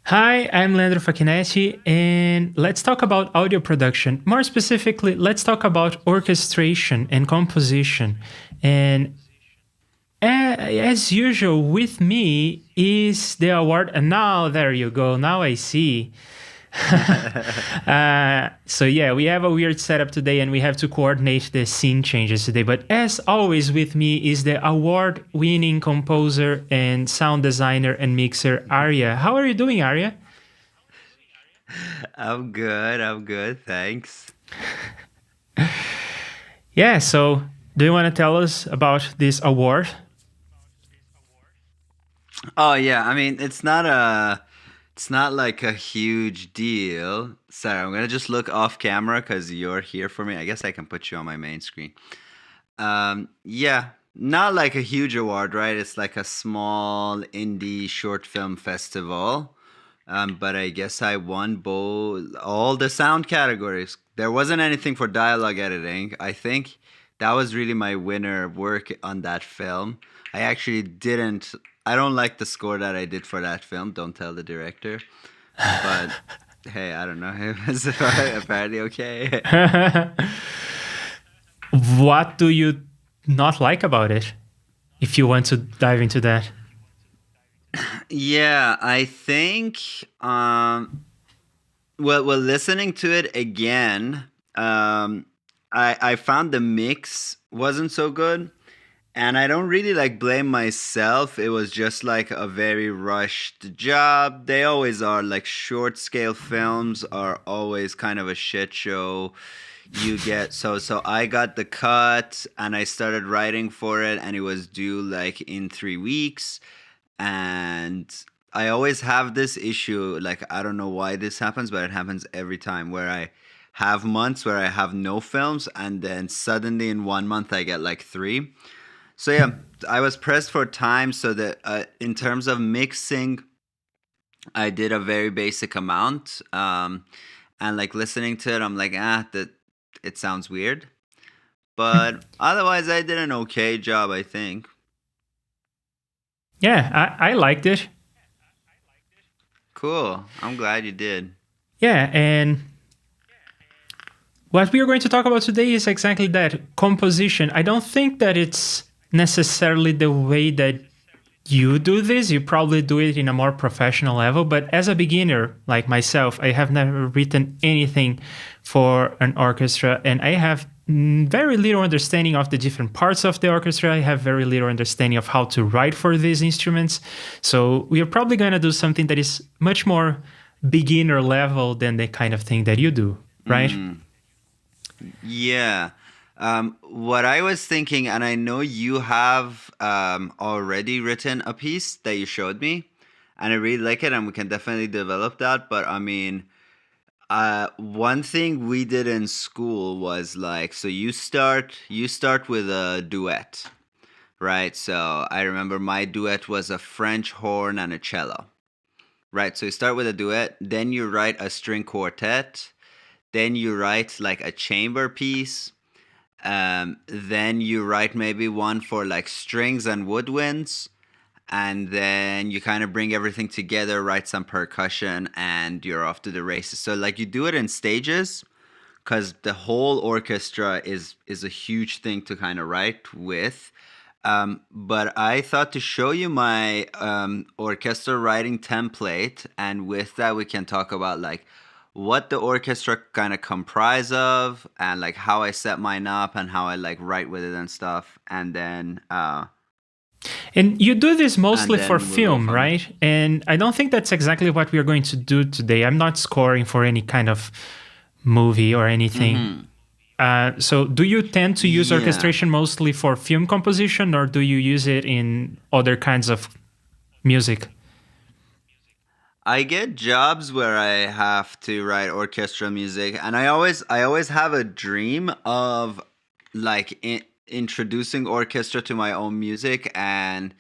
Hi, I'm Leandro Facchinetti, and let's talk about audio production. More specifically, let's talk about orchestration and composition. And as usual, with me is the award. And now, there you go. Now I see. So yeah, we have a weird setup today and we have to coordinate the scene changes today. But as always with me is the award-winning composer and sound designer and mixer, Arya. How are you doing, Arya? I'm good. I'm good. Thanks. Yeah, so do you want to tell us about this award? Oh yeah, I mean it's not like a huge deal. Sorry, I'm gonna just look off camera because you're here for me. I guess I can put you on my main screen. Yeah, not like a huge award, right? It's like a small indie short film festival. But I guess I won both all the sound categories. There wasn't anything for dialogue editing. I think that was really my winner work on that film. I actually didn't. I don't like the score that I did for that film. Don't tell the director. But hey, I don't know. It was apparently okay. What do you not like about it? If you want to dive into that. Yeah, I think. Well, listening to it again, I found the mix wasn't so good, and I don't really like blame myself. It was just like a very rushed job. They always are. Like short scale films are always kind of a shit show. So I got the cut and I started writing for it, and it was due like in 3 weeks. And I always have this issue. Like, I don't know why this happens, but it happens every time where I have months where I have no films, and then suddenly in 1 month I get like three. So yeah, I was pressed for time. So that in terms of mixing, I did a very basic amount. And like listening to it, I'm like, that it sounds weird. But otherwise, I did an okay job, I think. Yeah, I liked it. Cool. I'm glad you did. Yeah, and what we are going to talk about today is exactly that composition. I don't think that it's necessarily the way that you do this. You probably do it in a more professional level, but as a beginner like myself, I have never written anything for an orchestra, and I have very little understanding of the different parts of the orchestra. I have very little understanding of how to write for these instruments. So we are probably going to do something that is much more beginner level than the kind of thing that you do, right? Mm. Yeah. What I was thinking, and I know you have already written a piece that you showed me, and I really like it, and we can definitely develop that. But I mean, one thing we did in school was like, so you start with a duet, right? So I remember my duet was a French horn and a cello, right? So you start with a duet, then you write a string quartet, then you write like a chamber piece. Then you write maybe one for like strings and woodwinds, and then you kind of bring everything together, write some percussion, and you're off to the races. So like you do it in stages, because the whole orchestra is a huge thing to kind of write with. But I thought to show you my orchestra writing template, and with that we can talk about like what the orchestra kind of comprise of, and like how I set mine up and how I like write with it and stuff, And you do this and mostly for then we'll go film, from there. right? And I don't think that's exactly what we are going to do today. I'm not scoring for any kind of movie or anything. Mm-hmm. So, do you tend to use Yeah. orchestration mostly for film composition, or do you use it in other kinds of music? I get jobs where I have to write orchestra music, and I always have a dream of like introducing orchestra to my own music. And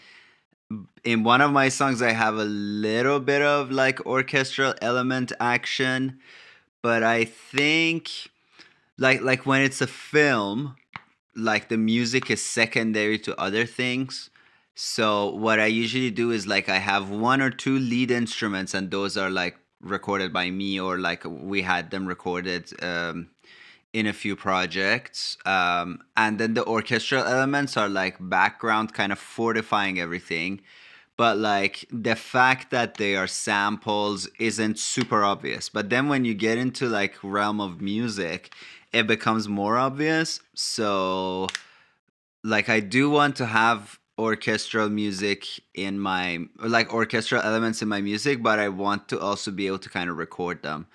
in one of my songs I have a little bit of like orchestral element action, but I think like when it's a film, like the music is secondary to other things. So what I usually do is like I have one or two lead instruments, and those are like recorded by me, or like we had them recorded in a few projects. And then the orchestral elements are like background, kind of fortifying everything. But like the fact that they are samples isn't super obvious. But then when you get into like realm of music, it becomes more obvious. So like I do want to have orchestral music in my, like orchestral elements in my music, but I want to also be able to kind of record them.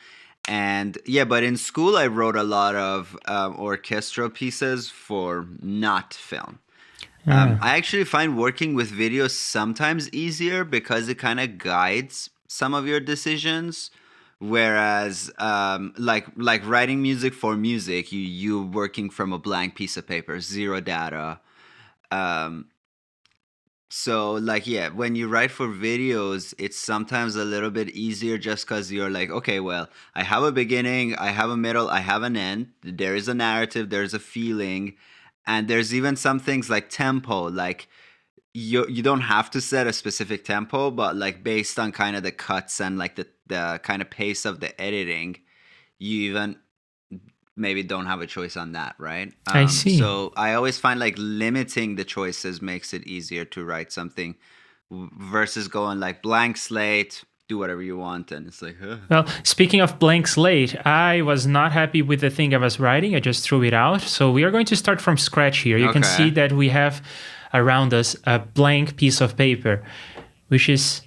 And yeah, but in school I wrote a lot of orchestral pieces for not film. Yeah. I actually find working with videos sometimes easier because it kind of guides some of your decisions. Whereas, like writing music for music, you working from a blank piece of paper, zero data. Um, so like yeah, when you write for videos, it's sometimes a little bit easier just because you're like, okay, well, I have a beginning, I have a middle, I have an end. There is a narrative, there's a feeling, and there's even some things like tempo. Like you don't have to set a specific tempo, but like based on kind of the cuts and like the kind of pace of the editing, you even maybe don't have a choice on that, right? I see. So I always find like limiting the choices makes it easier to write something versus going like blank slate, do whatever you want, and it's like, ugh. Well, speaking of blank slate, I was not happy with the thing I was writing. I just threw it out. So we are going to start from scratch here. You can see Okay, that we have around us a blank piece of paper, which is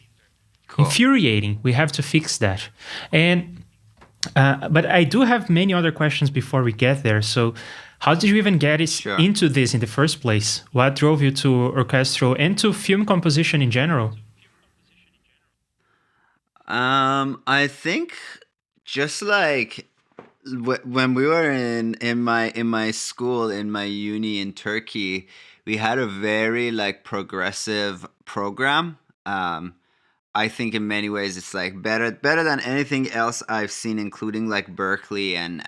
cool, infuriating. We have to fix that. And but I do have many other questions before we get there. So how did you even get sure. into this in the first place? What drove you to orchestral and to film composition in general? I think just like when we were in my school, in my uni in Turkey, we had a very like progressive program. I think in many ways it's like better than anything else I've seen, including like Berkeley and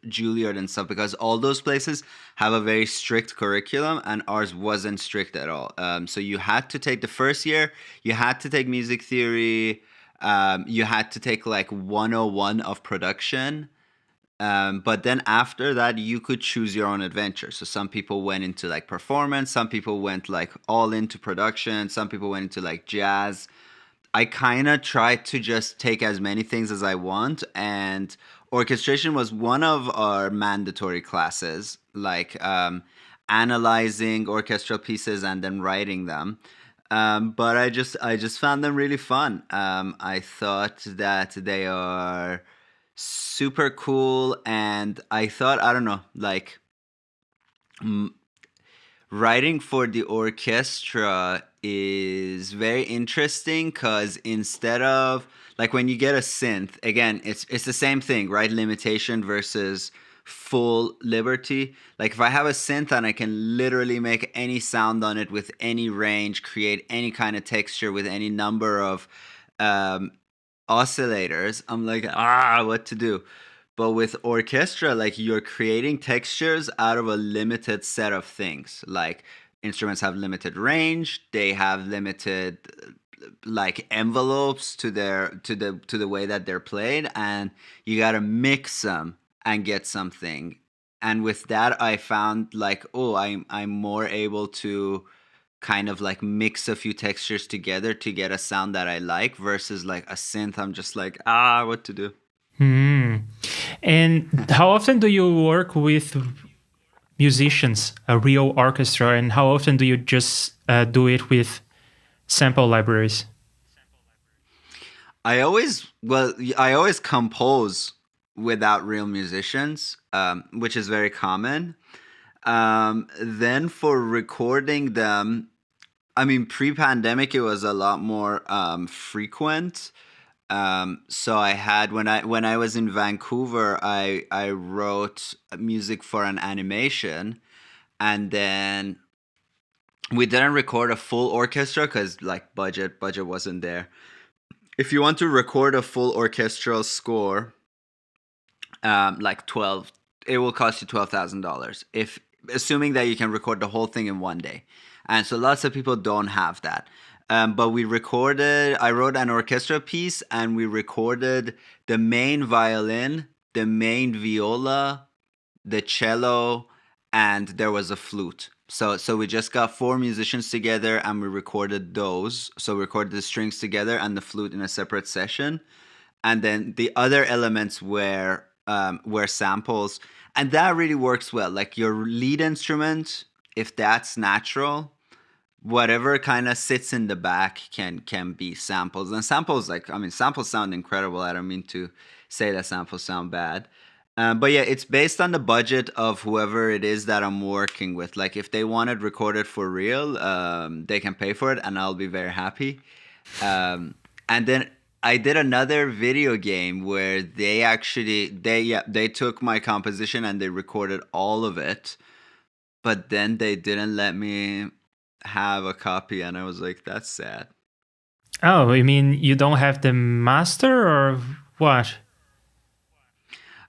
Juilliard and stuff, because all those places have a very strict curriculum, and ours wasn't strict at all. So you had to take the first year, you had to take music theory, you had to take like 101 of production, but then after that, you could choose your own adventure. So some people went into like performance, some people went like all into production, some people went into like jazz. I kind of try to just take as many things as I want, and orchestration was one of our mandatory classes, like analyzing orchestral pieces and then writing them. But I just found them really fun. I thought that they are super cool, and I thought, I don't know, like writing for the orchestra is very interesting because instead of like when you get a synth, again, it's the same thing, right? Limitation versus full liberty. Like if I have a synth and I can literally make any sound on it with any range, create any kind of texture with any number of um, oscillators, I'm like, what to do? But with orchestra, like you're creating textures out of a limited set of things. Like instruments have limited range, they have limited like envelopes to the way that they're played, and you got to mix them and get something. And with that I found like, oh, I'm more able to kind of like mix a few textures together to get a sound that I like, versus like a synth I'm just like, what to do. Hmm. And how often do you work with musicians, a real orchestra, and how often do you just do it with sample libraries? I always compose without real musicians, which is very common. Then for recording them, I mean, pre-pandemic, it was a lot more frequent. So I had when I was in Vancouver, I wrote music for an animation, and then we didn't record a full orchestra because like budget wasn't there. If you want to record a full orchestral score, like 12, it will cost you $12,000, if assuming that you can record the whole thing in one day. And so lots of people don't have that. But I wrote an orchestra piece and we recorded the main violin, the main viola, the cello, and there was a flute. So we just got 4 musicians together and we recorded those. So we recorded the strings together and the flute in a separate session. And then the other elements were samples. And that really works well. Like your lead instrument, if that's natural, whatever kind of sits in the back can be samples. And samples, samples sound incredible. I don't mean to say that samples sound bad. But yeah, it's based on the budget of whoever it is that I'm working with. Like if they want it recorded for real, they can pay for it and I'll be very happy. And then I did another video game where they took my composition and they recorded all of it, but then they didn't let me have a copy, and I was like, that's sad. Oh, you mean you don't have the master or what?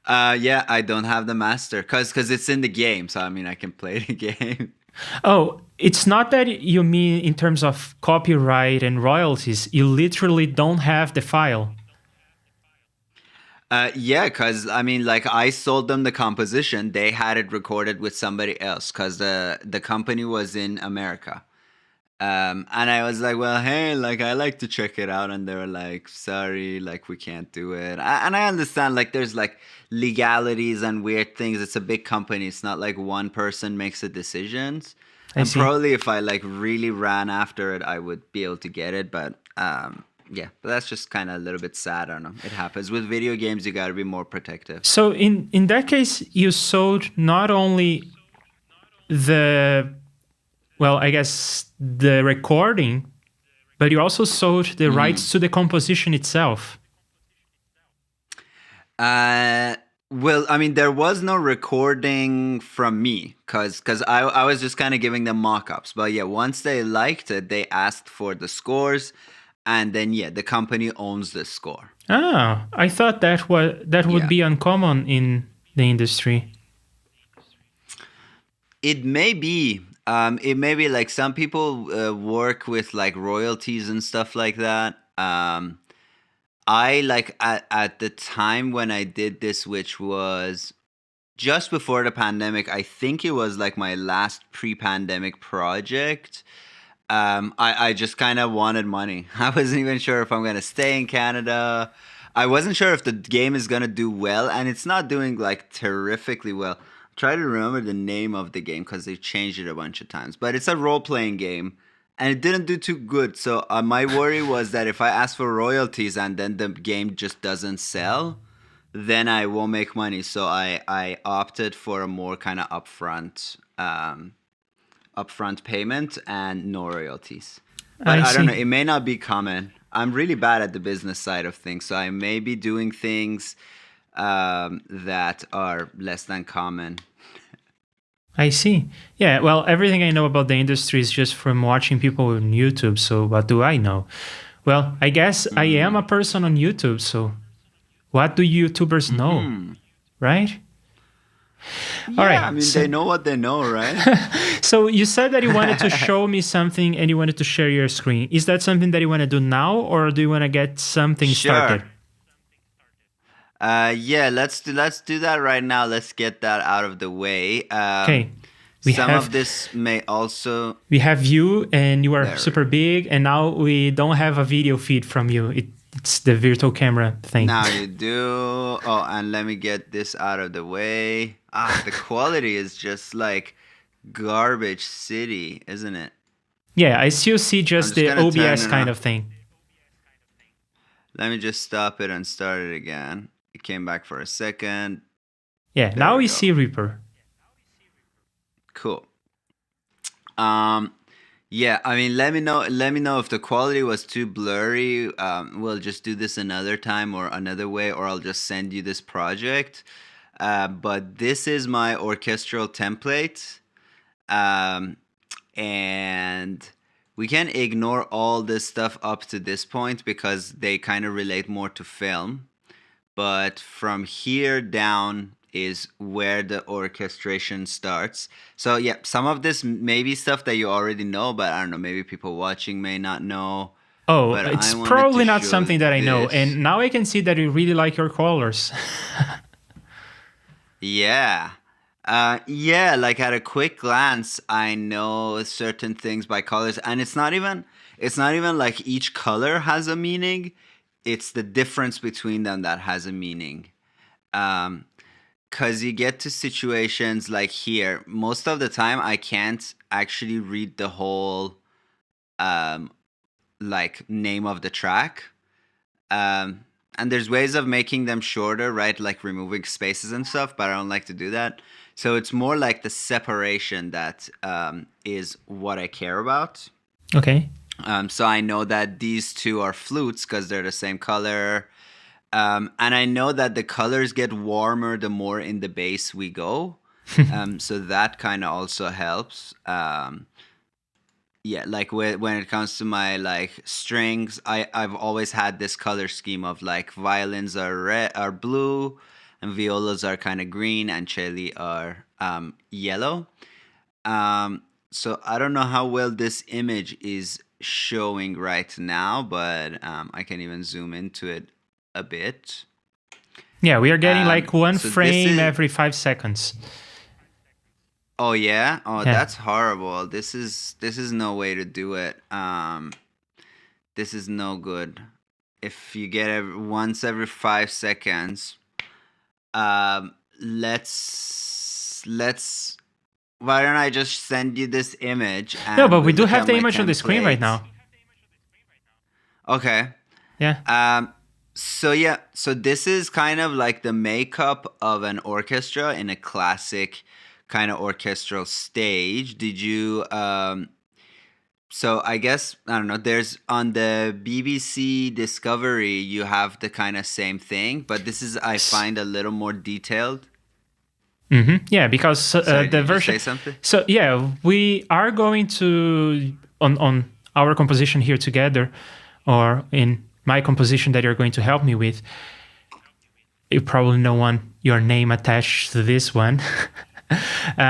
Yeah, I don't have the master because it's in the game, so I mean I can play the game. Oh, it's not that you mean in terms of copyright and royalties. You literally don't have the file. Yeah, because I mean, like I sold them the composition. They had it recorded with somebody else because the company was in America. And I was like, well, hey, like I like to check it out, and they were like, sorry, like we can't do it. And I understand, like there's like legalities and weird things. It's a big company. It's not like one person makes the decisions. And probably if I like really ran after it, I would be able to get it. But yeah, but that's just kind of a little bit sad. I don't know. It happens with video games. You got to be more protective. So in that case, you sold not only I guess the recording, but you also sold the rights to the composition itself. Well, I mean, there was no recording from me because I was just kind of giving them mock-ups. But yeah, once they liked it, they asked for the scores, and then yeah, the company owns the score. Ah, I thought that would be uncommon in the industry. It may be. It may be like some people work with like royalties and stuff like that. I like at the time when I did this, which was just before the pandemic, I think it was like my last pre-pandemic project. I just kind of wanted money. I wasn't even sure if I'm going to stay in Canada. I wasn't sure if the game is going to do well, and it's not doing like terrifically well. Try to remember the name of the game because they changed it a bunch of times. But it's a role-playing game, and it didn't do too good. So my worry was that if I ask for royalties and then the game just doesn't sell, then I won't make money. So I opted for a more kind of upfront payment and no royalties. But I don't know. It may not be common. I'm really bad at the business side of things, so I may be doing things that are less than common. I see. Yeah, well, everything I know about the industry is just from watching people on YouTube, so what do I know? Well, I guess I am a person on YouTube, so what do YouTubers know, right? Yeah, all right. I mean, they know what they know, right? So you said that you wanted to show me something and you wanted to share your screen. Is that something that you want to do now, or do you want to get something started? Yeah, let's do that right now. Let's get that out of the way. Okay. Some of this may also... We have you, and you are super big, and now we don't have a video feed from you. It's the virtual camera thing. Now you do. Oh, and let me get this out of the way. The quality is just like garbage city, isn't it? Yeah, I still see just the OBS kind of thing. Let me just stop it and start it again. It came back for a second. Yeah, there now we see Reaper. Cool. Yeah, I mean, let me know if the quality was too blurry. We'll just do this another time or another way, or I'll just send you this project. But this is my orchestral template. And we can ignore all this stuff up to this point because they kind of relate more to film. But from here down, is where the orchestration starts. So yeah, some of this may be stuff that you already know, but I don't know, maybe people watching may not know. Oh, But I it's wanted to probably not show something that I know. this. And now I can see that you really like your colors. Yeah. Yeah, like at a quick glance, I know certain things by colors, and it's not even like each color has a meaning. It's the difference between them that has a meaning. Um, 'Cause you get to situations like here. Most of the time, I can't actually read the whole um like name of the track. Um, and there's ways of making them shorter, right? Like removing spaces and stuff, but I don't like to do that. So it's more like the separation that is what I care about. Okay. So I know that these two are flutes because they're the same color. And I know that the colors get warmer the more in the bass we go. So that kind of also helps. Yeah, like when it comes to my like strings, I've always had this color scheme of like violins are blue, and violas are kind of green, and celli are yellow. So I don't know how well this image is showing right now, but I can even zoom into it a bit. Yeah, we are getting like one So this frame is. every 5 seconds. Oh yeah. Oh, Yeah. that's horrible. This is no way to do it. This is no good. If you get once every 5 seconds, let's. Why don't I just send you this image No, and but we we do look have at the my image on the screen right templates? now. Okay. Yeah. So yeah, so this is kind of like the makeup of an orchestra in a classic kind of orchestral stage. Did you so I guess I don't know, there's on the BBC Discovery you have the kind of same thing, but this is I find a little more detailed. Yeah, because Sorry, did the you just version. say something? So yeah, we are going to on our composition here together, or in my composition that you're going to help me with. You probably don't want your name attached to this one.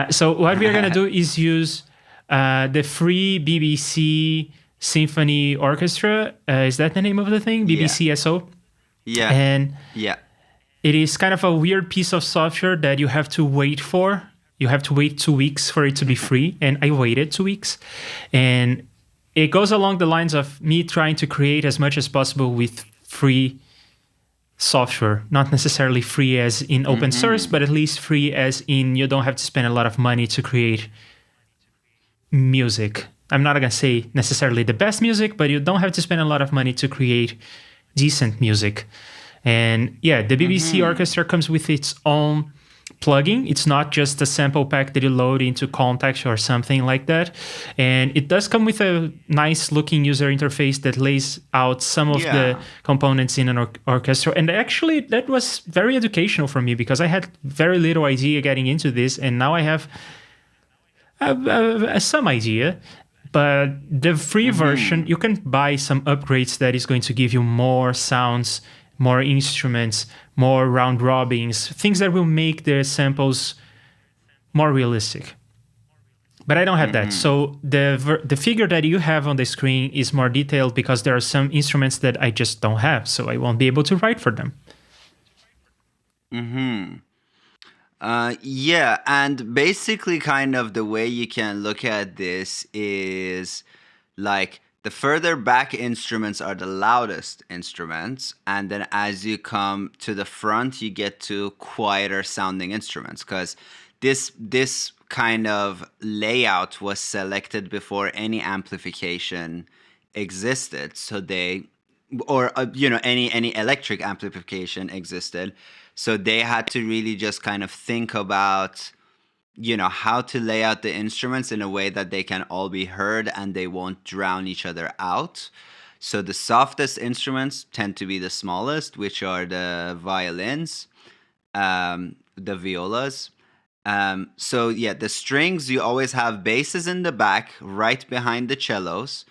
So what we are going to do is use the free BBC Symphony Orchestra. Is that the name of the thing? Yeah. BBC SO. Yeah. And Yeah. it is kind of a weird piece of software that you have to wait for. You have to wait 2 weeks for it to be free. And I waited 2 weeks. And it goes along the lines of me trying to create as much as possible with free software. Not necessarily free as in open source, but at least free as in you don't have to spend a lot of money to create music. I'm not going to say necessarily the best music, but you don't have to spend a lot of money to create decent music. And yeah, the BBC Orchestra comes with its own plugin. It's not just a sample pack that you load into Contact or something like that. And it does come with a nice looking user interface that lays out some of the Yeah. components in an orchestra. And actually, that was very educational for me because I had very little idea getting into this. And now I have some idea. But the free version, you can buy some upgrades that is going to give you more sounds, more instruments, more round robins, things that will make the samples more realistic. But I don't have that. So the figure that you have on the screen is more detailed because there are some instruments that I just don't have, so I won't be able to write for them. Yeah, and basically, kind of the way you can look at this is like the further back instruments are the loudest instruments, and then as you come to the front, you get to quieter sounding instruments because this kind of layout was selected before any amplification existed. So they or any electric amplification existed, so they had to really just kind of think about how to lay out the instruments in a way that they can all be heard and they won't drown each other out. So the softest instruments tend to be the smallest, which are the violins, the violas. So yeah, the strings, you always have basses in the back right behind the cellos,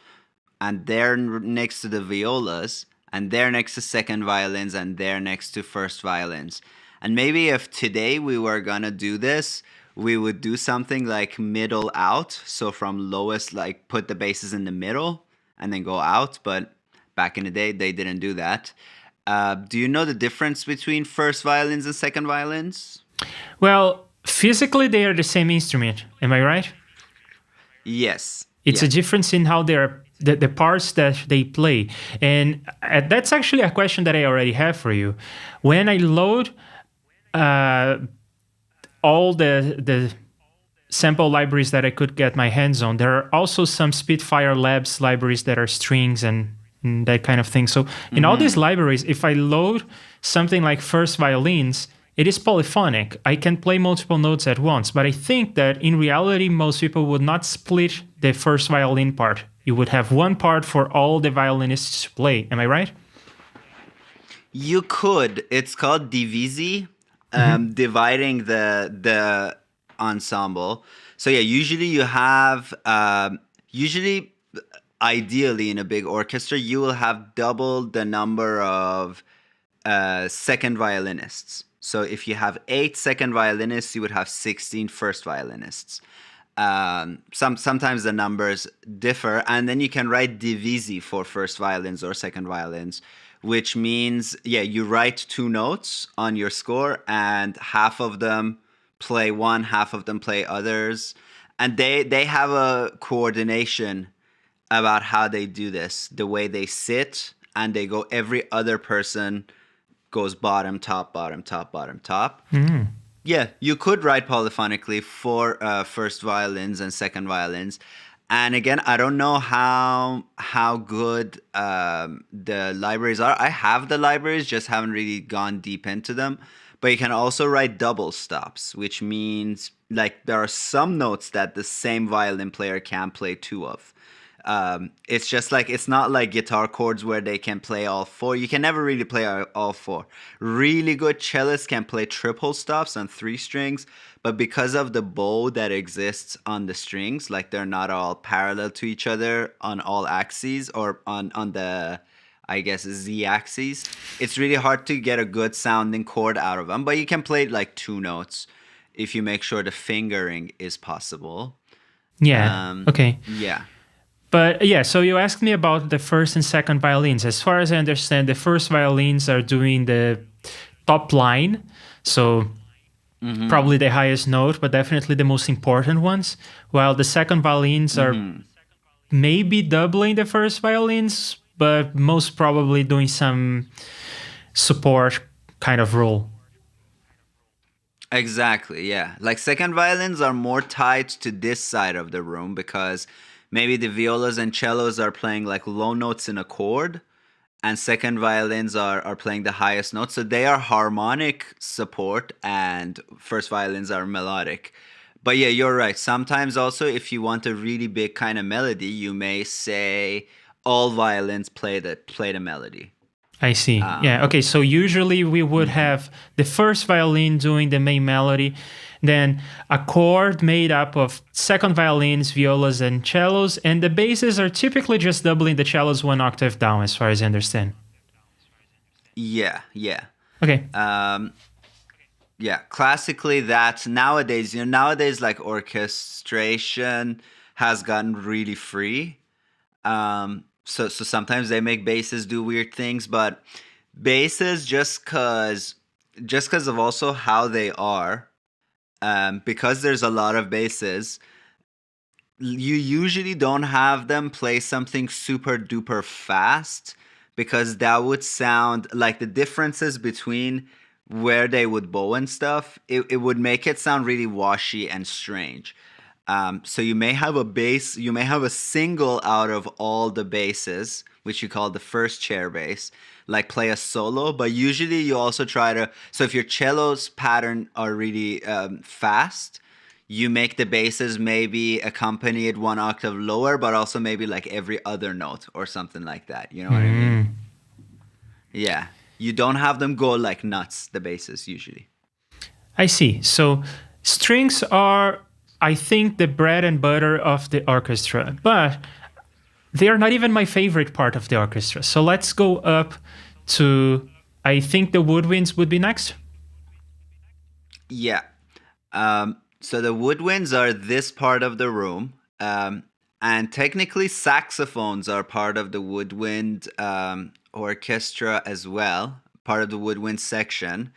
and they're next to the violas, and they're next to second violins, and they're next to first violins. And maybe if today we were gonna do this, we would do something like middle out. So from lowest, like put the basses in the middle and then go out. But back in the day, they didn't do that. Do you know the difference between first violins and second violins? Well, physically they are the same instrument. Am I right? Yes. It's Yeah. a difference in how they're the parts that they play. And that's actually a question that I already have for you. When I load all the sample libraries that I could get my hands on, there are also some Spitfire Labs libraries that are strings and that kind of thing. So in all these libraries, if I load something like first violins, it is polyphonic. I can play multiple notes at once, but I think that in reality, most people would not split the first violin part. You would have one part for all the violinists to play. Am I right? You could. It's called divisi, dividing the ensemble. So yeah, usually you have usually ideally in a big orchestra you will have double the number of second violinists. So if you have 8 second violinists, you would have 16 first violinists. Sometimes the numbers differ, and then you can write divisi for first violins or second violins, which means you write 2 notes on your score, and half of them play one, half of them play others, and they have a coordination about how they do this, the way they sit, and they go every other person goes bottom, top, bottom, top, bottom, top. Yeah, you could write polyphonically for first violins and second violins. And again, I don't know how good the libraries are. I have the libraries, just haven't really gone deep into them. But you can also write double stops, which means like there are some notes that the same violin player can play 2 of. It's just like, it's not like guitar chords where they can play all 4. You can never really play all 4. Really good cellists can play triple stops on 3 strings, but because of the bow that exists on the strings, like they're not all parallel to each other on all axes or on the, I guess, Z axes, it's really hard to get a good sounding chord out of them. But you can play like 2 notes if you make sure the fingering is possible. Yeah. Okay. Yeah. But yeah, so you asked me about the first and second violins. As far as I understand, the first violins are doing the top line, so probably the highest note, but definitely the most important ones, while the second violins are maybe doubling the first violins, but most probably doing some support kind of role. Exactly, yeah. Like second violins are more tied to this side of the room because maybe the violas and cellos are playing like low notes in a chord, and second violins are playing the highest notes. So they are harmonic support, and first violins are melodic. But yeah, you're right. Sometimes also, if you want a really big kind of melody, you may say all violins play the melody. I see. Yeah. Okay. So usually we would have the first violin doing the main melody, then a chord made up of second violins, violas, and cellos, and the basses are typically just doubling the cellos 1 octave down, as far as I understand. Yeah. Okay. Yeah, classically that nowadays, like orchestration has gotten really free. So sometimes they make basses do weird things, but basses just cause of also how they are, because there's a lot of basses, you usually don't have them play something super duper fast, because that would sound like the differences between where they would bow and stuff, it would make it sound really washy and strange. So you may have a single out of all the basses, which you call the first chair bass, like play a solo, but usually you also try to, so if your cello's pattern are really fast, you make the basses maybe accompanied 1 octave lower, but also maybe like every other note or something like that. You know what I mean? Yeah. You don't have them go like nuts, the basses, usually. I see. So strings are, I think, the bread and butter of the orchestra, but they are not even my favorite part of the orchestra. So let's go up to, I think the woodwinds would be next. Yeah. So the woodwinds are this part of the room, and technically saxophones are part of the woodwind orchestra as well, part of the woodwind section.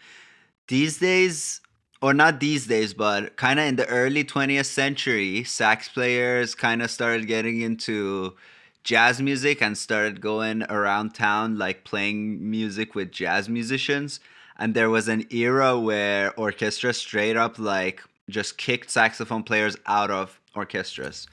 These days, or not these days, but kind of in the early 20th century, sax players kind of started getting into jazz music and started going around town like playing music with jazz musicians. And there was an era where orchestra straight up like just kicked saxophone players out of orchestras.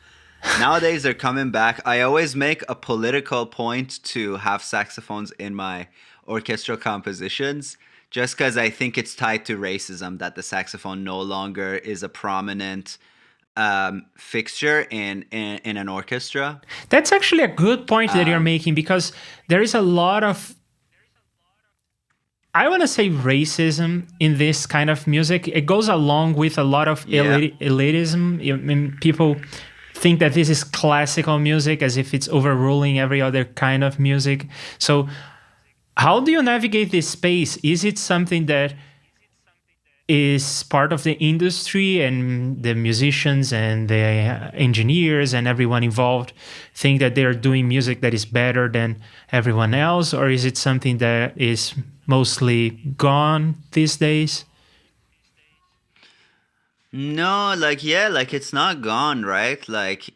Nowadays they're coming back. I always make a political point to have saxophones in my orchestral compositions just because I think it's tied to racism that the saxophone no longer is a prominent fixture in an orchestra. That's actually a good point that you're Um, making, because there is a lot of, I want to say, racism in this kind of music. It goes along with a lot of yeah. elitism. I mean, people think that this is classical music as if it's overruling every other kind of music. So, how do you navigate this space? Is it something that is part of the industry, and the musicians and the engineers and everyone involved think that they're doing music that is better than everyone else? Or is it something that is mostly gone these days? No, like yeah, like it's not gone, right? Like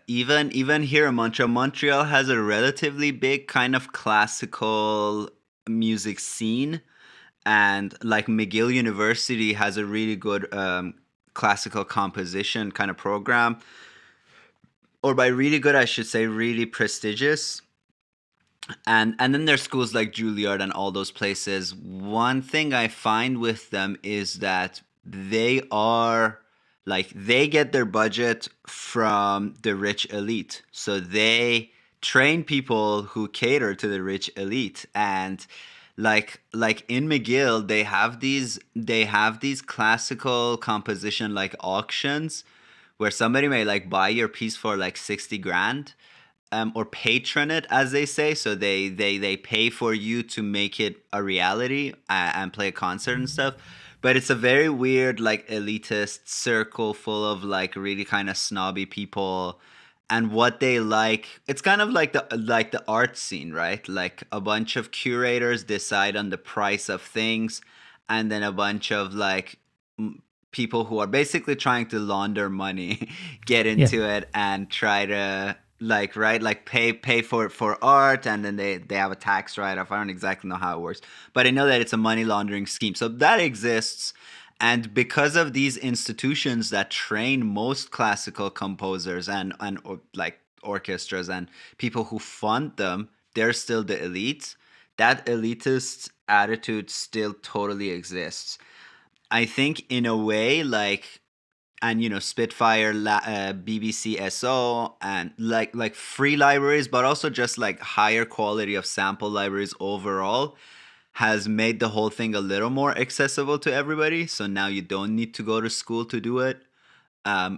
even here in Montreal, Montreal has a relatively big kind of classical music scene, and like McGill University has a really good classical composition kind of program, or by really good, I should say really prestigious. And then there's schools like Juilliard and all those places. One thing I find with them is that they are like they get their budget from the rich elite. So they train people who cater to the rich elite. And like in McGill, they have these classical composition like auctions where somebody may like buy your piece for like 60 grand, or patron it, as they say. So they pay for you to make it a reality, and play a concert and stuff. But it's a very weird, like elitist circle full of like really kind of snobby people. And what they like, it's kind of like the art scene, right? Like a bunch of curators decide on the price of things, and then a bunch of like people who are basically trying to launder money get Yeah. into it and try to like right like pay for art, and then they have a tax write-off. I don't exactly know how it works, but I know that it's a money laundering scheme, so that exists. And because of these institutions that train most classical composers and like orchestras and people who fund them, they're still the elite. That elitist attitude still totally exists. I think in a way, like, and Spitfire, BBC SO, and like free libraries, but also just like higher quality of sample libraries overall has made the whole thing a little more accessible to everybody. So now you don't need to go to school to do it,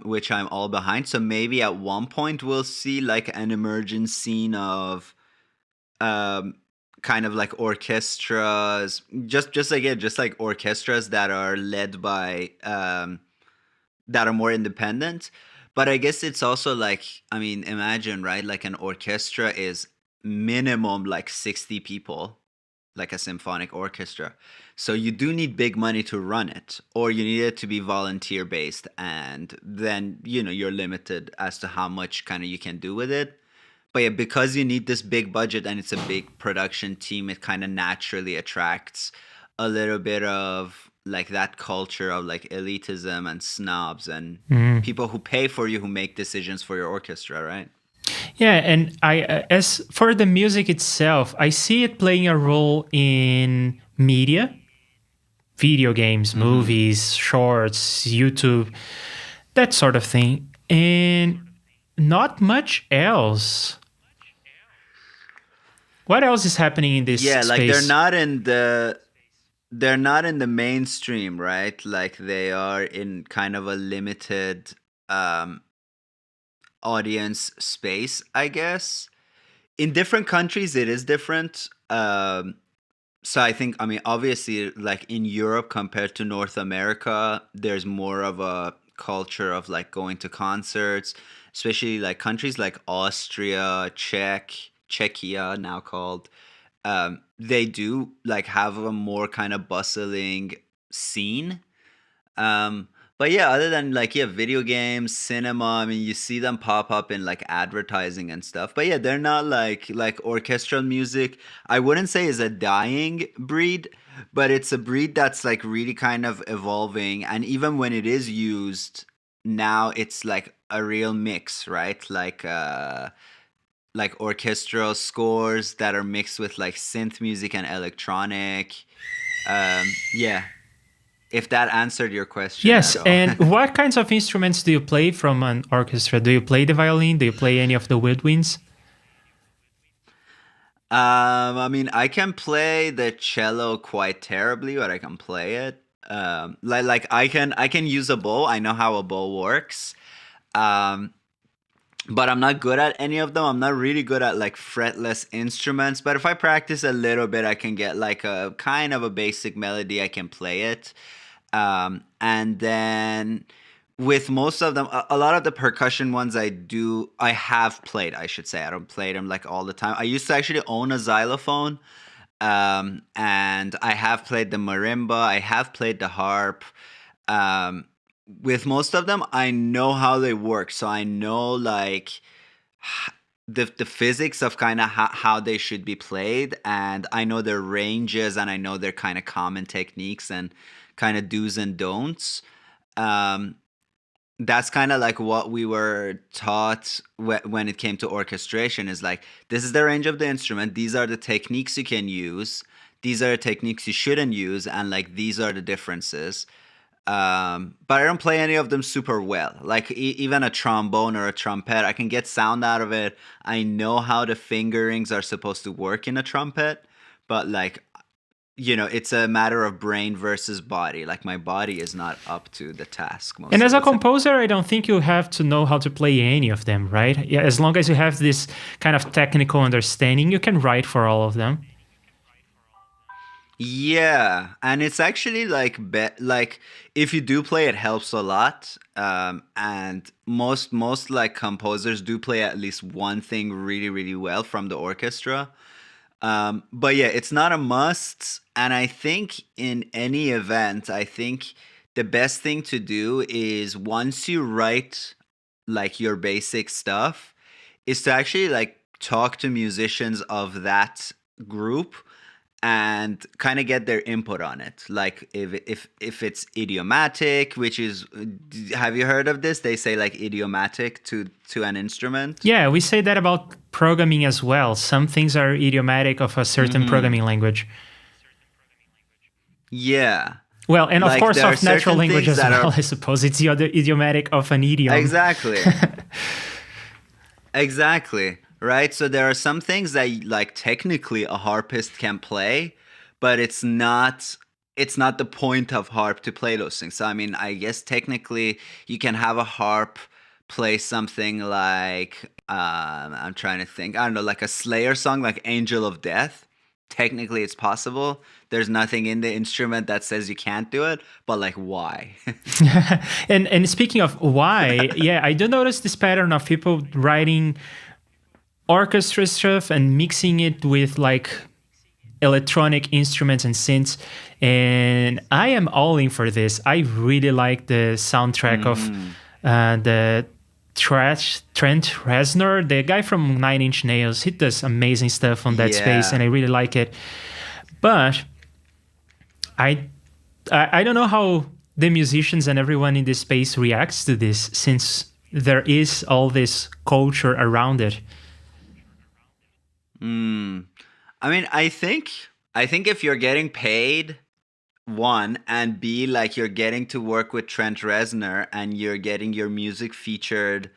which I'm all behind. So maybe at one point we'll see like an emergent scene of um, kind of like orchestras, just like orchestras that are led by that are more independent. But I guess it's also like, I mean, imagine, right? Like an orchestra is minimum like 60 people, like a symphonic orchestra. So you do need big money to run it, or you need it to be volunteer based. And then, you're limited as to how much kind of you can do with it. But yeah, because you need this big budget and it's a big production team, it kind of naturally attracts a little bit of like that culture of like elitism and snobs and Mhm. people who pay for you who make decisions for your orchestra, right? Yeah, and as for the music itself, I see it playing a role in media, video games, Mm-hmm. movies, shorts, YouTube, that sort of thing, and not much else. What else is happening in this Yeah, like they're space? not in the mainstream, right? Like they are in kind of a limited um audience space, I guess. In different countries it is different. So I think, I mean, obviously, like in Europe compared to North America, there's more of a culture of like going to concerts, especially like countries like Austria, Czechia now called. They do like have a more kind of bustling scene. Um, but yeah, other than like yeah, video games, cinema, I mean, you see them pop up in like advertising and stuff. But yeah, they're not like orchestral music. I wouldn't say is a dying breed, but it's a breed that's like really kind of evolving. And even when it is used now, it's like a real mix, right? Like orchestral scores that are mixed with like synth music and electronic. Yeah, if that answered your question Yes, at all. and what kinds of instruments do you play from an orchestra? Do you play the violin? Do you play any of the woodwinds? I mean, I can play the cello quite terribly, but I can play it. Like I can use a bow. I know how a bow works. Um, but I'm not good at any of them. I'm not really good at like fretless instruments. But if I practice a little bit, I can get like a kind of a basic melody. I can play it. And then with most of them, a lot of the percussion ones I have played, I should say. I don't play them like all the time. I used to actually own a xylophone, and I have played the marimba, I have played the harp. Um, with most of them, I know how they work. So I know like the physics of kind of how they should be played, and I know their ranges, and I know their kind of common techniques and kind of do's and don'ts. Um, that's kind of like what we were taught when it came to orchestration is like this is the range of the instrument, these are the techniques you can use, these are the techniques you shouldn't use, and like these are the differences. But I don't play any of them super well. Like even a trombone or a trumpet, I can get sound out of it. I know how the fingerings are supposed to work in a trumpet, but like it's a matter of brain versus body. Like my body is not up to the task most And of as a the time. composer, I don't think you have to know how to play any of them, right? Yeah, as long as you have this kind of technical understanding, you can write for all of them. Yeah, and it's actually like if you do play, it helps a lot. And most like composers do play at least one thing really really well from the orchestra. But yeah, it's not a must. And I think in any event, I think the best thing to do is once you write like your basic stuff, is to actually like talk to musicians of that group and kind of get their input on it. Like if it's idiomatic, which is, have you heard of this? They say like idiomatic to an instrument. Yeah, we say that about programming as well. Some things are idiomatic of a certain Hmm. programming language. Yeah. Well, and of Like course there are of natural certain language things as that well, are I suppose. It's the other idiomatic of an idiom. exactly. Exactly. Right. So there are some things that like technically a harpist can play, but it's not the point of harp to play those things. So I mean, I guess technically you can have a harp play something like I'm trying to think. I don't know, like a Slayer song like Angel of Death. Technically it's possible. There's nothing in the instrument that says you can't do it, but like why? And speaking of why, yeah, I do notice this pattern of people writing orchestra stuff and mixing it with like electronic instruments and synths. And I am all in for this. I really like the soundtrack of the Trent Reznor, the guy from Nine Inch Nails. He does amazing stuff on that space, Yeah. and I really like it. But I I don't know how the musicians and everyone in this space reacts to this, since there is all this culture around it. Mm. I mean, I think if you're getting paid, one, and B, like you're getting to work with Trent Reznor and you're getting your music featured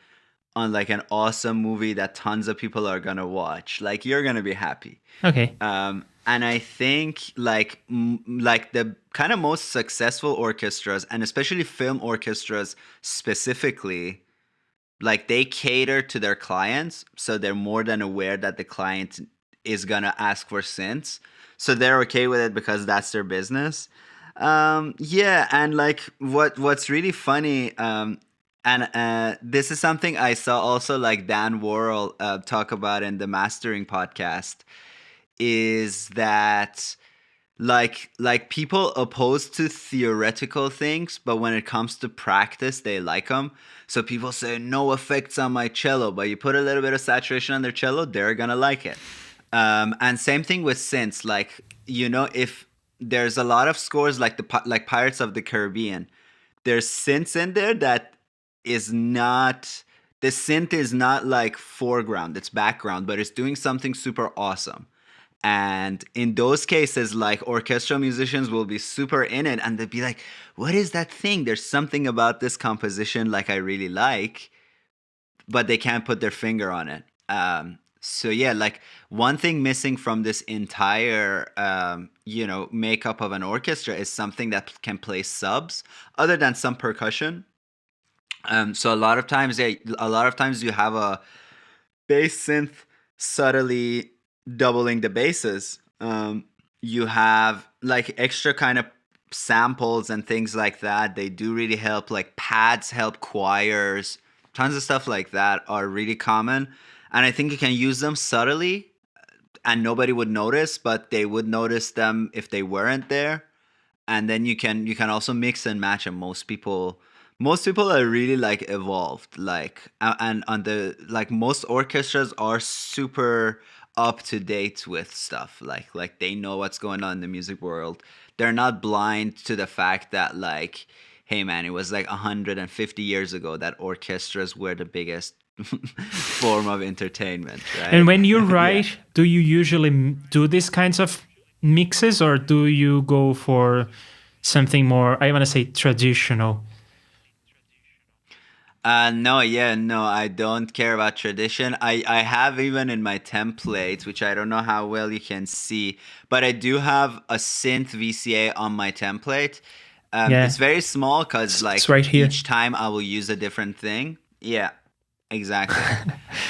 on like an awesome movie that tons of people are gonna watch, like you're gonna be happy. Okay. And I think like the kind of most successful orchestras, and especially film orchestras specifically, like they cater to their clients, so they're more than aware that the client is gonna ask for synths, so they're okay with it because that's their business. Yeah, and like what's really funny, and this is something I saw also like Dan Worrell talk about in the Mastering podcast, is that like people opposed to theoretical things, but when it comes to practice they like them. So people say no effects on my cello, but you put a little bit of saturation on their cello, they're gonna like it. And same thing with synths. Like, if there's a lot of scores like like Pirates of the Caribbean, there's synths in there that is not, the synth is not like foreground, it's background, but it's doing something super awesome. And in those cases, like orchestral musicians will be super in it and they'll be like, what is that thing? There's something about this composition like I really like, but they can't put their finger on it. So yeah, like one thing missing from this entire, makeup of an orchestra is something that can play subs other than some percussion. So a lot of times you have a bass synth subtly doubling the basses. You have like extra kind of samples and things like that. They do really help. Like pads help choirs. Tons of stuff like that are really common. And I think you can use them subtly and nobody would notice, but they would notice them if they weren't there. And then you can also mix and match, and most people are really like evolved, like and on the like most orchestras are super up to date with stuff, like they know what's going on in the music world. They're not blind to the fact that, like, hey man, it was like 150 years ago that orchestras were the biggest form of entertainment, And right? when you Yeah. write, do you usually do these kinds of mixes, or do you go for something more, I want to say, traditional? No, yeah, no, I don't care about tradition. I have even in my templates, which I don't know how well you can see, but I do have a synth VCA on my template. It's Yeah, very small because it's like right here. each time I will use a different thing. Yeah, exactly.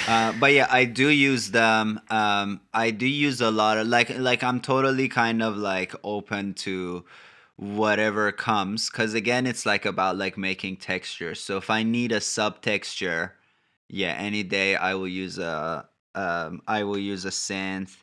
But yeah, I do use them. I do use a lot of like I'm totally kind of like open to whatever comes, because again it's like about like making textures. So if I need a subtexture, yeah, any day I will use a synth,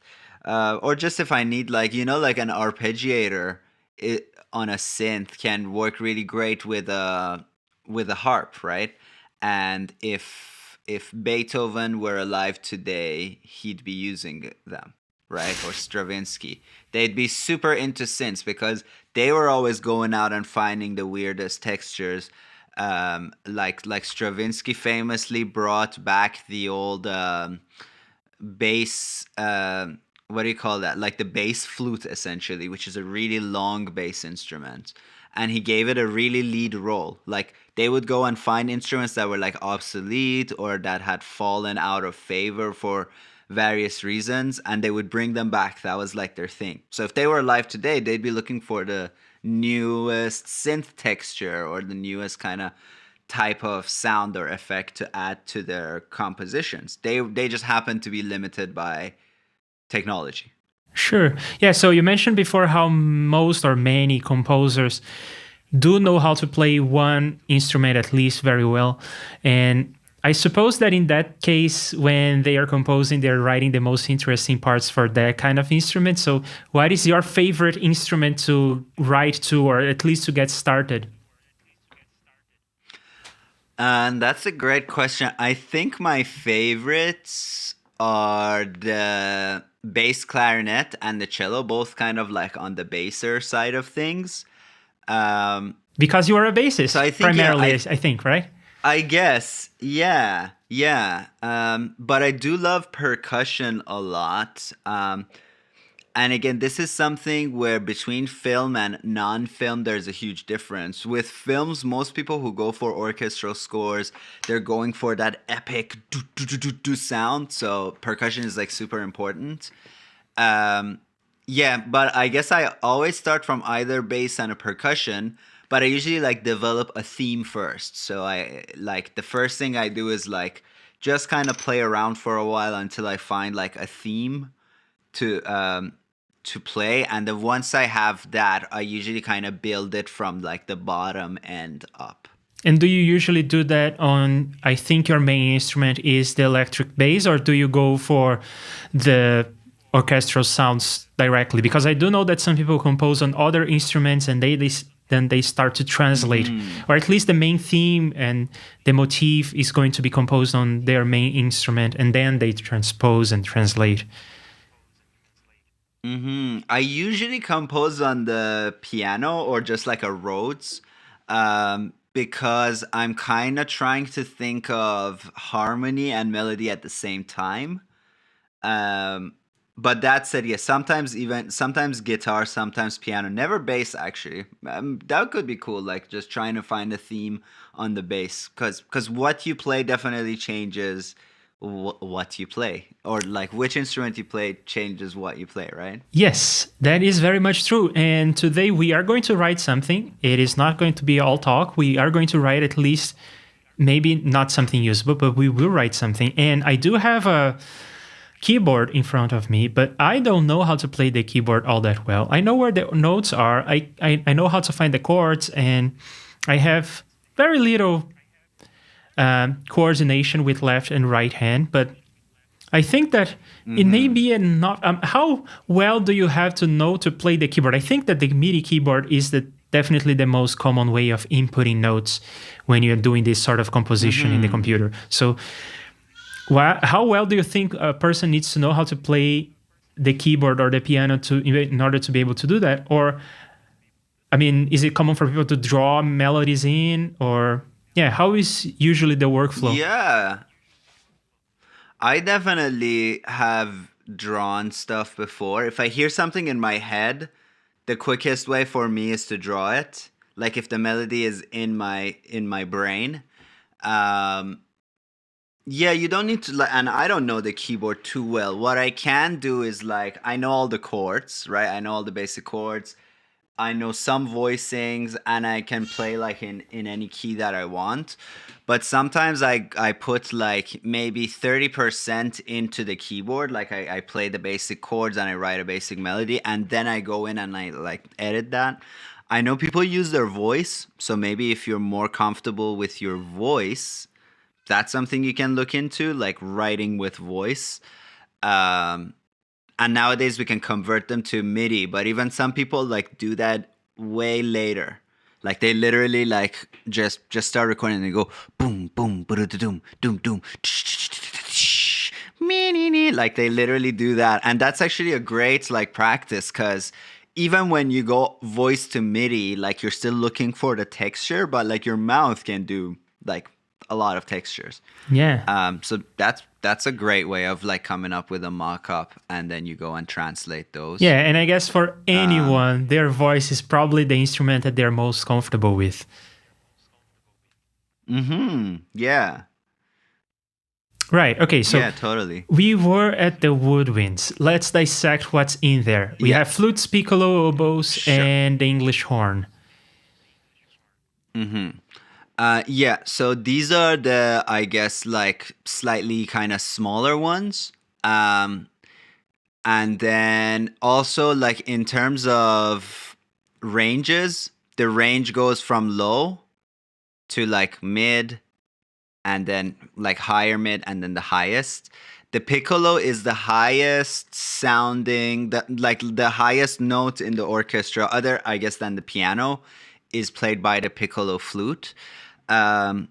or just if I need like like an arpeggiator, it on a synth can work really great with a harp, right? And if Beethoven were alive today, he'd be using them, right? Or Stravinsky. They'd be super into synths because they were always going out and finding the weirdest textures. Like Stravinsky famously brought back the old bass. What do you call that? Like the bass flute, essentially, which is a really long bass instrument. And he gave it a really lead role. Like they would go and find instruments that were like obsolete or that had fallen out of favor for various reasons, and they would bring them back. That was like their thing. So if they were alive today, they'd be looking for the newest synth texture or the newest kind of type of sound or effect to add to their compositions. They just happen to be limited by technology. Sure. Yeah, so you mentioned before how most or many composers do know how to play one instrument at least very well. And I suppose that in that case, when they are composing, they're writing the most interesting parts for that kind of instrument. So, what is your favorite instrument to write to, or at least to get started? And that's a great question. I think my favorites are the bass clarinet and the cello, both kind of like on the basser side of things. Um, Because you are a so bassist, I think, yeah, primarily, I think, right? I guess, yeah, yeah. But I do love percussion a lot. And again, this is something where between film and non-film, there's a huge difference. With films, most people who go for orchestral scores, they're going for that epic do do do do do sound. So percussion is like super important. Um, yeah, but I guess I always start from either bass and a percussion, but I usually like develop a theme first. So I like the first thing I do is like just kind of play around for a while until I find like a theme to play, and then once I have that, I usually kind of build it from like the bottom end up. And do you usually do that on, I think your main instrument is the electric bass, or do you go for the orchestral sounds directly? Because I do know that some people compose on other instruments and then they start to translate, or at least the main theme and the motif is going to be composed on their main instrument, and then they transpose and translate. I usually compose on the piano or just like a Rhodes, because I'm kind of trying to think of harmony and melody at the same time. But that said, yes, sometimes guitar, sometimes piano, never bass actually. That could be cool, like just trying to find a theme on the bass, because what you play definitely changes what you play, or like which instrument you play changes what you play, right? Yes, that is very much true. And today we are going to write something. It is not going to be all talk. We are going to write at least, maybe not something usable, but we will write something. And I do have a keyboard in front of me, but I don't know how to play the keyboard all that well. I know where the notes are. I know how to find the chords, and I have very little coordination with left and right hand, but I think that it may be not. How well do you have to know to play the keyboard? I think that the MIDI keyboard is definitely the most common way of inputting notes when you're doing this sort of composition in the computer. So how well do you think a person needs to know how to play the keyboard or the piano in order to be able to do that? Or, I mean, is it common for people to draw melodies in, or... Yeah, how is usually the workflow? Yeah, I definitely have drawn stuff before. If I hear something in my head, the quickest way for me is to draw it. Like if the melody is in my brain. Yeah, you don't need to, and I don't know the keyboard too well. What I can do is like, I know all the chords, right? I know all the basic chords. I know some voicings, and I can play like in any key that I want. But sometimes I put like maybe 30% into the keyboard. Like I play the basic chords and I write a basic melody, and then I go in and I like edit that. I know people use their voice, so maybe if you're more comfortable with your voice, that's something you can look into, like writing with voice. And nowadays we can convert them to MIDI, but even some people like do that way later. Like they literally like just start recording and they go boom boom ba-da-da-doom doom doom like they literally do that, and that's actually a great like practice, because even when you go voice to MIDI, like you're still looking for the texture, but like your mouth can do like a lot of textures. Yeah. So that's a great way of like coming up with a mock-up, and then you go and translate those. Yeah, and I guess for anyone, their voice is probably the instrument that they're most comfortable with. Yeah. Right. Okay. So yeah, totally. We were at the Woodwinds. Let's dissect what's in there. We have flutes, piccolo, oboes, and the English horn. Yeah, so these are the, I guess, like slightly kind of smaller ones. And then also like in terms of ranges, the range goes from low to like mid, and then like higher mid, and then the highest. The piccolo is the highest sounding, the highest note in the orchestra, other, I guess, than the piano, is played by the piccolo flute. And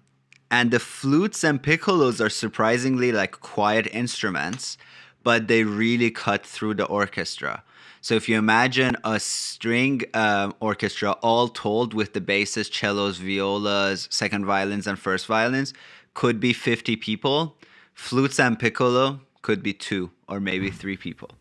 the flutes and piccolos are surprisingly like quiet instruments, but they really cut through the orchestra. So if you imagine a string orchestra all told with the basses, cellos, violas, second violins, and first violins, could be 50 people. Flutes and piccolo could be 2 or maybe 3 people.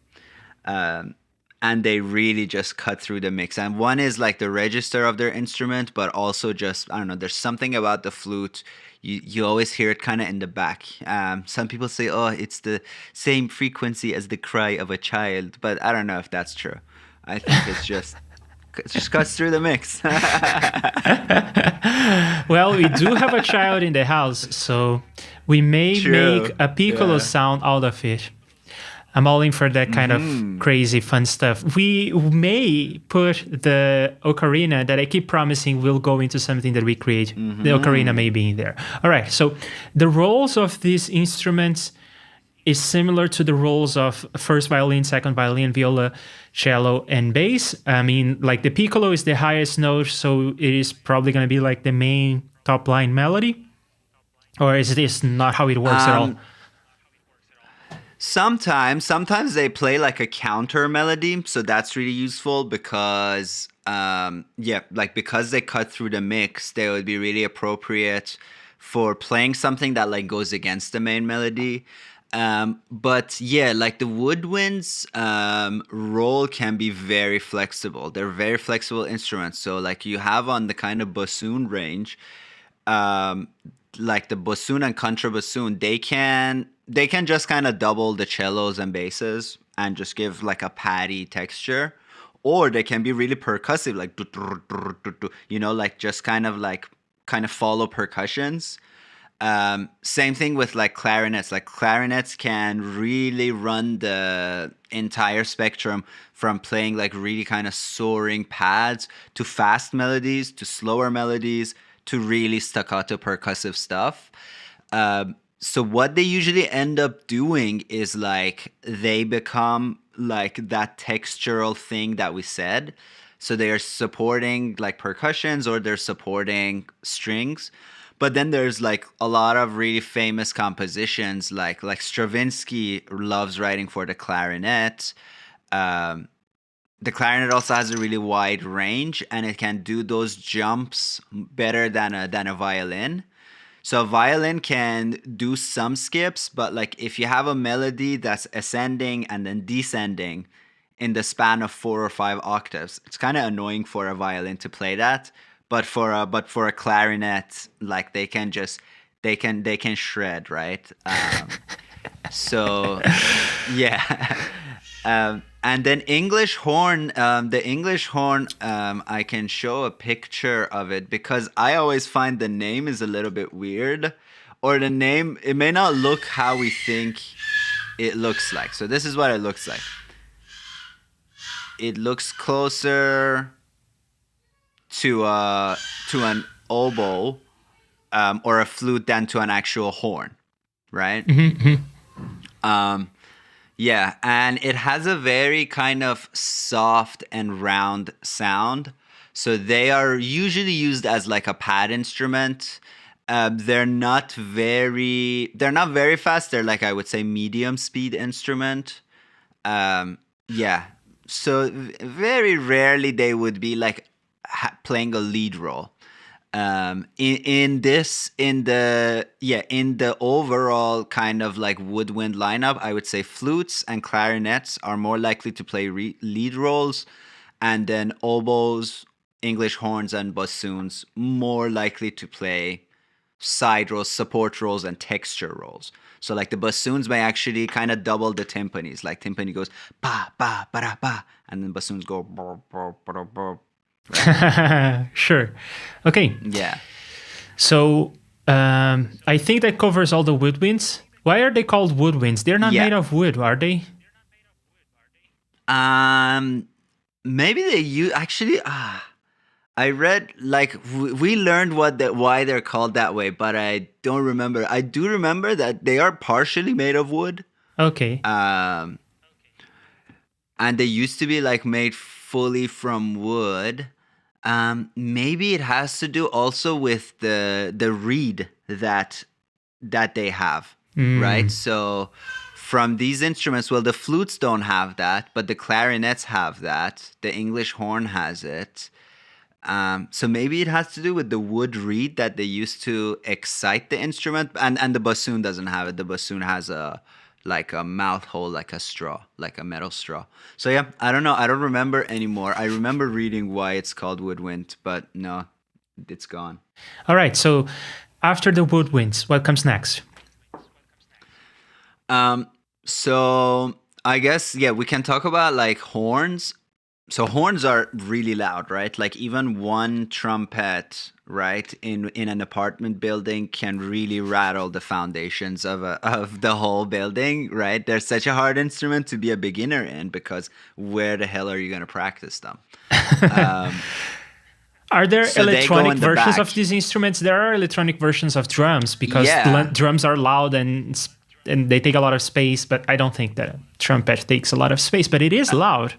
And they really just cut through the mix. And one is like the register of their instrument, but also just, I don't know, there's something about the flute. You always hear it kind of in the back. Some people say, oh, it's the same frequency as the cry of a child. But I don't know if that's true. I think it just cuts through the mix. Well, we do have a child in the house, so we may make a piccolo sound out of it. I'm all in for that kind of crazy fun stuff. We may put the ocarina that I keep promising will go into something that we create. The ocarina may be in there. All right. So the roles of these instruments is similar to the roles of first violin, second violin, viola, cello, and bass. I mean, like the piccolo is the highest note, so it is probably going to be like the main top line melody. Or is this not how it works at all? Sometimes they play like a counter melody, so that's really useful because because they cut through the mix, they would be really appropriate for playing something that like goes against the main melody. But yeah, like the Woodwinds role can be very flexible. They're very flexible instruments. So like you have on the kind of bassoon range, like the bassoon and contrabassoon, they can just kind of double the cellos and basses and just give like a patty texture, or they can be really percussive, like like just kind of follow percussions. Same thing with like clarinets. Like clarinets can really run the entire spectrum from playing like really kind of soaring pads to fast melodies to slower melodies to really staccato percussive stuff. So what they usually end up doing is like they become like that textural thing that we said. So they are supporting like percussions or they're supporting strings. But then there's like a lot of really famous compositions like Stravinsky loves writing for the clarinet. The clarinet also has a really wide range and it can do those jumps better than a violin. So a violin can do some skips, but like if you have a melody that's ascending and then descending in the span of 4 or 5 octaves, it's kind of annoying for a violin to play that. But for a clarinet, like they can shred, right? So yeah. And then English horn, the English horn, I can show a picture of it because I always find the name is a little bit weird, or the name, it may not look how we think it looks like. So this is what it looks like. It looks closer to an oboe or a flute than to an actual horn, right? Yeah, and it has a very kind of soft and round sound. So they are usually used as like a pad instrument. They're not very fast. They're like, I would say, medium speed instrument. Yeah. So very rarely they would be like playing a lead role. In the overall kind of like woodwind lineup, I would say flutes and clarinets are more likely to play lead roles, and then oboes, English horns, and bassoons more likely to play side roles, support roles, and texture roles. So like the bassoons may actually kind of double the timpanis. Like timpani goes ba ba ba da ba, and then bassoons go ba ba ba ba. Sure. Okay. Yeah. So I think that covers all the woodwinds. Why are they called woodwinds? They're not made of wood, are they? Maybe they use actually. I read like we learned why they're called that way, but I don't remember. I do remember that they are partially made of wood. Okay. And they used to be like made fully from wood. Maybe it has to do also with the reed that they have, right? So from these instruments, well, the flutes don't have that, but the clarinets have that. The English horn has it. So maybe it has to do with the wood reed that they used to excite the instrument, and the bassoon doesn't have it. The bassoon has a mouth hole, like a straw, like a metal straw. So yeah, I don't know. I don't remember anymore. I remember reading why it's called woodwind, but no, it's gone. All right. So after the woodwinds, what comes next? So I guess, yeah, we can talk about like horns. So horns are really loud, right? Like even one trumpet, right, in an apartment building can really rattle the foundations of the whole building, right? They're such a hard instrument to be a beginner in because where the hell are you going to practice them? Um, Are there so they go electronic in the versions of back. these instruments? There are electronic versions of drums because Yeah. drums are loud and they take a lot of space, but I don't think that a trumpet takes a lot of space, but it is loud.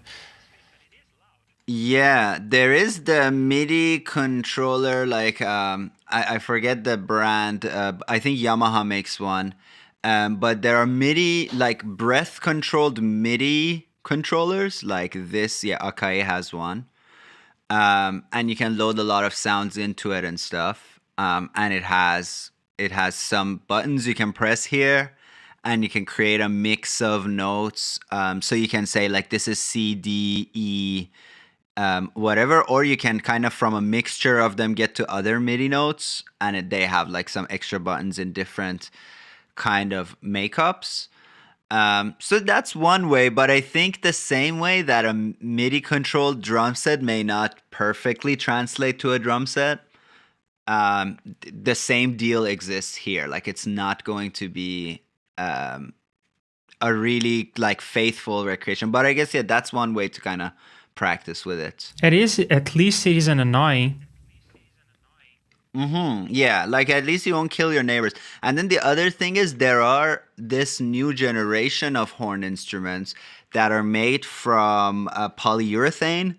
Yeah, there is the MIDI controller, like I forget the brand. I think Yamaha makes one. But there are MIDI, like breath controlled MIDI controllers, like this. Yeah, Akai has one. And you can load a lot of sounds into it and stuff. And it has some buttons you can press here, and you can create a mix of notes. So you can say like this is C, D, E, whatever, or you can kind of from a mixture of them get to other MIDI notes, and they have like some extra buttons in different kind of makeups. So that's one way, but I think the same way that a MIDI controlled drum set may not perfectly translate to a drum set, the same deal exists here. Like it's not going to be a really like faithful recreation, but I guess yeah, that's one way to kind of practice with it. It is, at least it isn't annoying. Yeah, like at least you won't kill your neighbors. And then the other thing is there are this new generation of horn instruments that are made from polyurethane,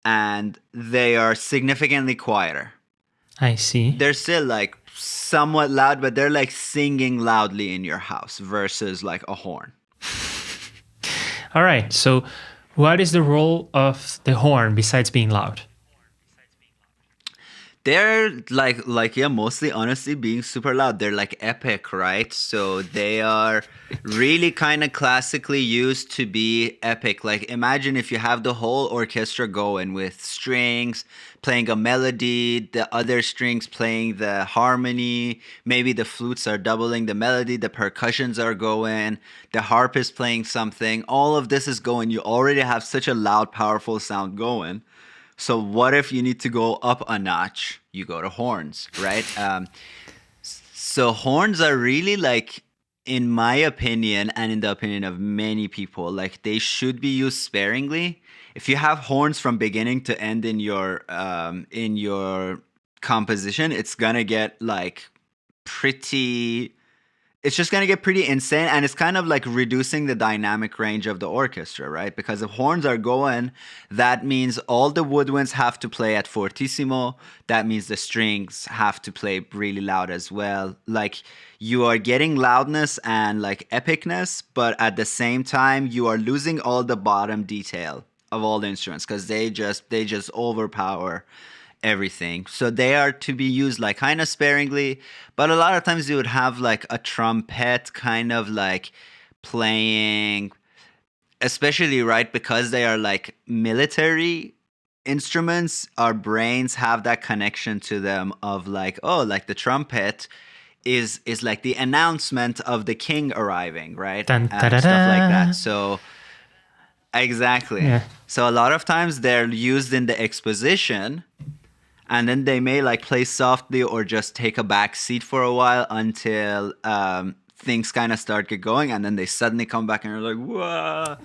and they are significantly quieter. I see. They're still like somewhat loud, but they're like singing loudly in your house versus like a horn. All right. So, what is the role of the horn besides being loud? They're like yeah, mostly honestly being super loud. They're like epic, right? So they are really kind of classically used to be epic. Like imagine if you have the whole orchestra going with strings playing a melody, the other strings playing the harmony, maybe the flutes are doubling the melody, the percussions are going, the harp is playing something. All of this is going. You already have such a loud, powerful sound going. So what if you need to go up a notch? You go to horns, right? So horns are really like, in my opinion, and in the opinion of many people, like they should be used sparingly. If you have horns from beginning to end in your composition, it's gonna get like pretty it's just going to get pretty insane, and it's kind of like reducing the dynamic range of the orchestra, right? Because if horns are going, that means all the woodwinds have to play at fortissimo. That means the strings have to play really loud as well. Like you are getting loudness and like epicness, but at the same time you are losing all the bottom detail of all the instruments because they just overpower everything. So they are to be used like kind of sparingly, but a lot of times you would have like a trumpet kind of like playing, especially right because they are like military instruments. Our brains have that connection to them of like, oh, like the trumpet is like the announcement of the king arriving, right? Dun, da, And da, stuff like da. that. So exactly. Yeah. So a lot of times they're used in the exposition, and then they may like play softly or just take a back seat for a while until things kind of start get going, and then they suddenly come back and you're like, whoa.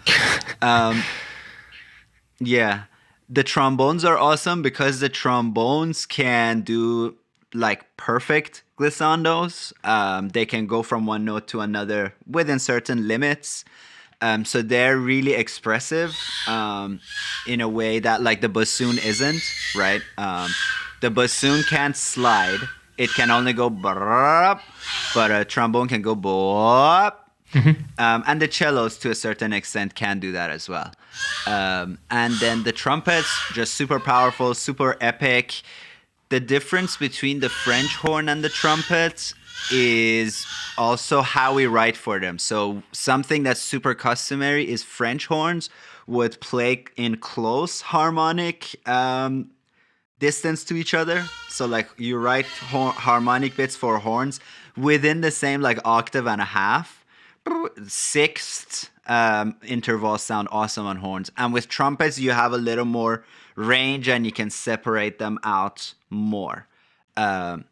Yeah. The trombones are awesome because the trombones can do like perfect glissandos. They can go from one note to another within certain limits. So they're really expressive in a way that like the bassoon isn't, right? The bassoon can't slide. It can only go brrrr, but a trombone can go bop. And the cellos to a certain extent can do that as well. And then the trumpets, just super powerful, super epic. The difference between the French horn and the trumpet is also how we write for them. So something that's super customary is French horns would play in close harmonic distance to each other. So like you write harmonic bits for horns within the same like octave and a half. sixth intervals sound awesome on horns. And with trumpets, you have a little more range and you can separate them out more. Um,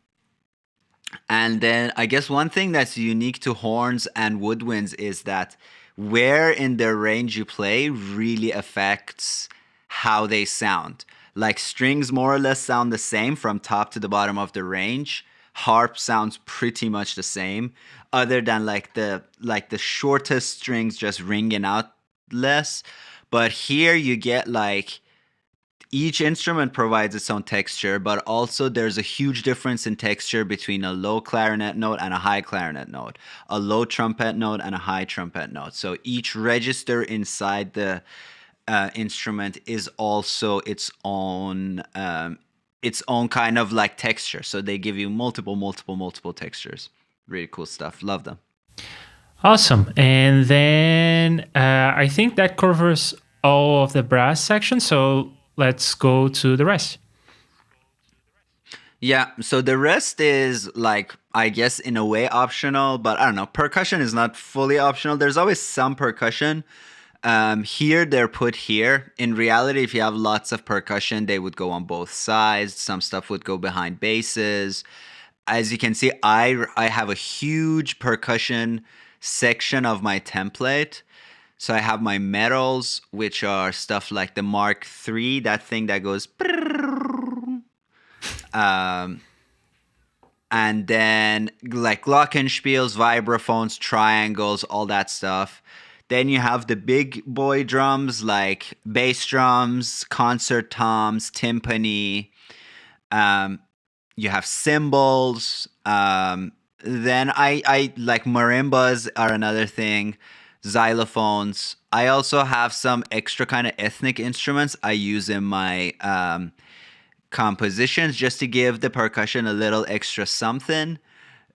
and then I guess one thing that's unique to horns and woodwinds is that where in their range you play really affects how they sound. Like strings more or less sound the same from top to the bottom of the range. Harp sounds pretty much the same, other than like the shortest strings just ringing out less. But here you get like each instrument provides its own texture, but also there's a huge difference in texture between a low clarinet note and a high clarinet note, a low trumpet note and a high trumpet note. So each register inside the instrument is also its own kind of like texture. So they give you multiple textures. Really cool stuff. Love them. Awesome. And then I think that covers all of the brass section. So let's go to the rest. Yeah, so the rest is like, I guess in a way optional, but I don't know. Percussion is not fully optional. There's always some percussion. Here they're put here. In reality, if you have lots of percussion, they would go on both sides. Some stuff would go behind basses. As you can see, I have a huge percussion section of my template. So I have my medals, which are stuff like the Mark III, that thing that goes. And then like glockenspiels, vibraphones, triangles, all that stuff. Then you have the big boy drums like bass drums, concert toms, timpani. You have cymbals. Then I like marimbas are another thing. Xylophones. I also have some extra kind of ethnic instruments I use in my compositions just to give the percussion a little extra something.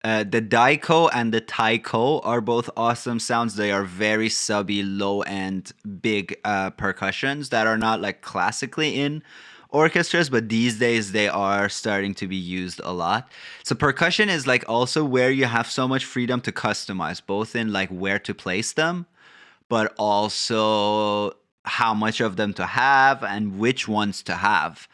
The daiko and the taiko are both awesome sounds. They are very subby, low-end, big percussions that are not like classically in orchestras, but these days they are starting to be used a lot. So percussion is like also where you have so much freedom to customize, both in like where to place them, but also how much of them to have and which ones to have.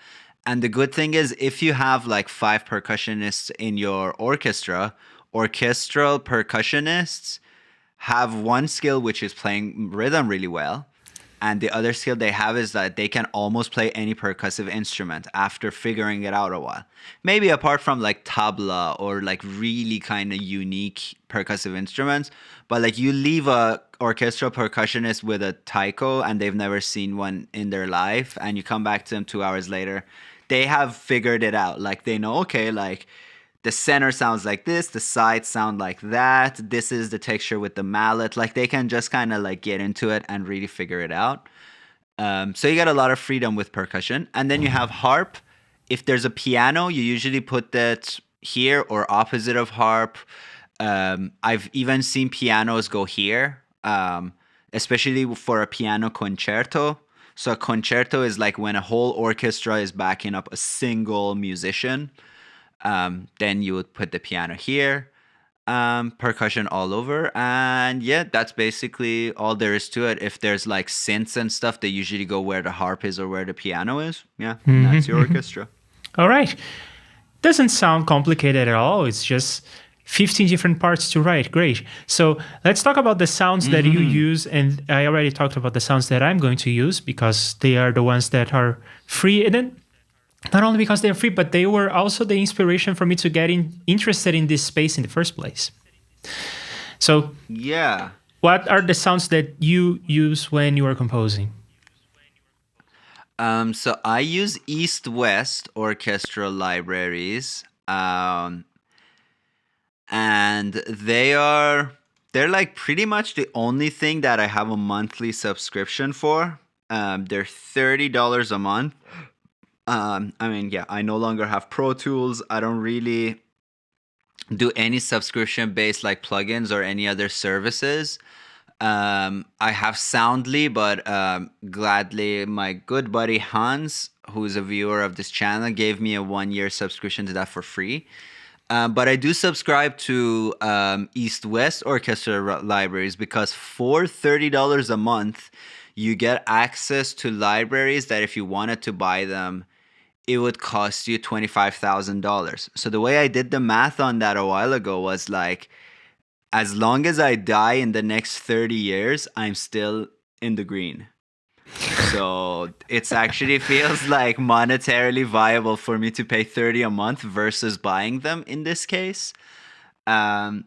And the good thing is, if you have like 5 percussionists in your orchestra, orchestral percussionists have one skill, which is playing rhythm really well. And the other skill they have is that they can almost play any percussive instrument after figuring it out a while. Maybe apart from like tabla or like really kind of unique percussive instruments. But like you leave a orchestral percussionist with a taiko and they've never seen one in their life, and you come back to them 2 hours later, they have figured it out. Like they know, okay, like the center sounds like this, the sides sound like that, this is the texture with the mallet. Like they can just kind of like get into it and really figure it out. So you got a lot of freedom with percussion. And then you have harp. If there's a piano, you usually put that here or opposite of harp. I've even seen pianos go here, especially for a piano concerto. So a concerto is like when a whole orchestra is backing up a single musician. Then you would put the piano here, percussion all over. And yeah, that's basically all there is to it. If there's like synths and stuff, they usually go where the harp is or where the piano is. Yeah, that's your orchestra. All right. Doesn't sound complicated at all. It's just 15 different parts to write. Great. So let's talk about the sounds that you use. And I already talked about the sounds that I'm going to use because they are the ones that are free. And then not only because they're free, but they were also the inspiration for me to get interested in this space in the first place. So yeah. What are the sounds that you use when you are composing? So I use East-West orchestral libraries. And they're like pretty much the only thing that I have a monthly subscription for. They're $30 a month. I mean, yeah, I no longer have Pro Tools. I don't really do any subscription-based like plugins or any other services. I have Soundly, but gladly my good buddy Hans, who's a viewer of this channel, gave me a 1-year subscription to that for free. But I do subscribe to East-West Orchestra libraries because for $30 a month, you get access to libraries that if you wanted to buy them, it would cost you $25,000. So the way I did the math on that a while ago was like, as long as I die in the next 30 years, I'm still in the green. So it's actually feels like monetarily viable for me to pay 30 a month versus buying them in this case. Um,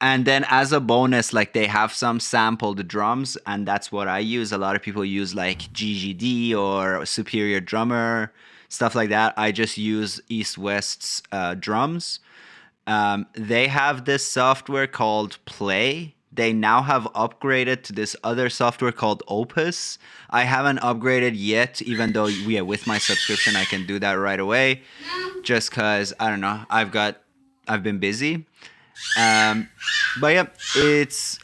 and then as a bonus, like they have some sampled drums, and that's what I use. A lot of people use like GGD or Superior Drummer, stuff like that. I just use East West's drums. They have this software called Play. They now have upgraded to this other software called Opus. I haven't upgraded yet, even though with my subscription I can do that right away. Just because I don't know, I've been busy. But yeah, it's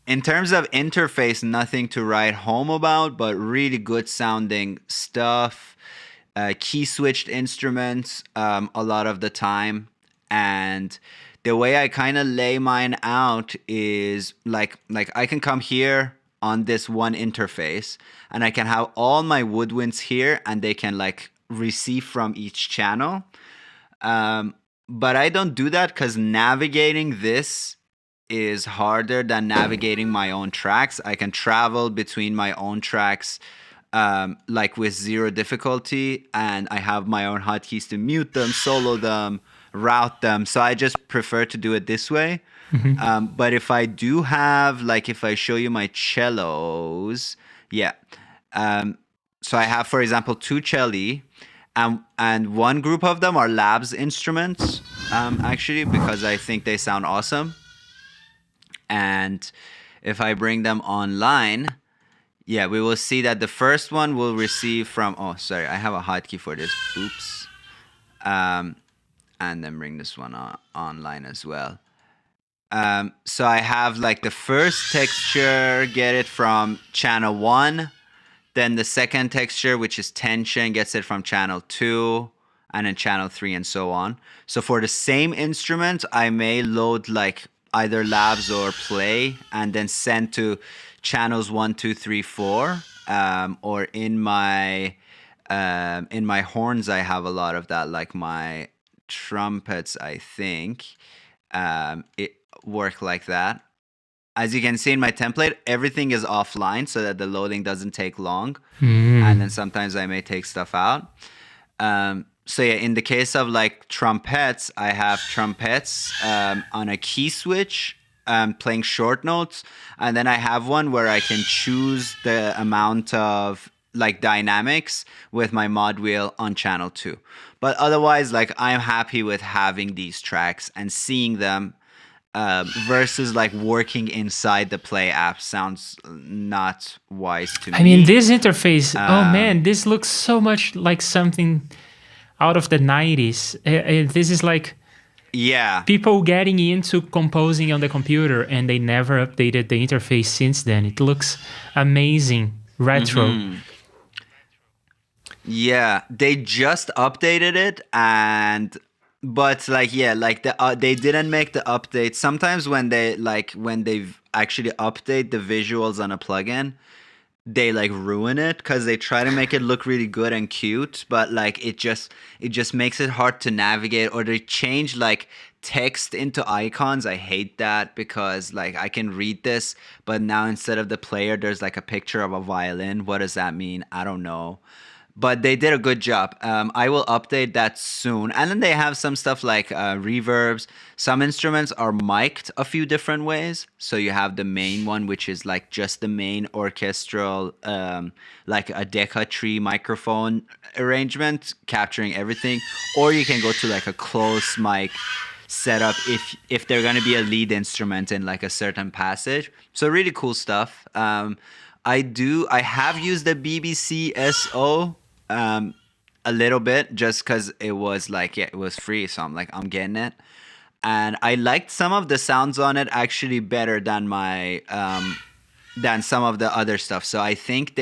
in terms of interface, nothing to write home about, but really good sounding stuff. Key switched instruments a lot of the time. And the way I kind of lay mine out is like I can come here on this one interface and I can have all my woodwinds here and they can like receive from each channel. But I don't do that because navigating this is harder than navigating my own tracks. I can travel between my own tracks like with zero difficulty, and I have my own hotkeys to mute them, solo them, route them. So I just prefer to do it this way. But if I do have, like if I show you my cellos, yeah. So I have, for example, two celli, and one group of them are labs instruments, actually, because I think they sound awesome. And if I bring them online, yeah, we will see that the first one will receive from, oh, sorry, I have a hotkey for this. Oops. And then bring this one online as well. So I have like the first texture, get it from channel 1. Then the second texture, which is tension, gets it from channel 2. And then channel 3 and so on. So for the same instrument, I may load like either labs or play and then send to channels 1, 2, 3, 4. Or in my horns, I have a lot of that, like my trumpets, I think it work like that. As you can see in my template, everything is offline so that the loading doesn't take long. And then sometimes I may take stuff out. So yeah, in the case of like trumpets, I have trumpets on a key switch, playing short notes. And then I have one where I can choose the amount of like dynamics with my mod wheel on channel 2. But otherwise, like I'm happy with having these tracks and seeing them versus like working inside the Play app sounds not wise to me. I mean, this interface, oh man, this looks so much like something out of the 90s. This is like people getting into composing on the computer and they never updated the interface since then. It looks amazing, retro. Yeah, they just updated it, but like they didn't make the update. Sometimes when they actually update the visuals on a plugin, they like ruin it because they try to make it look really good and cute, but like it just makes it hard to navigate, or they change like text into icons. I hate that because like I can read this, but now instead of the player there's like a picture of a violin. What does that mean? I don't know. But they did a good job. I will update that soon. And then they have some stuff like reverbs. Some instruments are mic'd a few different ways. So you have the main one, which is like just the main orchestral, like a Decca tree microphone arrangement, capturing everything. Or you can go to like a close mic setup if they're going to be a lead instrument in like a certain passage. So really cool stuff. I have used the BBC SO a little bit just because it was like, it was free. So I'm like, I'm getting it. And I liked some of the sounds on it actually better than than some of the other stuff. So I think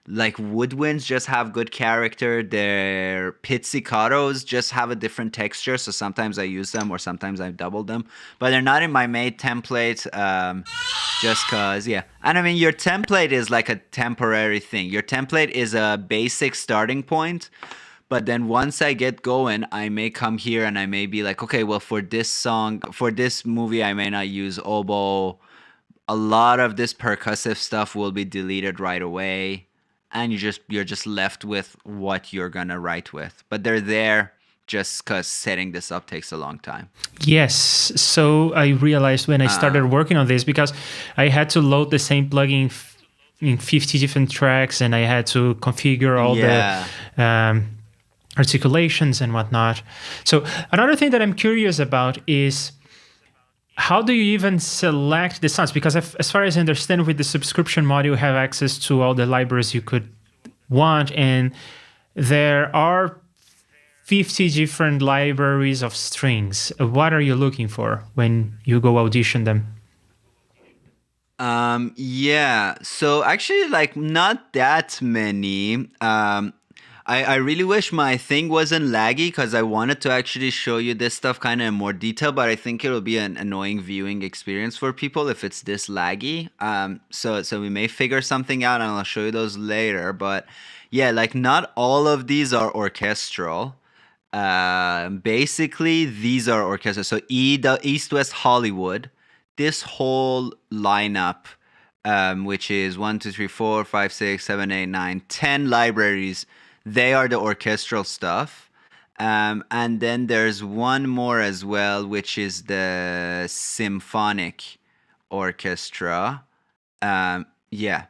like woodwinds just have good character. Their pizzicatos just have a different texture, so sometimes I use them or sometimes I double them, but they're not in my made template. Just cause, yeah. And I mean, your template is like a temporary thing. Your template is a basic starting point, but then once I get going, I may come here and I may be like, okay, well, for this song, for this movie, I may not use oboe. A lot of this percussive stuff will be deleted right away, and you're just left with what you're gonna write with. But they're there just because setting this up takes a long time. Yes. So I realized when I started working on this, because I had to load the same plugin in 50 different tracks, and I had to configure all Yeah. the articulations and whatnot. So another thing that I'm curious about is, how do you even select the sounds? Because as far as I understand, with the subscription module, you have access to all the libraries you could want, and there are 50 different libraries of strings. What are you looking for when you go audition them? Yeah. So actually, like, not that many. I really wish my thing wasn't laggy because I wanted to actually show you this stuff kind of in more detail, but I think it'll be an annoying viewing experience for people if it's this laggy. So we may figure something out and I'll show you those later. But yeah, like, not all of these are orchestral. Basically, these are orchestral. So the East West Hollywood, this whole lineup, which is 1, 2, 3, 4, 5, 6, 7, 8, 9, 10 libraries, they are the orchestral stuff. And then there's one more as well, which is the Symphonic Orchestra. Yeah.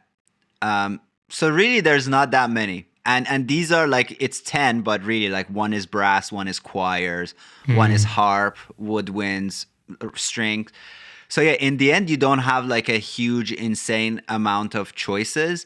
So really, there's not that many. And these are like, it's 10, but really, like, one is brass, one is choirs, one is harp, woodwinds, strings. So yeah, in the end, you don't have like a huge, insane amount of choices.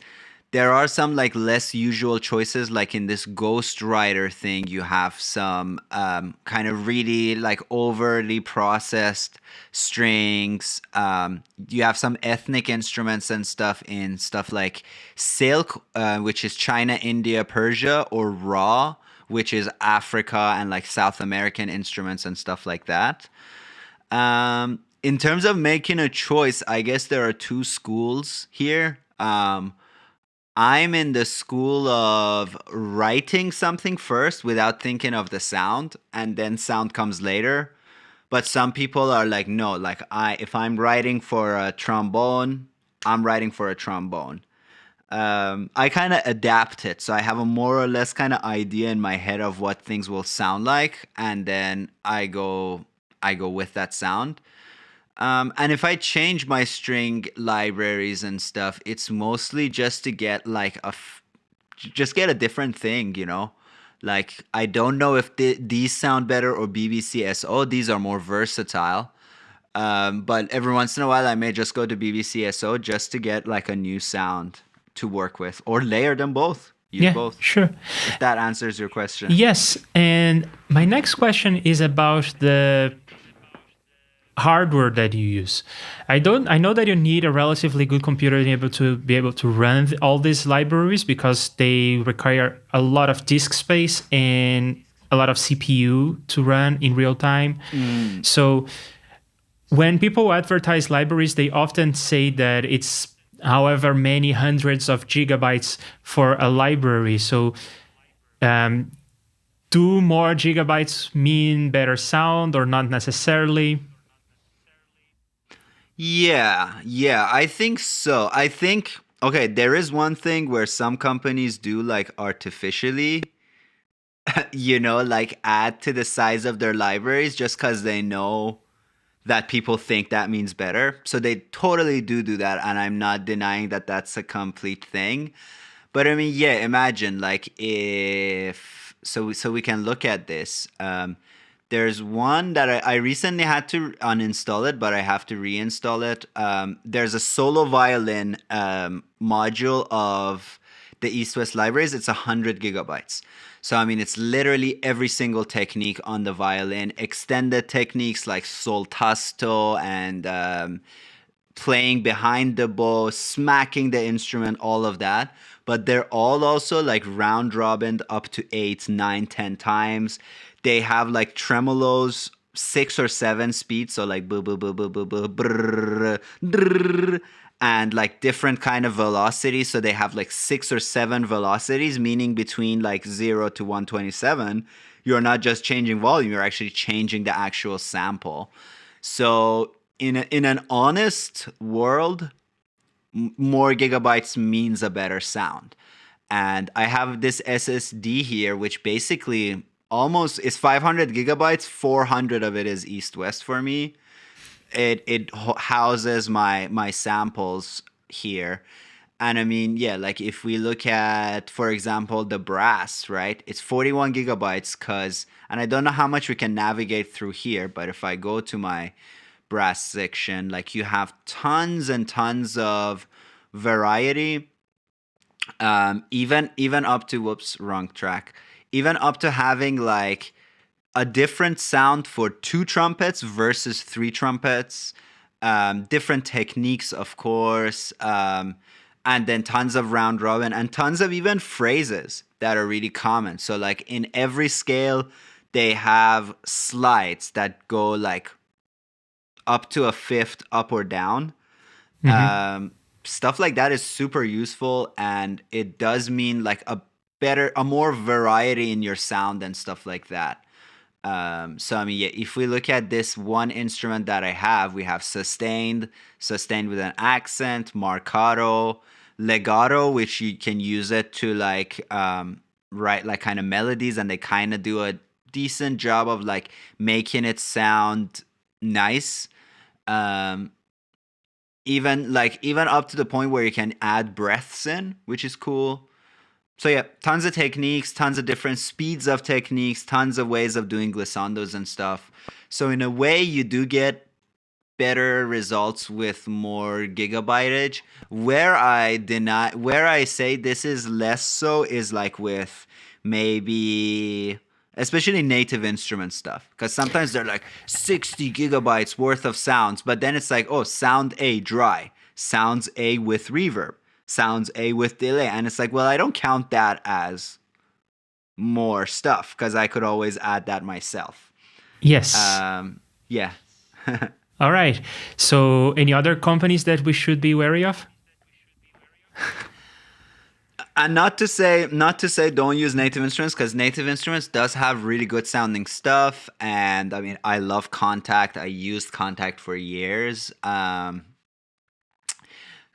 There are some like less usual choices, like in this Ghost Rider thing, you have some kind of really like overly processed strings. You have some ethnic instruments and stuff in stuff like Silk, which is China, India, Persia, or Raw, which is Africa and like South American instruments and stuff like that. In terms of making a choice, I guess there are two schools here. I'm in the school of writing something first without thinking of the sound, and then sound comes later. But some people are like, no, like, if I'm writing for a trombone, I'm writing for a trombone. I kind of adapt it, so I have a more or less kind of idea in my head of what things will sound like, and then I go with that sound. And if I change my string libraries and stuff, it's mostly just to get like just get a different thing, you know? Like, I don't know if these sound better or BBC SO. These are more versatile. But every once in a while, I may just go to BBC SO just to get like a new sound to work with, or layer them both. Use Yeah, both. sure. If that answers your question. Yes, and my next question is about the hardware that you use. I know that you need a relatively good computer to be able to run all these libraries, because they require a lot of disk space and a lot of CPU to run in real time. So when people advertise libraries, they often say that it's however many hundreds of gigabytes for a library. So do more gigabytes mean better sound, or not necessarily? Yeah, I think so. I think, okay, there is one thing where some companies do like artificially, like add to the size of their libraries just because they know that people think that means better. So they totally do that, and I'm not denying that that's a complete thing. But I mean, yeah, imagine like, if so we can look at this. There's one that I recently had to uninstall it, but I have to reinstall it. There's a solo violin module of the East-West libraries. It's 100 gigabytes. So, I mean, it's literally every single technique on the violin, extended techniques like sol tasto and playing behind the bow, smacking the instrument, all of that. but they're all also like round robin up to 8, 9, 10 times. They have like tremolos 6 or 7 speeds, so like boo boo boo boo boo boo brrr, brrr, and like different kind of velocities. So they have like 6 or 7 velocities, meaning between like 0 to 127, you're not just changing volume, you're actually changing the actual sample. So in an honest world, more gigabytes means a better sound. And I have this SSD here, which basically almost is 500 gigabytes. 400 of it is east-west for me. It houses my samples here. And I mean, yeah, like if we look at, for example, the brass, right? It's 41 gigabytes and I don't know how much we can navigate through here, but if I go to my brass section, like you have tons and tons of variety. Even up to, whoops, wrong track. Even up to having like a different sound for 2 trumpets versus 3 trumpets. Different techniques, of course. And then tons of round robin and tons of even phrases that are really common. So like in every scale, they have slides that go like up to a fifth up or down. Stuff like that is super useful, and it does mean like a more variety in your sound and stuff like that. So I mean, yeah, if we look at this one instrument that I have, we have sustained with an accent, marcato, legato, which you can use it to like write like kind of melodies, and they kind of do a decent job of like making it sound nice. Even up to the point where you can add breaths in, which is cool. So yeah, tons of techniques, tons of different speeds of techniques, tons of ways of doing glissandos and stuff. So in a way, you do get better results with more gigabyteage. Where I say this is less so is like with maybe, especially native instrument stuff, because sometimes they're like 60 gigabytes worth of sounds, but then it's like, oh, sound A dry, sounds A with reverb, sounds A with delay, and it's like, well, I don't count that as more stuff because I could always add that myself. Yes. Yeah. All right. So any other companies that we should be wary of? And not to say don't use native instruments, because native instruments does have really good sounding stuff. And I mean, I love Contact. I used Contact for years.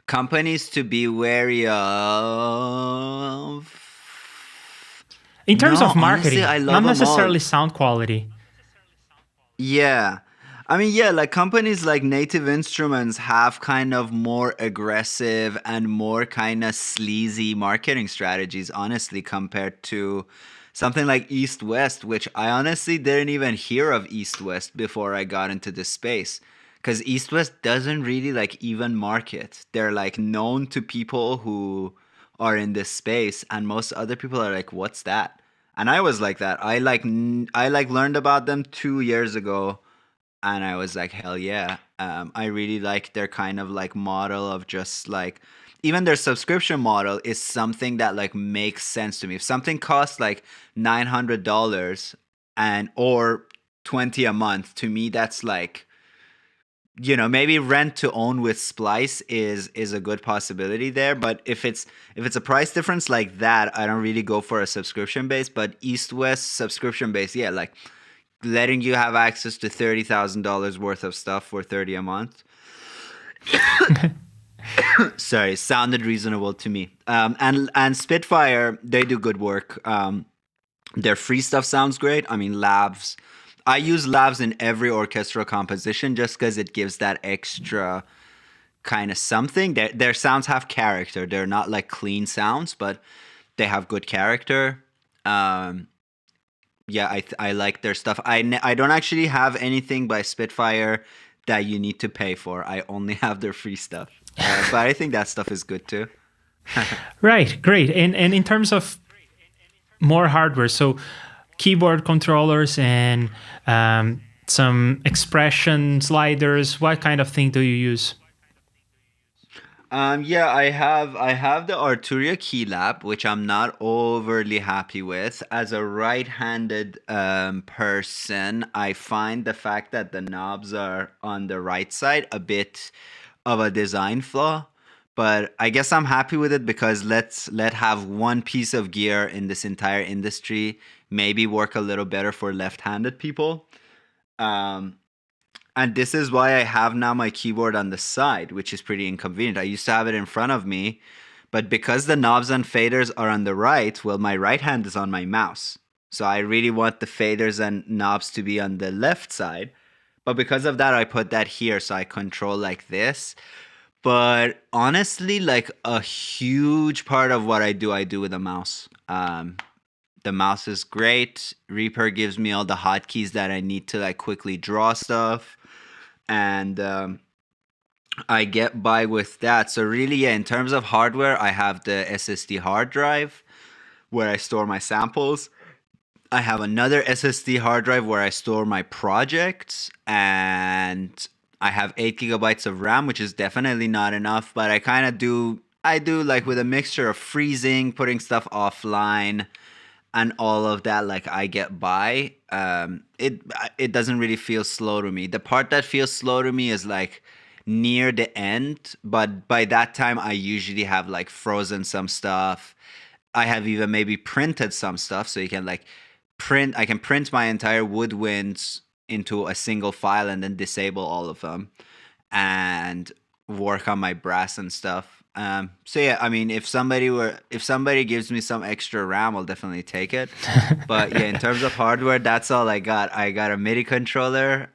Companies to be wary of. In terms of marketing, honestly, I love not necessarily them all. sound quality. Yeah. I mean, yeah, like companies like Native Instruments have kind of more aggressive and more kind of sleazy marketing strategies, honestly, compared to something like East West, which I honestly didn't even hear of East West before I got into this space. Because East West doesn't really like even market. They're like known to people who are in this space, and most other people are like, "What's that?" And I was like that. I learned about them 2 years ago, and I was like, hell yeah. I really like their kind of like model of just like, even their subscription model is something that like makes sense to me. If something costs like $900 or 20 a month, to me that's like, maybe rent to own with Splice is a good possibility there. But if it's a price difference like that, I don't really go for a subscription base. But East West subscription base, yeah, like letting you have access to $30,000 worth of stuff for 30 a month. Sorry, sounded reasonable to me. And Spitfire, they do good work. Their free stuff sounds great. I mean, lavs. I use lavs in every orchestral composition just because it gives that extra kind of something. Their sounds have character. They're not like clean sounds, but they have good character. Yeah, I like their stuff. I don't actually have anything by Spitfire that you need to pay for. I only have their free stuff. But I think that stuff is good too. Right, great. And in terms of more hardware, so keyboard controllers and some expression sliders, what kind of thing do you use? Yeah, I have the Arturia keylap, which I'm not overly happy with. As a right-handed person, I find the fact that the knobs are on the right side a bit of a design flaw. But I guess I'm happy with it because let have one piece of gear in this entire industry maybe work a little better for left-handed people. Um, and this is why I have now my keyboard on the side, which is pretty inconvenient. I used to have it in front of me, but because the knobs and faders are on the right, well, my right hand is on my mouse. So I really want the faders and knobs to be on the left side. But because of that, I put that here so I control like this. But honestly, like a huge part of what I do with a mouse. The mouse is great. Reaper gives me all the hotkeys that I need to like quickly draw stuff. And I get by with that. So really, yeah, in terms of hardware, I have the SSD hard drive where I store my samples. I have another SSD hard drive where I store my projects, and I have 8 gigabytes of RAM, which is definitely not enough, but I do like with a mixture of freezing, putting stuff offline, and all of that, like I get by. It doesn't really feel slow to me. The part that feels slow to me is like near the end, but by that time I usually have like frozen some stuff. I have even maybe printed some stuff, so you can like print. I can print my entire Woodwinds into a single file and then disable all of them and work on my brass and stuff. So yeah, I mean, if somebody gives me some extra RAM, I'll definitely take it. But yeah, in terms of hardware, that's all I got. I got a MIDI controller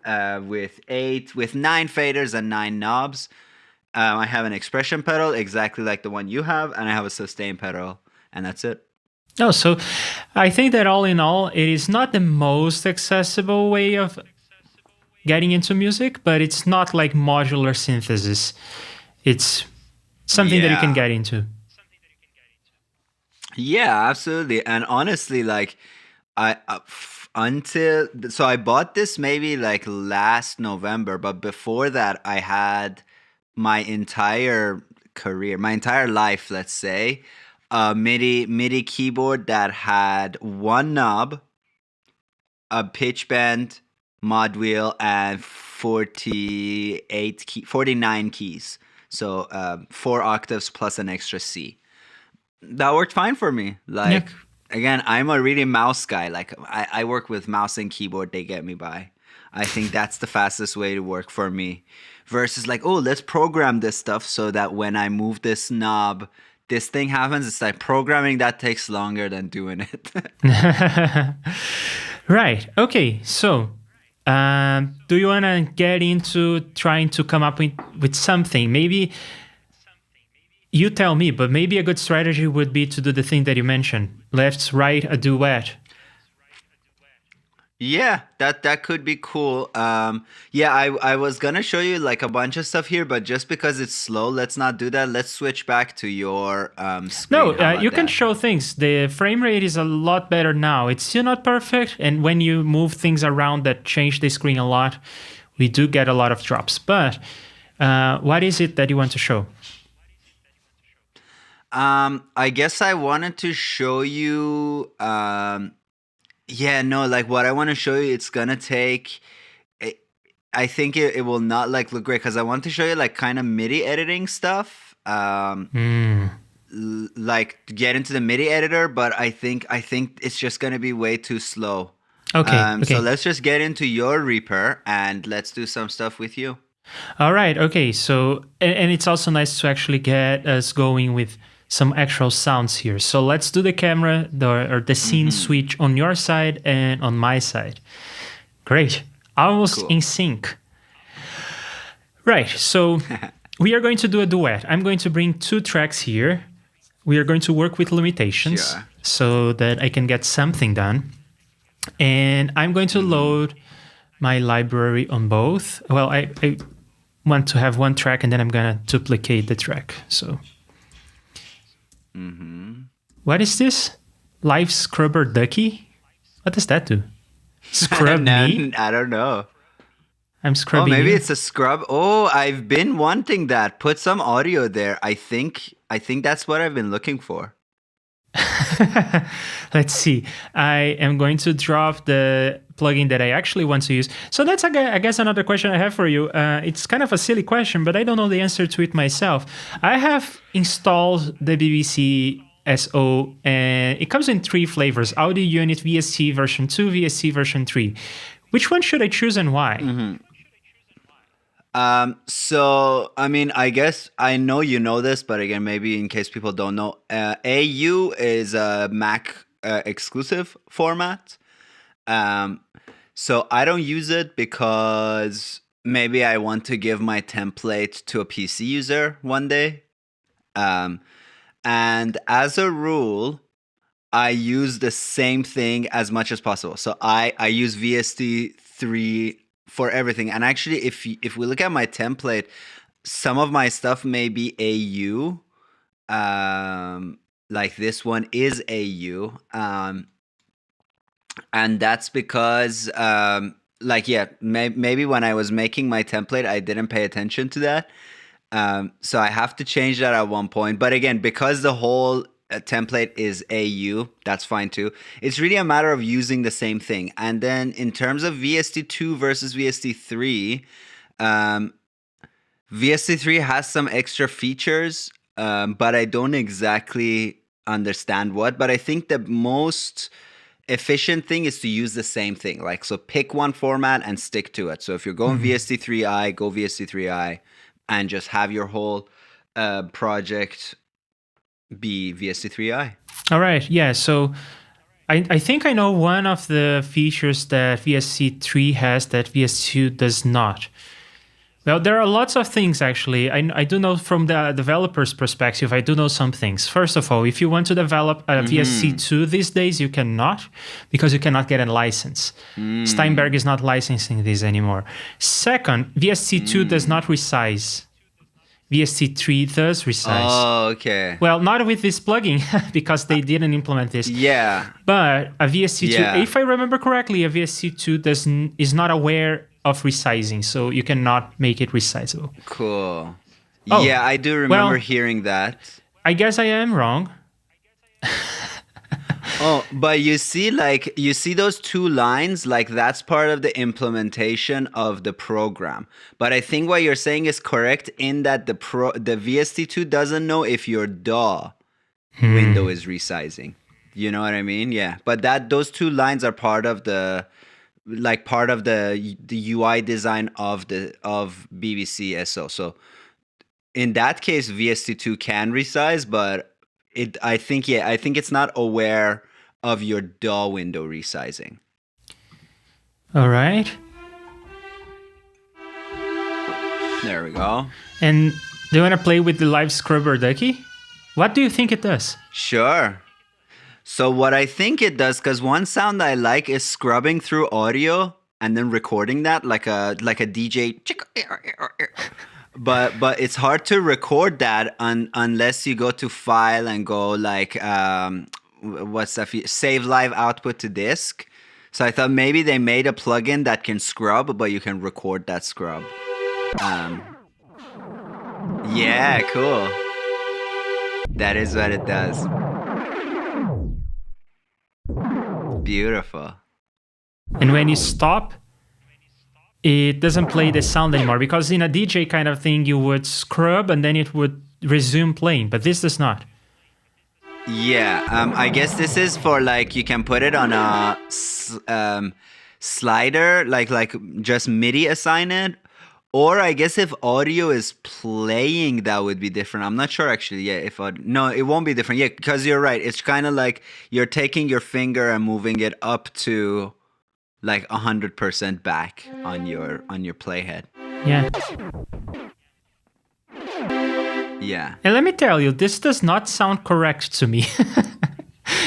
with 9 faders and 9 knobs. I have an expression pedal exactly like the one you have, and I have a sustain pedal, and that's it. Oh, so I think that all in all, it is not the most accessible way of getting into music, but it's not like modular synthesis. It's something that you can Yeah. get into. Yeah, absolutely. And honestly, like until so I bought this maybe like last November, but before that I had my entire career, my entire life, let's say, a MIDI keyboard that had one knob, a pitch bend, mod wheel, and 49 keys. So 4 octaves plus an extra C. That worked fine for me. Yeah. Like, again, I'm a really mouse guy. Like, I work with mouse and keyboard, they get me by. I think that's the fastest way to work for me. Versus, like, oh, let's program this stuff so that when I move this knob, this thing happens. It's like programming that takes longer than doing it. Right. Okay. So, do you want to get into trying to come up with something? Maybe you tell me, but maybe a good strategy would be to do the thing that you mentioned. Let's write a duet. Yeah, that could be cool. Yeah, I was gonna show you like a bunch of stuff here, but just because it's slow, let's not do that. Let's switch back to your screen. No, How about you can that? show things. The frame rate is a lot better now. It's still not perfect, and when you move things around that change the screen a lot, we do get a lot of drops. But what is it that you want to show? I guess I wanted to show you. Yeah, no, like what I want to show you, it's gonna take. It, I think it will not like look great because I want to show you like kind of MIDI editing stuff. Like to get into the MIDI editor, but I think it's just gonna be way too slow. Okay, So okay. let's just get into your Reaper and let's do some stuff with you. All right, okay. So, and it's also nice to actually get us going with some actual sounds here. So let's do the camera or the scene switch on your side and on my side. Great. Almost Cool. in sync. Right, so we are going to do a duet. I'm going to bring 2 tracks here. We are going to work with limitations Sure. so that I can get something done. And I'm going to load my library on both. Well, I want to have one track and then I'm going to duplicate the track. So, what is this? Live Scrubber Ducky? What does that do? Scrub me? I don't know. I'm Oh, scrubbing maybe you. it's a scrub. Oh, I've been wanting that. Put some audio there. I think that's what I've been looking for. Let's see. I am going to drop the plugin that I actually want to use. So that's, I guess, another question I have for you. It's kind of a silly question, but I don't know the answer to it myself. I have installed the BBC SO, and it comes in 3 flavors: Audio Unit, VST version 2, VST version 3. Which one should I choose and why? So I mean, I guess I know you know this, but again, maybe in case people don't know, AU is a Mac exclusive format. Um, so I don't use it because maybe I want to give my template to a PC user one day. And as a rule, I use the same thing as much as possible. So I use VST3 for everything. And actually, if we look at my template, some of my stuff may be AU. Like this one is AU. And that's because, maybe when I was making my template, I didn't pay attention to that. So I have to change that at one point. But again, because the whole template is AU, that's fine too. It's really a matter of using the same thing. And then in terms of VST2 versus VST3, VST3 has some extra features, but I don't exactly understand what. But I think the most efficient thing is to use the same thing. Like, so pick one format and stick to it. So if you're going VST3i, go VST3i, and just have your whole project be VST3i. All right. Yeah. So I think I know one of the features that VST3 has that VST2 does not. Well, there are lots of things, actually. I do know from the developer's perspective, I do know some things. First of all, if you want to develop a VST2 these days, you cannot, because you cannot get a license. Steinberg is not licensing this anymore. Second, VST2 does not resize. VST3 does resize. Oh, okay. Well, not with this plugin, because they didn't implement this. Yeah. But a VST2, Yeah. if I remember correctly, a VST2 is not aware of resizing, so you cannot make it resizable. Cool. Oh, yeah, I do remember hearing that. I guess I am wrong. Oh, but you see those 2 lines, like that's part of the implementation of the program. But I think what you're saying is correct in that the VST2 doesn't know if your DAW window is resizing. You know what I mean? Yeah. But those 2 lines are part of the UI design of BBC SO. So in that case, VST2 can resize, but I think it's not aware of your DAW window resizing. All right. There we go. And do you want to play with the live scrubber, Ducky? What do you think it does? Sure. So what I think it does, because one sound I like is scrubbing through audio and then recording that like a DJ. But it's hard to record that unless you go to File and go like what's that? Save live output to disk. So I thought maybe they made a plugin that can scrub, but you can record that scrub. Yeah, cool. That is what it does. Beautiful. And when you stop, it doesn't play the sound anymore, because in a DJ kind of thing, you would scrub and then it would resume playing, but this does not. Yeah, I guess this is for like you can put it on a slider, like just MIDI assign it, or I guess if audio is playing, that would be different. I'm not sure actually. Yeah, no, it won't be different. Yeah, because you're right. It's kind of like you're taking your finger and moving it up to like 100% back on your playhead. Yeah. Yeah. And let me tell you, this does not sound correct to me.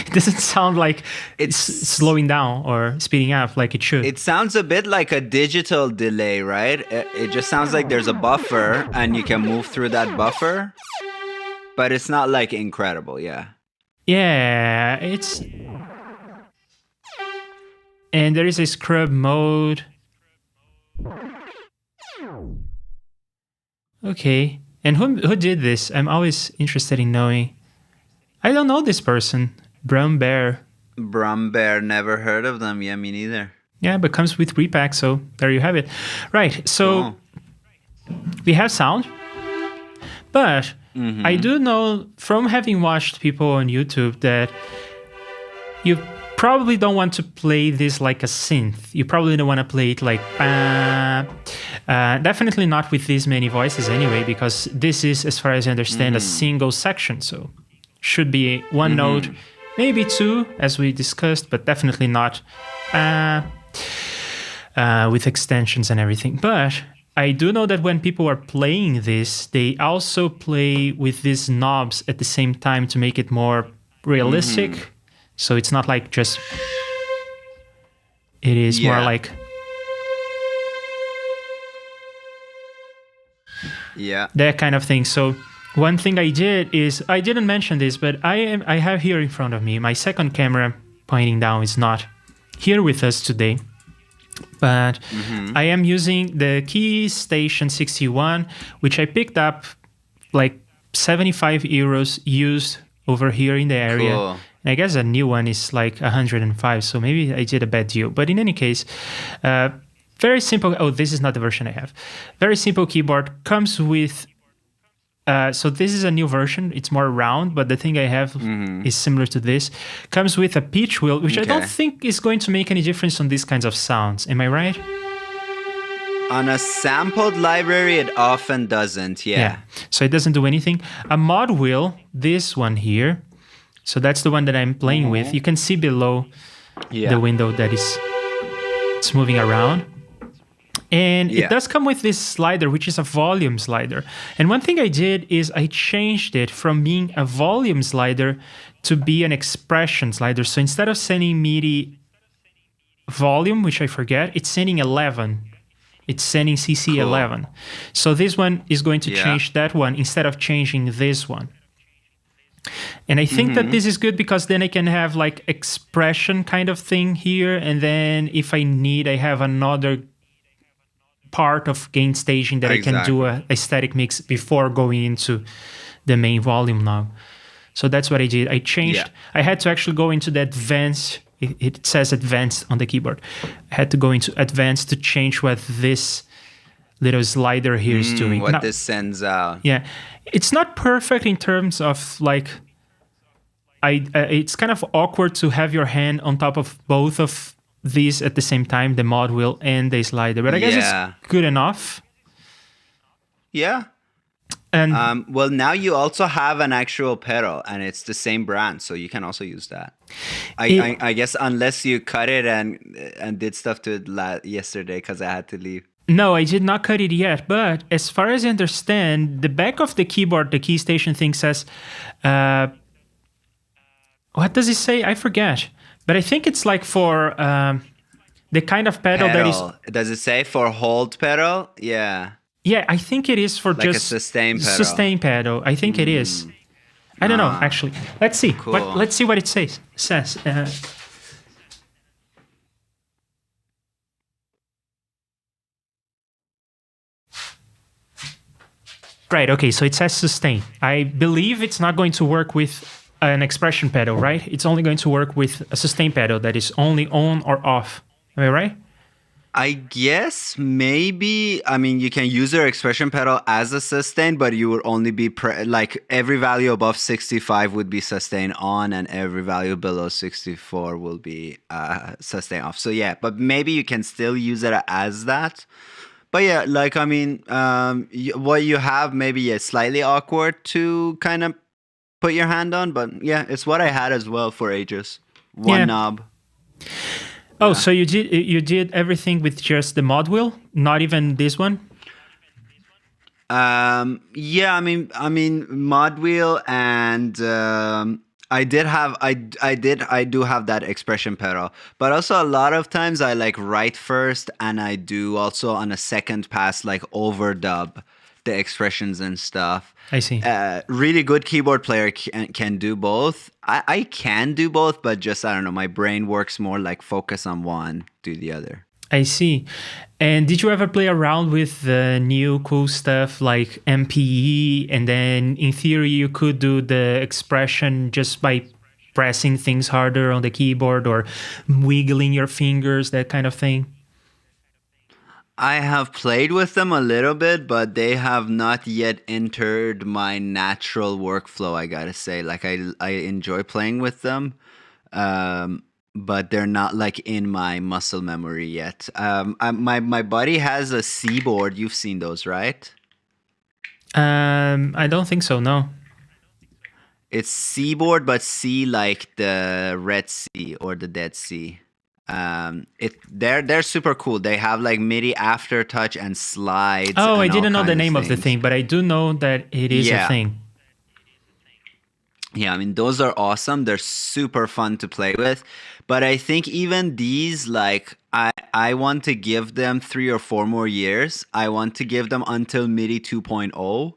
It doesn't sound like it's slowing down or speeding up like it should. It sounds a bit like a digital delay, right? It just sounds like there's a buffer and you can move through that buffer. But it's not like incredible, yeah. Yeah, and there is a scrub mode. Okay. And who did this? I'm always interested in knowing. I don't know this person. Brown Bear. Brumbear, never heard of them. Yeah, me neither. Yeah, but comes with repack, so there you have it. Right, so we have sound, but I do know from having watched people on YouTube that you probably don't want to play this like a synth. You probably don't want to play it like definitely not with this many voices anyway, because this is, as far as I understand, a single section. So should be one note, maybe two, as we discussed, but definitely not with extensions and everything. But I do know that when people are playing this, they also play with these knobs at the same time to make it more realistic. So it's not like just, it is more like, that kind of thing. So one thing I did is, I didn't mention this, but I have here in front of me, my second camera pointing down is not here with us today. But I am using the Key Station 61, which I picked up like 75 euros used over here in the area. Cool. I guess a new one is like 105, so maybe I did a bad deal. But in any case, very simple. Oh, this is not the version I have. Very simple keyboard. Comes with... so this is a new version. It's more round, but the thing I have is similar to this. Comes with a pitch wheel, which I don't think is going to make any difference on these kinds of sounds. Am I right? On a sampled library, it often doesn't, yeah. So it doesn't do anything. A mod wheel, this one here. So that's the one that I'm playing with. You can see below the window that it's moving around. And it does come with this slider, which is a volume slider. And one thing I did is I changed it from being a volume slider to be an expression slider. So instead of sending MIDI volume, which I forget, it's sending 11. It's sending CC 11. So this one is going to change that one instead of changing this one. And I think that this is good because then I can have like expression kind of thing here. And then if I need, I have another part of gain staging that I can do a static mix before going into the main volume knob. So that's what I did. I changed. I had to actually go into the advanced. It says advanced on the keyboard. I had to go into advanced to change what this little slider here is doing. What this sends out. Yeah. It's not perfect in terms of like, it's kind of awkward to have your hand on top of both of these at the same time, the mod wheel and the slider. But I guess it's good enough. Yeah. And well, now you also have an actual pedal, and it's the same brand, so you can also use that. I guess unless you cut it and did stuff to it yesterday because I had to leave. No, I did not cut it yet. But as far as I understand, the back of the keyboard, the key station thing says, what does it say? I forget. But I think it's like for the kind of pedal that is... Does it say for hold pedal? Yeah. Yeah, I think it is for like just... a sustain pedal. Sustain pedal. I think it is. I don't know, actually. Let's see. Cool. Let's see what it says. Right, okay, so it says sustain. I believe it's not going to work with an expression pedal, right? It's only going to work with a sustain pedal that is only on or off. Am I right? I guess maybe, I mean, you can use your expression pedal as a sustain, but you would only be, like every value above 65 would be sustain on, and every value below 64 will be sustain off. So yeah, but maybe you can still use it as that. But yeah, like, I mean, what you have maybe is slightly awkward to kind of put your hand on, but yeah, it's what I had as well for ages. One knob. Oh, so you did everything with just the mod wheel, not even this one? Yeah, I mean mod wheel, and I do have that expression pedal, but also a lot of times I like write first, and I do also on a second pass like overdub the expressions and stuff. I see. Really good keyboard player can do both. I can do both, but just, I don't know, my brain works more like focus on one, do the other. I see. And did you ever play around with the new cool stuff like MPE? And then in theory, you could do the expression just by pressing things harder on the keyboard or wiggling your fingers, that kind of thing? I have played with them a little bit, but they have not yet entered my natural workflow, I gotta say. Like I enjoy playing with them, um, but they're not like in my muscle memory yet. My buddy has a C board. You've seen those, right? I don't think so, no. It's C board, but C like the Red Sea or the Dead Sea. They're super cool. They have like MIDI aftertouch and slides. Oh, I And all didn't know the kinds name of the things. thing, but I do know that it is a Yeah. thing. Yeah, I mean, those are awesome. They're super fun to play with. But I think even these, like, I want to give them 3 or 4 more years. I want to give them until MIDI 2.0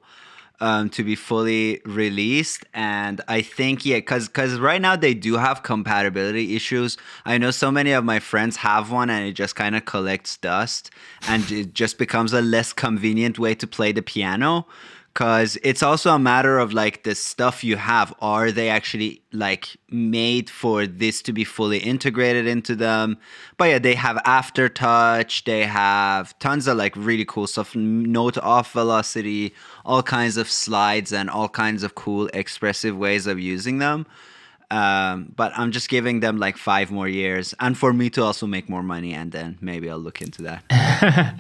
to be fully released. And I think, yeah, because right now they do have compatibility issues. I know so many of my friends have one and it just kind of collects dust and it just becomes a less convenient way to play the piano. Because it's also a matter of like the stuff you have. Are they actually like made for this to be fully integrated into them? But yeah, they have aftertouch. They have tons of like really cool stuff. Note off velocity, all kinds of slides, and all kinds of cool expressive ways of using them. But I'm just giving them like 5 more years, and for me to also make more money, and then maybe I'll look into that.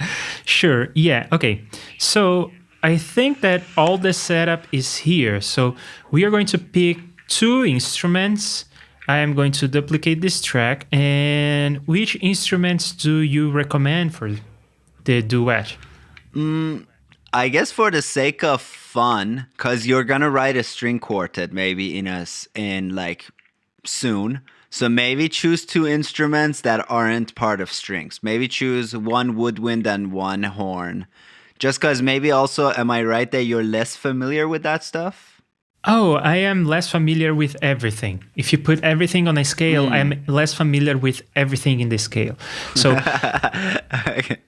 Sure. Yeah. Okay. So I think that all the setup is here. So we are going to pick 2 instruments. I am going to duplicate this track. And which instruments do you recommend for the duet? I guess for the sake of fun, because you're gonna write a string quartet maybe in like soon. So maybe choose 2 instruments that aren't part of strings. Maybe choose one woodwind and one horn. Just because maybe also, am I right that you're less familiar with that stuff? Oh, I am less familiar with everything. If you put everything on a scale, I'm less familiar with everything in the scale. So Okay.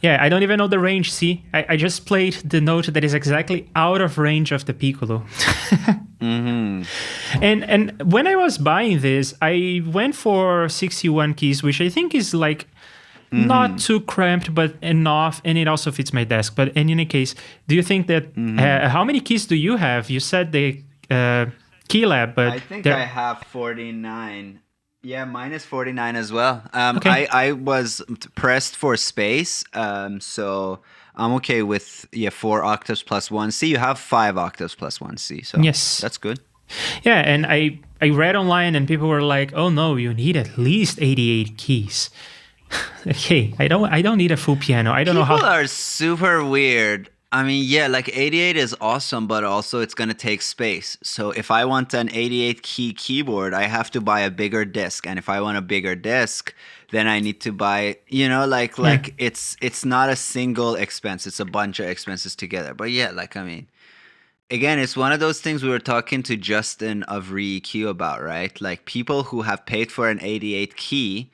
yeah, I don't even know the range. See, I just played the note that is exactly out of range of the piccolo. And when I was buying this, I went for 61 keys, which I think is like not too cramped, but enough, and it also fits my desk. But in any case, do you think that how many keys do you have? You said the key lab, but I think there- I have 49. Yeah, mine is 49 as well. Okay. I was pressed for space, so I'm okay with 4 octaves plus 1C. You have 5 octaves plus 1C, so Yes. that's good. Yeah, and I read online, and people were like, "Oh no, you need at least 88 keys." Okay, I don't need a full piano. I don't know People how. are super weird. I mean, yeah, like 88 is awesome, but also it's gonna take space. So if I want an 88 key keyboard, I have to buy a bigger disc, and if I want a bigger disc, then I need to buy, like it's not a single expense; it's a bunch of expenses together. But yeah, like I mean, again, it's one of those things we were talking to Justin of ReEQ about, right? Like people who have paid for an 88 key,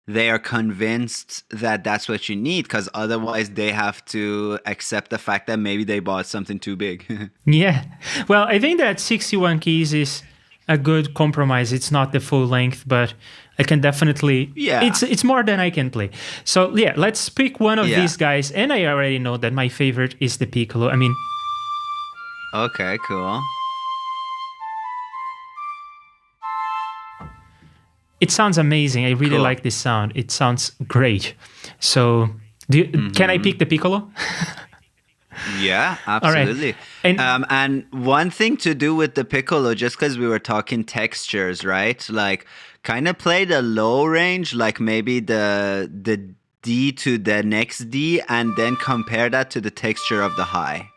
they are convinced that that's what you need because otherwise they have to accept the fact that maybe they bought something too big. Yeah, well, I think that 61 keys is a good compromise. It's not the full length, but I can definitely. Yeah. It's more than I can play. So yeah, let's pick one of Yeah. these guys, and I already know that my favorite is the piccolo. I mean, Okay, cool. it sounds amazing. I really Cool. like this sound. It sounds great. So, can I pick the piccolo? Yeah, right. absolutely. And- And one thing to do with the piccolo, just because we were talking textures, right? Like, kind of play the low range, like maybe the D to the next D, and then compare that to the texture of the high.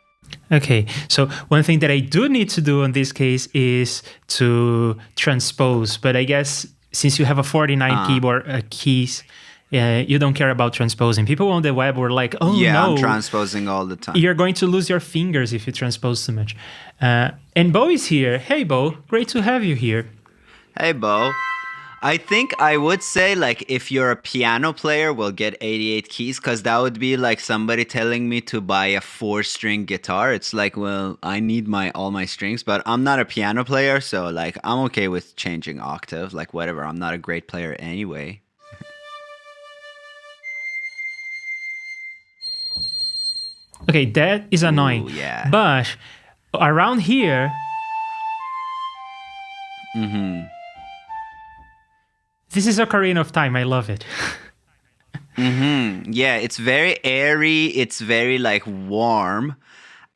Okay, so one thing that I do need to do in this case is to transpose, but I guess since you have a 49 keyboard keys, you don't care about transposing. People on the web were like, "Oh Yeah, no, I'm transposing all the time. you're going to lose your fingers if you transpose too much." And Bo is here. Hey, Bo, great to have you here. Hey, Bo. I think I would say, like, if you're a piano player, we'll get 88 keys, because that would be like somebody telling me to buy a 4-string guitar. It's like, well, I need all my strings, but I'm not a piano player, so like I'm okay with changing octave, like whatever. I'm not a great player anyway. Okay, that is annoying. Ooh, yeah. But around here, this is Ocarina of Time. I love it. Yeah, it's very airy. It's very like warm.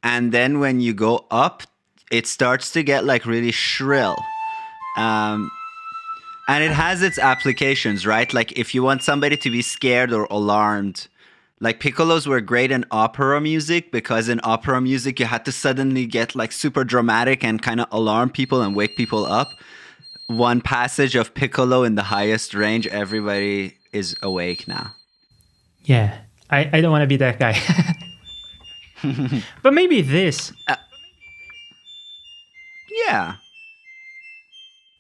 And then when you go up, it starts to get like really shrill. And it has its applications, right? Like if you want somebody to be scared or alarmed, like piccolos were great in opera music, because in opera music you had to suddenly get like super dramatic and kind of alarm people and wake people up. One passage of piccolo in the highest range, everybody is awake now. Yeah, I don't want to be that guy. But maybe this. Yeah.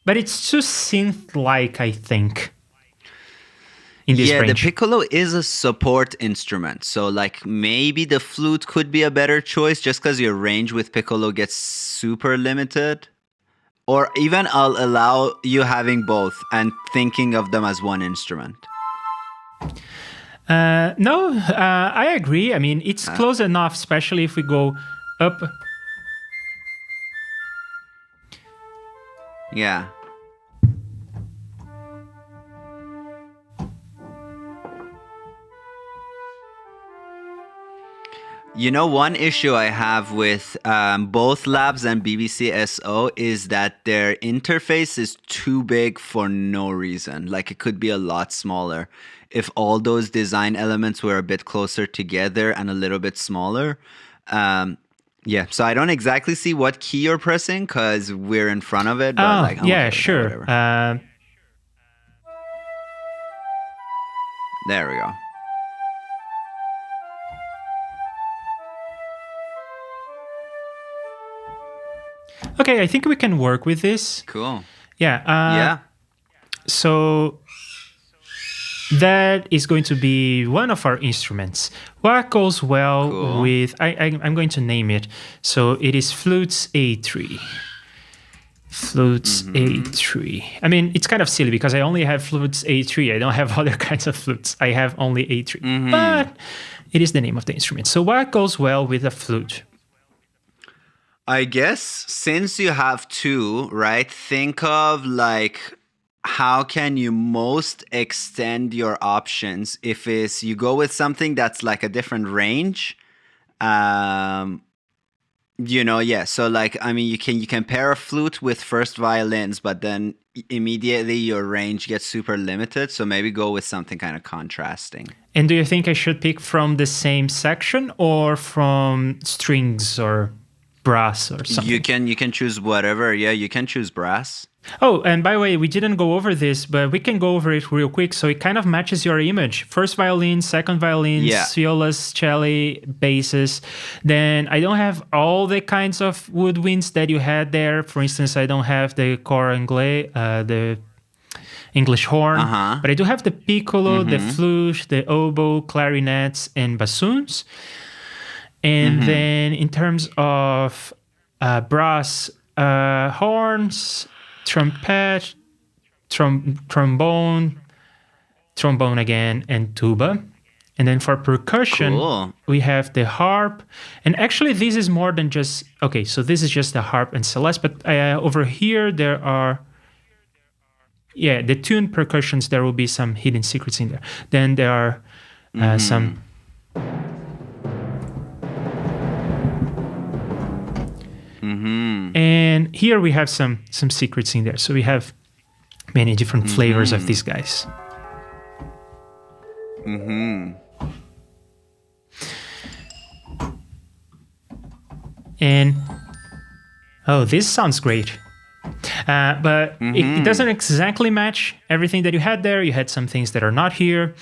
But it's too synth-like, I think. In this range. The piccolo is a support instrument. So like maybe the flute could be a better choice, just because your range with piccolo gets super limited. Or even I'll allow you having both and thinking of them as one instrument. No, I agree. I mean, it's close enough, especially if we go up. Yeah. You know, one issue I have with both labs and BBC SO is that their interface is too big for no reason. Like, it could be a lot smaller if all those design elements were a bit closer together and a little bit smaller. Yeah, so I don't exactly see what key you're pressing because we're in front of it. But like, yeah, okay, sure. There we go. Okay, I think we can work with this. Cool. Yeah. Yeah. So that is going to be one of our instruments. What goes well with... I'm going to name it. So it is Flutes A3. Flutes A3. I mean, it's kind of silly because I only have Flutes A3. I don't have other kinds of flutes. I have only A3. But it is the name of the instrument. So what goes well with a flute? I guess since you have two, right, think of like how can you most extend your options if it's you go with something that's like a different range. You know, yeah. So like, I mean, you can pair a flute with first violins, but then immediately your range gets super limited. So maybe go with something kind of contrasting. And do you think I should pick from the same section or from strings or brass or something? You can choose whatever. Yeah, you can choose brass. Oh, and by the way, we didn't go over this, but we can go over it real quick. So it kind of matches your image. First violin, second violin, violas, cello, basses. Then I don't have all the kinds of woodwinds that you had there. For instance, I don't have the cor anglais, the English horn, but I do have the piccolo, the flute, the oboe, clarinets, and bassoons. And then in terms of brass, horns, trumpet, trombone again, and tuba. And then for percussion, we have the harp. And actually, this is more than just... Okay, so this is just the harp and celeste. But over here, there are... Yeah, the tuned percussions, there will be some hidden secrets in there. Then there are some... And here we have some secrets in there. So we have many different flavors of these guys. And oh, this sounds great. But it doesn't exactly match everything that you had there. You had some things that are not here.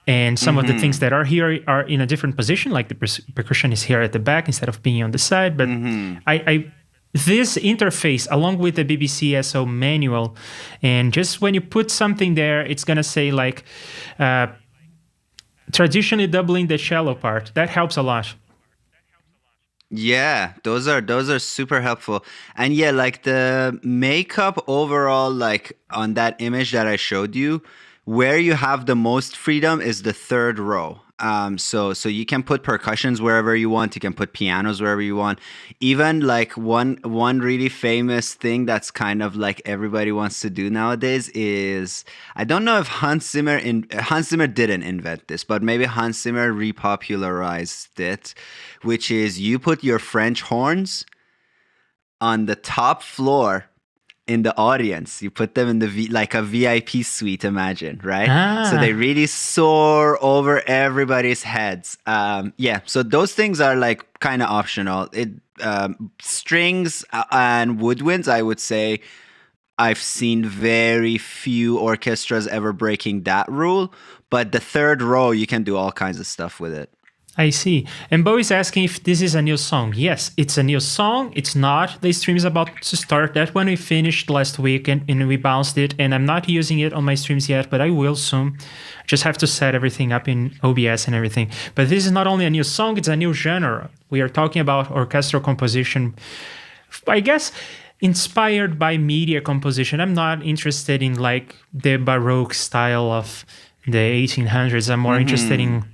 And some of the things that are here are in a different position, like the percussion is here at the back instead of being on the side. But this interface along with the BBC SO manual, and just when you put something there, it's gonna say like traditionally doubling the cello part. That helps a lot. Yeah, those are super helpful. And yeah, like the makeup overall, like on that image that I showed you, where you have the most freedom is the third row. So you can put percussions wherever you want. You can put pianos wherever you want. Even like one really famous thing that's kind of like everybody wants to do nowadays is, I don't know if Hans Zimmer didn't invent this, but maybe Hans Zimmer repopularized it, which is you put your French horns on the top floor in the audience. You put them in the like a VIP suite, imagine, right? So they really soar over everybody's heads. Yeah, so those things are like kind of optional. Strings and woodwinds, I would say I've seen very few orchestras ever breaking that rule, but the third row, you can do all kinds of stuff with it. I see. And Bo is asking if this is a new song. Yes, it's a new song. It's not. The stream is about to start. That one we finished last week and we bounced it. And I'm not using it on my streams yet, but I will soon. Just have to set everything up in OBS and everything. But this is not only a new song, it's a new genre. We are talking about orchestral composition, I guess, inspired by media composition. I'm not interested in like the Baroque style of the 1800s. I'm more interested in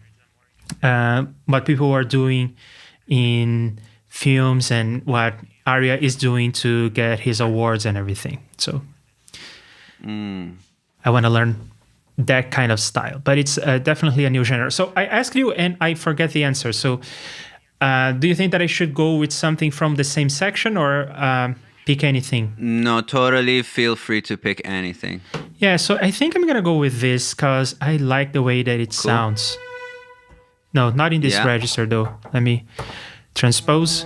what people are doing in films and what Arya is doing to get his awards and everything. So I want to learn that kind of style, but it's definitely a new genre. So I asked you and I forget the answer. So do you think that I should go with something from the same section or pick anything? No, totally feel free to pick anything. Yeah, so I think I'm going to go with this because I like the way that it sounds. No, not in this register though. Let me transpose.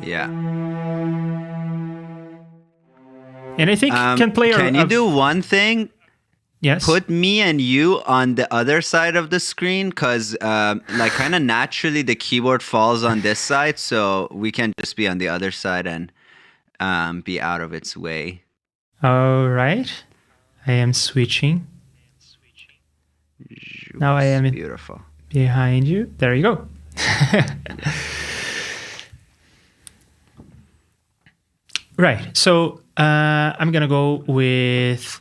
Yeah. And I think you can play. Can you do one thing? Yes. Put me and you on the other side of the screen, because like kind of naturally the keyboard falls on this side, so we can just be on the other side and be out of its way. All right. I am switching. Now I am beautiful behind you. There you go. Right. So I'm gonna go with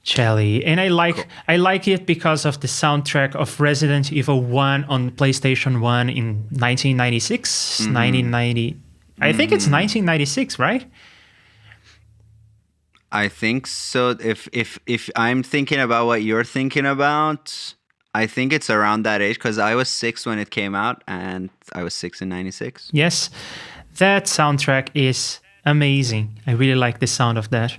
Cello, and I like it because of the soundtrack of Resident Evil 1 on PlayStation 1 in 1996, 1990. I think it's 1996, right? I think so. If I'm thinking about what you're thinking about, I think it's around that age, because I was 6 when it came out, and I was 6 in 96. Yes, that soundtrack is amazing. I really like the sound of that.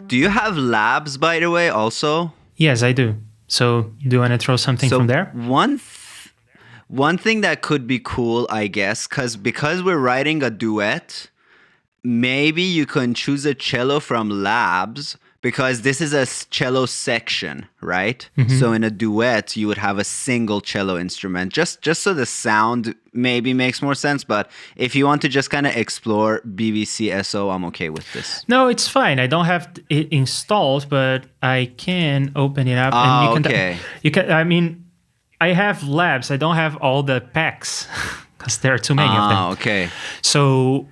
Do you have labs, by the way, also? Yes, I do. So do you want to throw something from there? One thing that could be cool, I guess, because we're writing a duet, maybe you can choose a cello from labs, because this is a cello section, right? So in a duet, you would have a single cello instrument, just so the sound maybe makes more sense. But if you want to just kind of explore BBC SO, I'm okay with this. No, it's fine. I don't have it installed, but I can open it up. And you can, okay. You can. I mean, I have labs. I don't have all the packs because there are too many of them. Okay. So,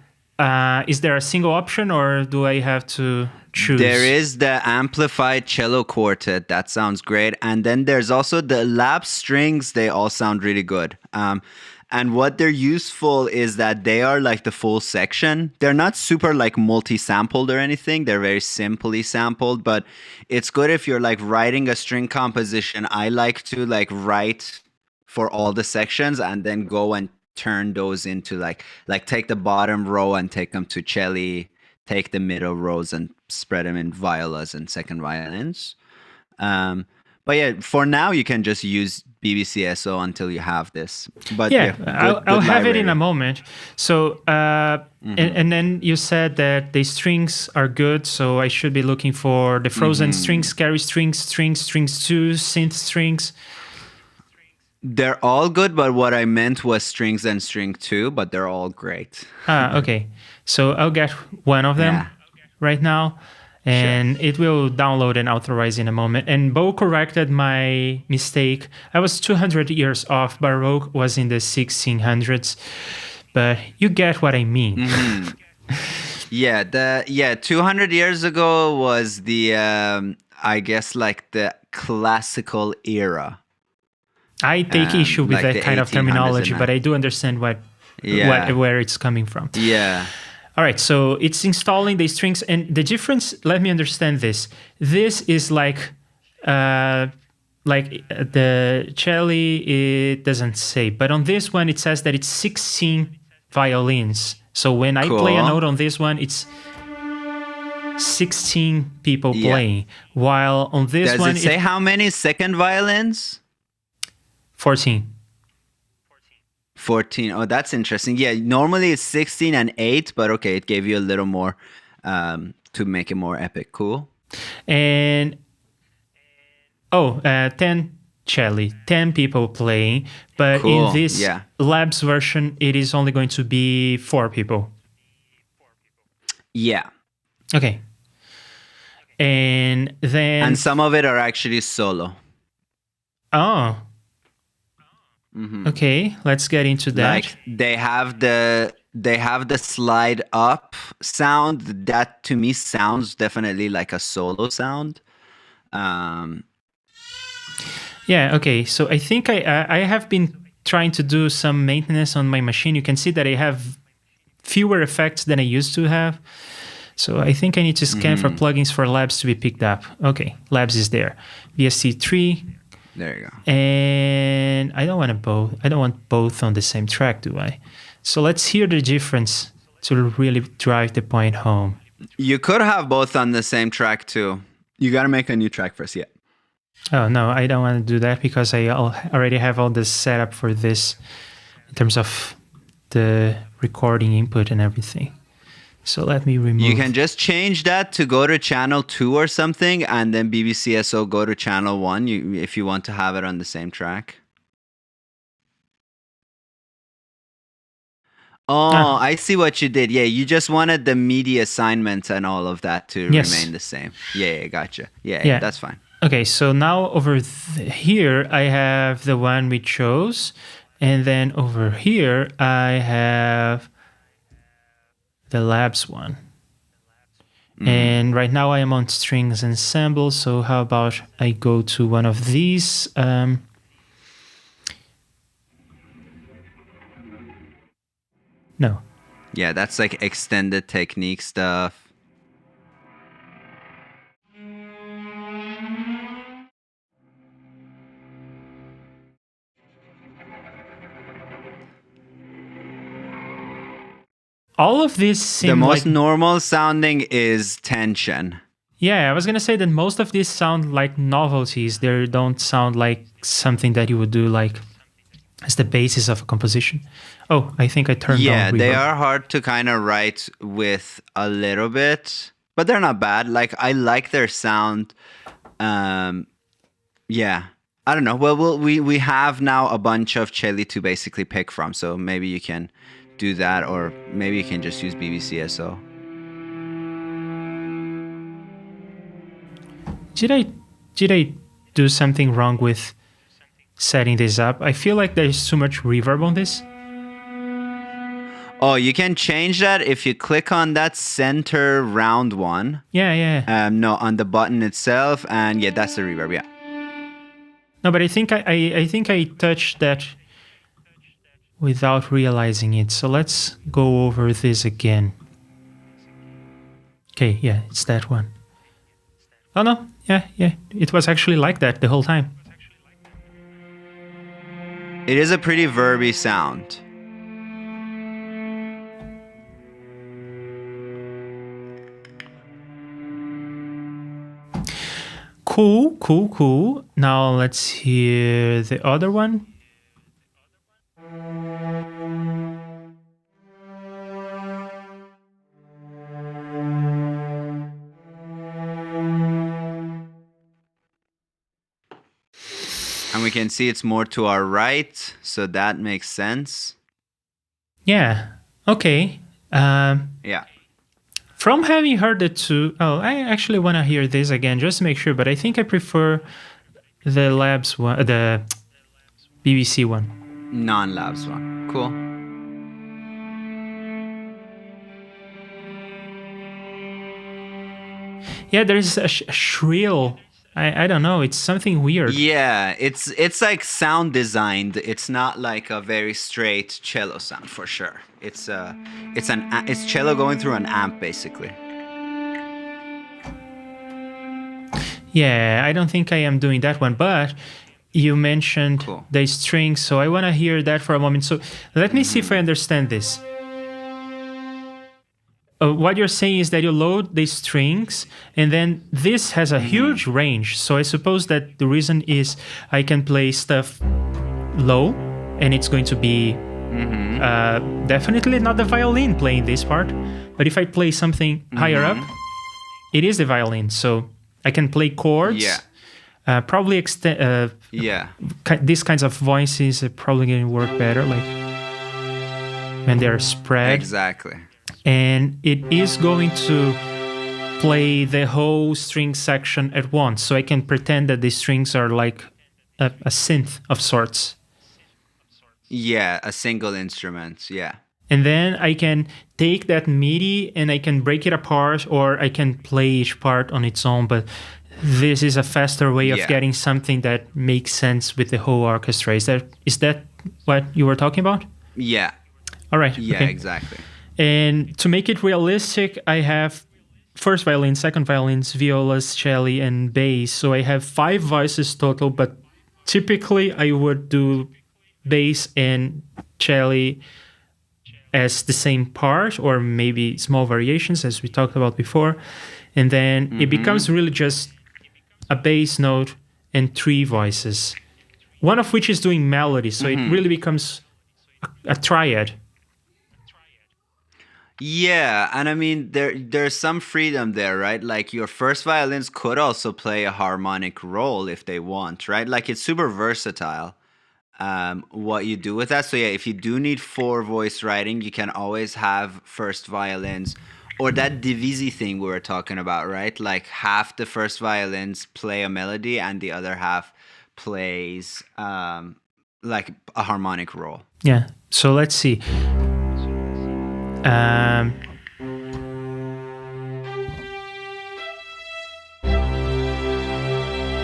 is there a single option, or do I have to choose? There is the amplified cello quartet. That sounds great. And then there's also the lap strings. They all sound really good. And what they're useful is that they are like the full section. They're not super like multi-sampled or anything. They're very simply sampled, but it's good if you're like writing a string composition. I like to like write for all the sections and then go and turn those into like take the bottom row and take them to cello, take the middle rows and spread them in violas and second violins. But yeah, for now you can just use BBCSO until you have this. But Yeah, good I'll have it in library. a moment. So, and then you said that the strings are good, so I should be looking for the frozen strings, carry strings, strings 2, synth strings. They're all good, but what I meant was strings and string 2, but they're all great. Okay. So I'll get one of them Yeah. right now, and it will download and authorize in a moment. And Bo corrected my mistake. I was 200 years off. Baroque was in the 1600s, but you get what I mean. Yeah, 200 years ago was the I guess like the classical era. I take issue with like that the kind of 1800s terminology, and but I do understand Yeah. where it's coming from. Yeah. All right, so it's installing the strings, and the difference. Let me understand this. This is like the cello. It doesn't say, but on this one it says that it's 16 violins. So when I play a Cool. note on this one, it's 16 people Yeah. playing. While on this Does one, it say how many second violins? 14. 14. Oh, that's interesting. Yeah, normally it's 16 and 8, but okay, it gave you a little more to make it more epic. Cool. And 10 cello, 10 people playing, but Cool, in this yeah. labs version it is only going to be 4 people. Yeah. Okay. And then And some of it are actually solo. Okay, let's get into that. Like they have the slide up sound. That to me sounds definitely like a solo sound. Yeah, okay. So I think I have been trying to do some maintenance on my machine. You can see that I have fewer effects than I used to have. So I think I need to scan for plugins for labs to be picked up. Okay, labs is there. VST3. There you go. And I don't want both on the same track, do I? So let's hear the difference to really drive the point home. You could have both on the same track too. You got to make a new track first, yeah. Oh, no, I don't want to do that because I already have all the setup for this in terms of the recording input and everything. So let me remove. You can just change that to go to channel 2 or something, and then BBCSO go to channel 1 if you want to have it on the same track. Oh, I see what you did. Yeah, you just wanted the MIDI assignments and all of that to remain the same. Yeah, gotcha. Yeah, that's fine. Okay, so now over here, I have the one we chose. And then over here, I have the labs one. And right now I am on strings ensemble. So how about I go to one of these? No. Yeah, that's like extended technique stuff. All of these seem the most like normal sounding is tension. Yeah, I was gonna say that most of these sound like novelties. They don't sound like something that you would do like as the basis of a composition. Oh, I think I turned on reverb. They are hard to kind of write with a little bit, but they're not bad. Like I like their sound. Yeah, I don't know. Well, we have now a bunch of cello to basically pick from, so maybe you can do that, or maybe you can just use BBCSO. Did I do something wrong with setting this up? I feel like there's too much reverb on this. Oh, you can change that if you click on that center round one. Yeah. No, on the button itself, and yeah, that's the reverb. Yeah. No, but I think I touched that without realizing it. So let's go over this again. Okay, yeah, it's that one. Oh no, yeah, it was actually like that the whole time. It is a pretty verby sound. Cool. Now let's hear the other one. And we can see it's more to our right, so that makes sense. Yeah. Okay. Yeah. From having heard the two, I actually want to hear this again just to make sure, but I think I prefer the Labs one, the BBC one. Non-labs one. Cool. Yeah, there's a shrill. I don't know. It's something weird. Yeah, it's like sound designed. It's not like a very straight cello sound for sure. It's cello going through an amp basically. Yeah, I don't think I am doing that one, but you mentioned the strings, so I want to hear that for a moment. So let me see if I understand this. What you're saying is that you load the strings, and then this has a huge range. So I suppose that the reason is I can play stuff low, and it's going to be definitely not the violin playing this part. But if I play something higher up, it is the violin. So I can play chords. Yeah. Probably these kinds of voices are probably going to work better, like when they're spread. Exactly. And it is going to play the whole string section at once. So I can pretend that the strings are like a synth of sorts. Yeah, a single instrument, yeah. And then I can take that MIDI and I can break it apart, or I can play each part on its own. But this is a faster way of getting something that makes sense with the whole orchestra. Is that what you were talking about? Yeah. All right. Yeah, okay. Exactly. And to make it realistic, I have first violin, second violins, violas, cello, and bass. So I have 5 voices total, but typically I would do bass and cello as the same part, or maybe small variations, as we talked about before. And then it becomes really just a bass note and 3 voices, one of which is doing melody. So it really becomes a triad. Yeah, and I mean there's some freedom there, right? Like your first violins could also play a harmonic role if they want, right? Like it's super versatile what you do with that. So yeah, if you do need 4 voice writing, you can always have first violins, or that divisi thing we were talking about, right? Like half the first violins play a melody and the other half plays like a harmonic role. Yeah. So let's see.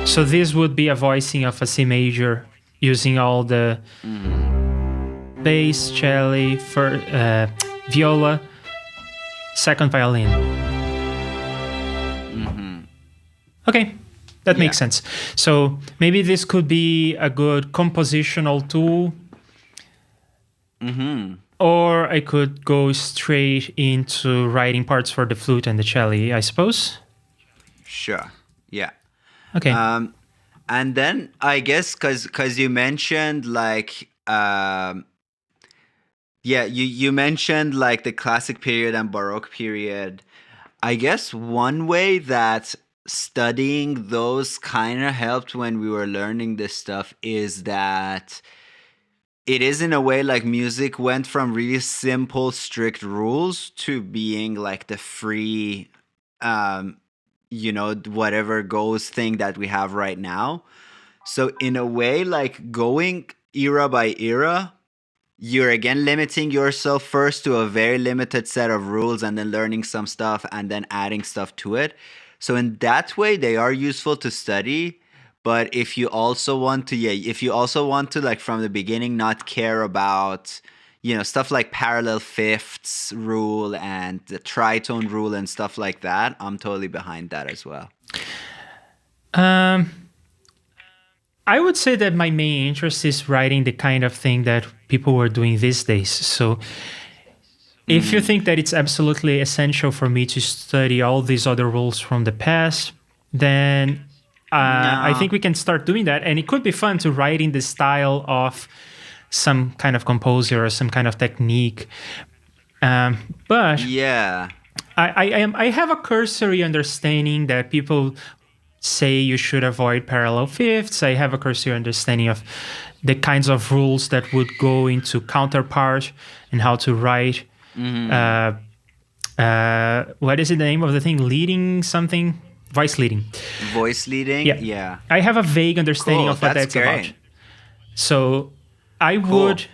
So this would be a voicing of a C major using all the bass, cello, viola, second violin. Okay, that makes sense. So maybe this could be a good compositional tool. Or I could go straight into writing parts for the flute and the cello, I suppose. Sure. Yeah. Okay. And then I guess because you mentioned like you mentioned like the classic period and Baroque period. I guess one way that studying those kind of helped when we were learning this stuff is that it is in a way like music went from really simple, strict rules to being like the free, whatever goes thing that we have right now. So in a way, like going era by era, you're again limiting yourself first to a very limited set of rules and then learning some stuff and then adding stuff to it. So in that way, they are useful to study. But if you also want to, like from the beginning, not care about, stuff like parallel fifths rule and the tritone rule and stuff like that, I'm totally behind that as well. I would say that my main interest is writing the kind of thing that people were doing these days. So if you think that it's absolutely essential for me to study all these other rules from the past, then I No. think we can start doing that, and it could be fun to write in the style of some kind of composer or some kind of technique. But Yeah. I have a cursory understanding that people say you should avoid parallel fifths. I have a cursory understanding of the kinds of rules that would go into counterpart and how to write. What is it, the name of the thing? Leading something? Voice leading. Voice leading? Yeah. Yeah. I have a vague understanding Cool, of what that's that's great. about. So I would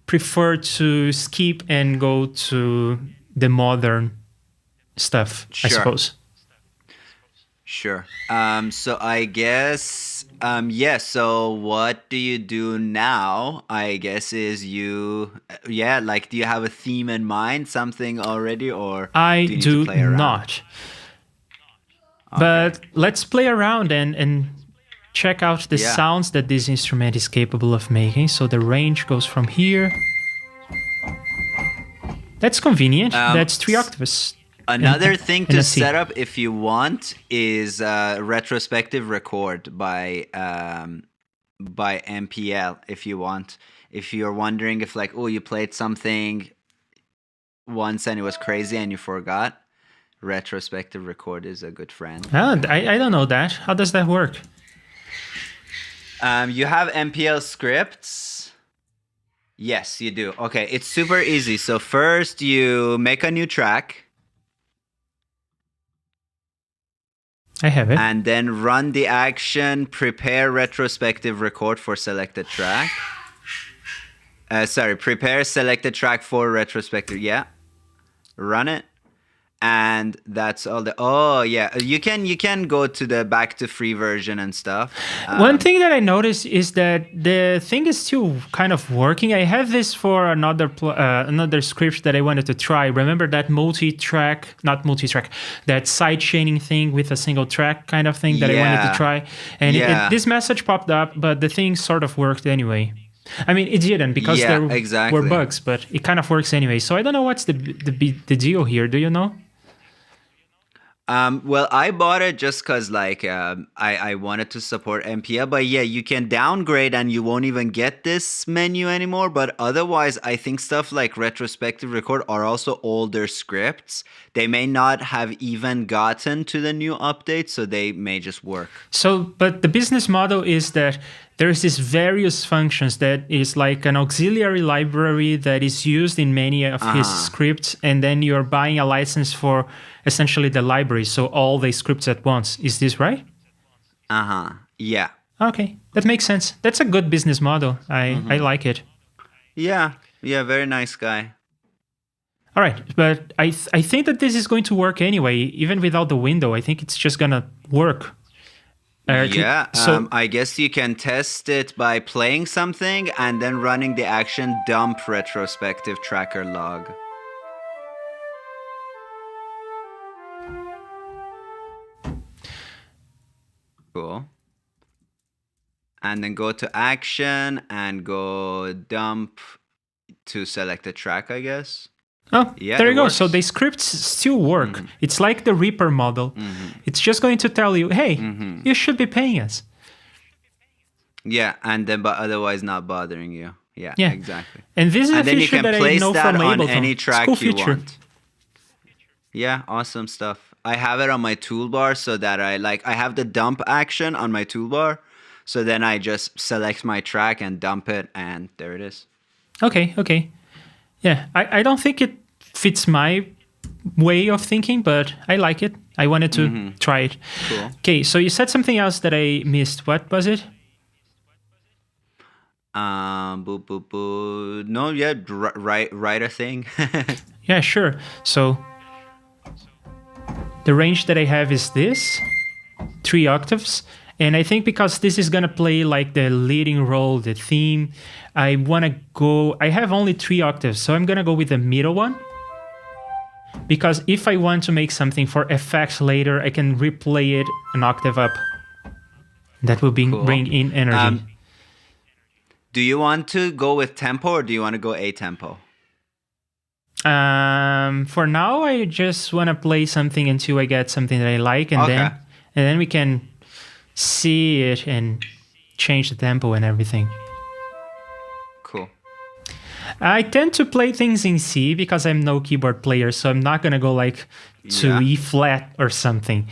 prefer to skip and go to the modern stuff, I Sure. suppose. Sure. So I guess, yeah, so what do you do now? I guess is like, do you have a theme in mind, something already, or I do you need do to play around? not. But let's play around and check out the Yeah. sounds that this instrument is capable of making. So the range goes from here. That's convenient. That's 3 octaves. Another thing and to a C. set up if you want is retrospective record by MPL if you want. If you're wondering if like, oh, you played something once and it was crazy and you forgot, retrospective record is a good friend. I don't know that. How does that work? You have MPL scripts. Yes, you do. Okay, it's super easy. So first you make a new track. I have it. And then run the action, prepare retrospective record for selected track. Prepare selected track for retrospective. Yeah. Run it. And that's all you can go to the back to free version and stuff. One thing that I noticed is that the thing is still kind of working. I have this for another script that I wanted to try. Remember that that side chaining thing with a single track kind of thing that I wanted to try. And this message popped up, but the thing sort of worked anyway. I mean, it didn't because there were bugs, but it kind of works anyway. So I don't know what's the deal here. Do you know? Well, I bought it just because I wanted to support MPL, but yeah, you can downgrade and you won't even get this menu anymore. But otherwise, I think stuff like retrospective record are also older scripts. They may not have even gotten to the new update, so they may just work. So, but the business model is that there's this various functions that is like an auxiliary library that is used in many of his scripts, and then you're buying a license for essentially the library, so all the scripts at once. Is this right? Yeah. Okay, that makes sense. That's a good business model. I like it. Yeah, very nice guy. All right, but I think that this is going to work anyway, even without the window. I think it's just gonna work. So I guess you can test it by playing something and then running the action dump retrospective tracker log. Cool. And then go to action and go dump to select a track, I guess. Oh, Yeah, there it you go. works. So the scripts still work. It's like the Reaper model. It's just going to tell you, hey, you should be paying us. Yeah, and then but otherwise not bothering you. Yeah, exactly. And this is a then you feature can that I place know that from on Ableton. any It's a track cool you feature. want. Yeah, awesome stuff. I have it on my toolbar so that I have the dump action on my toolbar. So then I just select my track and dump it, and there it is. Okay. Yeah, I don't think it fits my way of thinking, but I like it. I wanted to try it. Cool. Okay, so you said something else that I missed. What was it? No, yeah, write a thing. Yeah, sure. So the range that I have is this, 3 octaves. And I think because this is going to play like the leading role, the theme, I have only 3 octaves. So I'm going to go with the middle one. Because if I want to make something for effects later, I can replay it an octave up. That will bring in energy. Do you want to go with tempo or do you want to go a-tempo? For now, I just want to play something until I get something that I like, and then we can see it and change the tempo and everything. Cool. I tend to play things in C because I'm no keyboard player, so I'm not gonna go like to E flat or something.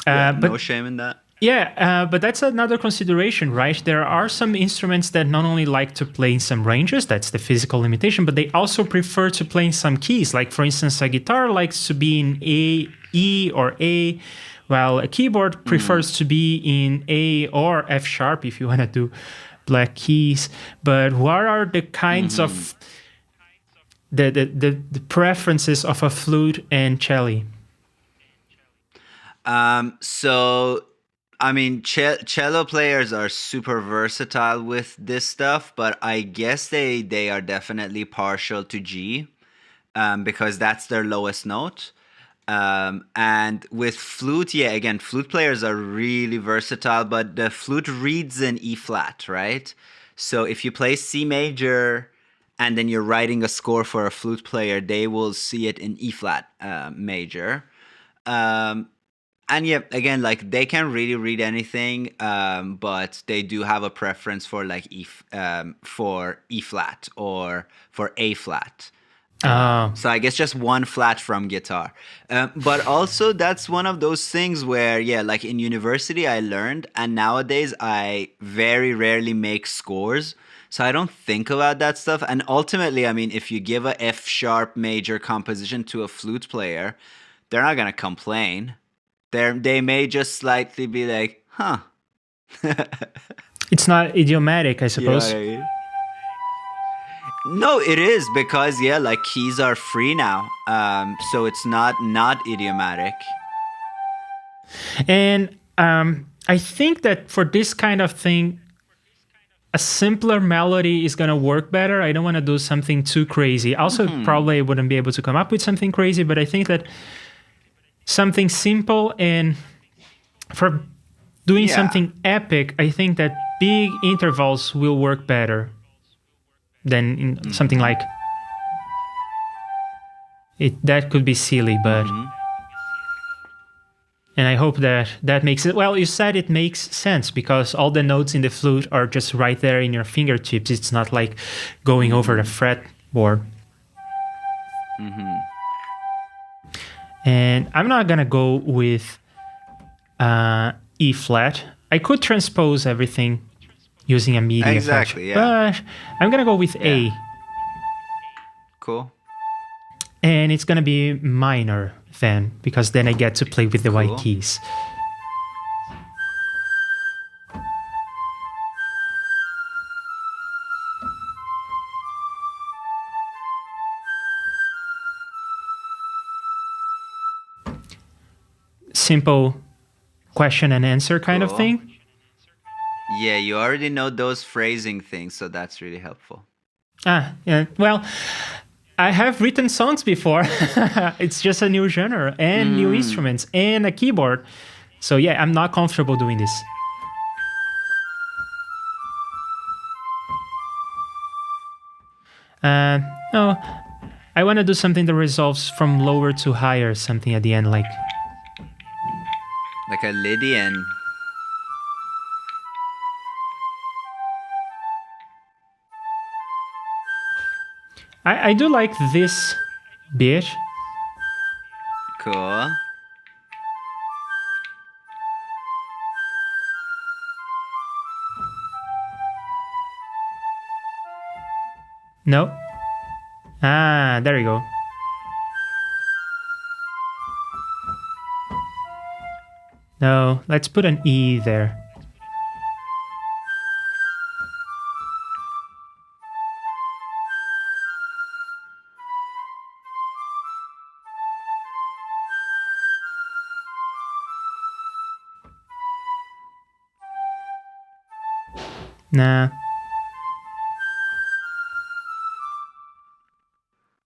Yeah, but no shame in that. Yeah, but that's another consideration, right? There are some instruments that not only like to play in some ranges, that's the physical limitation, but they also prefer to play in some keys. Like, for instance, a guitar likes to be in A, E, or A, while a keyboard prefers to be in A or F sharp if you want to do black keys. But what are the kinds of the preferences of a flute and cello? So I mean, cello players are super versatile with this stuff, but I guess they are definitely partial to G, because that's their lowest note. And with flute, yeah, again, flute players are really versatile, but the flute reads in E flat, right? So if you play C major and then you're writing a score for a flute player, they will see it in E flat major. And yeah, again, like they can really read anything, but they do have a preference for like for E flat or for A flat. So I guess just one flat from guitar. But also that's one of those things where, yeah, like in university I learned, and nowadays I very rarely make scores. So I don't think about that stuff. And ultimately, I mean, if you give a F sharp major composition to a flute player, they're not gonna complain. They may just slightly be like, huh. It's not idiomatic, I suppose. Yeah. No, it is, because yeah, like keys are free now, so it's not idiomatic. And I think that for this kind of thing, a simpler melody is going to work better. I don't want to do something too crazy. Also, probably wouldn't be able to come up with something crazy, but I think that something simple, and for doing something epic, I think that big intervals will work better than in something like it. That could be silly, but and I hope that that makes it. Well, you said it makes sense because all the notes in the flute are just right there in your fingertips. It's not like going over the fretboard. And I'm not gonna go with E flat. I could transpose everything using a MIDI Exactly, effect, but I'm gonna go with A. Cool. And it's gonna be minor then, because then I get to play with the white keys. Simple question and answer kind of thing. Yeah, you already know those phrasing things, so that's really helpful. Yeah. Well, I have written songs before. It's just a new genre and new instruments and a keyboard. So yeah, I'm not comfortable doing this. No, I want to do something that resolves from lower to higher, something at the end, like a Lydian. I do like this bit. Cool. No? There you go. No, let's put an E there. Nah.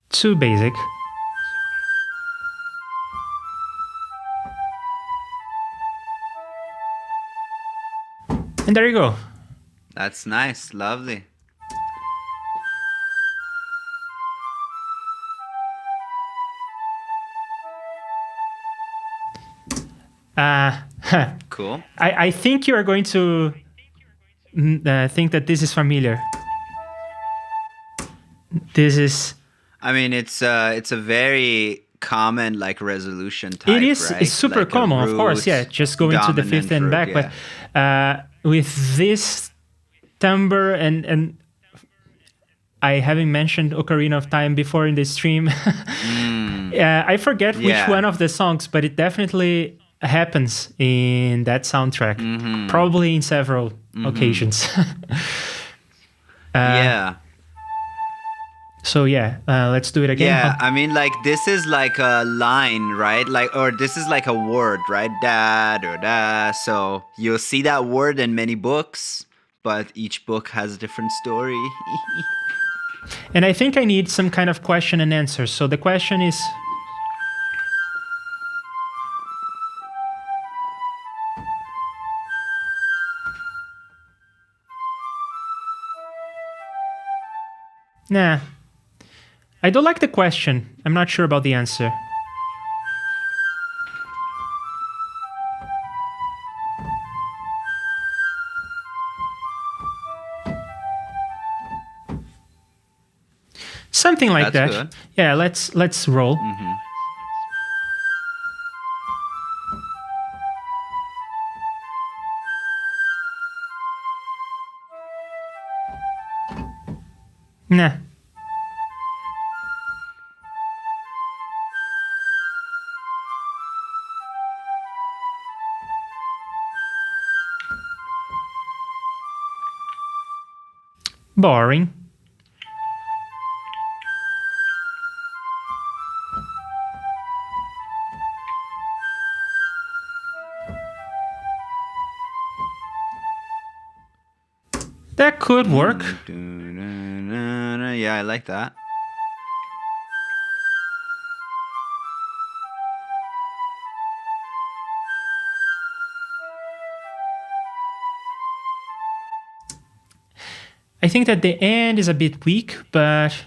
Too basic. And there you go. That's nice. Lovely. Cool. I think you are going to think that this is familiar. This is... I mean, it's a very common like resolution type, It is. right? It's super Like a common, of course. root, Yeah, just going to the fifth and dominant back. root, yeah. But with this timbre and I haven't mentioned Ocarina of Time before in this stream. I forget which one of the songs, but it definitely happens in that soundtrack. Probably in several occasions. Yeah. So yeah, let's do it again. Yeah, I mean, like, this is like a line, right? Like, or this is like a word, right? Da, da, da. So you'll see that word in many books, but each book has a different story. And I think I need some kind of question and answer. So the question is... Nah. I don't like the question. I'm not sure about the answer. Something like That's that. good. Yeah, let's roll. Nah. Boring. That could work. Yeah, I like that. I think that the end is a bit weak, but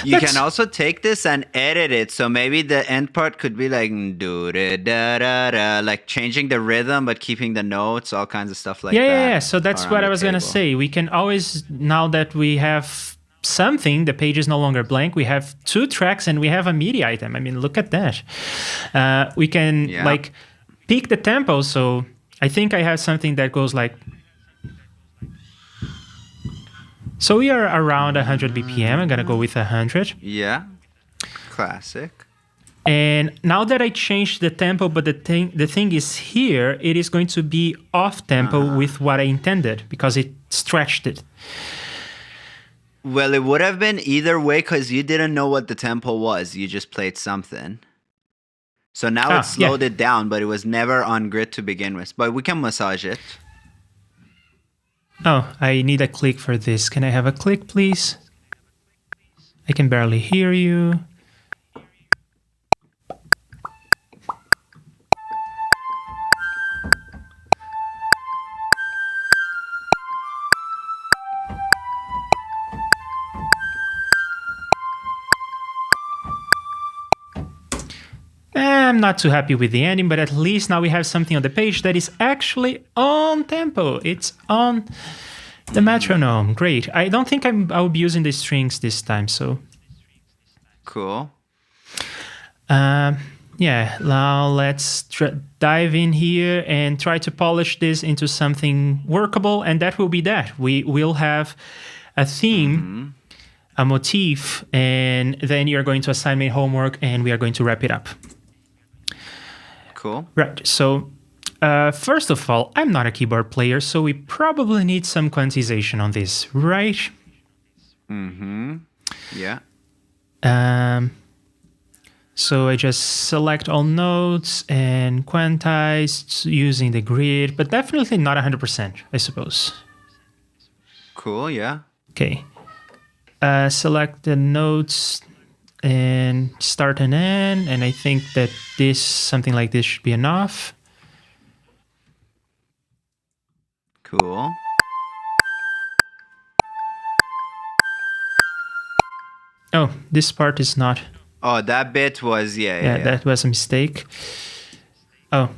You can also take this and edit it. So maybe the end part could be like do da da da da, like changing the rhythm but keeping the notes, all kinds of stuff like that. Yeah. So that's are what on I the was gonna table. say. We can always, now that we have something, the page is no longer blank. We have 2 tracks and we have a MIDI item. I mean, look at that. We can like pick the tempo. So I think I have something that goes like. So we are around 100 BPM. I'm gonna go with 100. Yeah, classic. And now that I changed the tempo, but the thing is here, it is going to be off tempo with what I intended because it stretched it. Well, it would have been either way because you didn't know what the tempo was. You just played something. So now it slowed it down, but it was never on grid to begin with. But we can massage it. Oh, I need a click for this. Can I have a click, please? I can barely hear you. I'm not too happy with the ending, but at least now we have something on the page that is actually on tempo. It's on the metronome. Great. I don't think I'll be using the strings this time, so... Cool. Yeah, now let's dive in here and try to polish this into something workable, and that will be that. We will have a theme, a motif, and then you're going to assign me homework, and we are going to wrap it up. Cool. Right, so first of all, I'm not a keyboard player, so we probably need some quantization on this, right? Yeah. So I just select all notes and quantize using the grid, but definitely not 100%, I suppose. Cool, yeah. Okay. Select the notes and start and end, and I think that something like this should be enough. Cool. Oh, this part is not. Oh, that bit was, yeah. That was a mistake. Oh.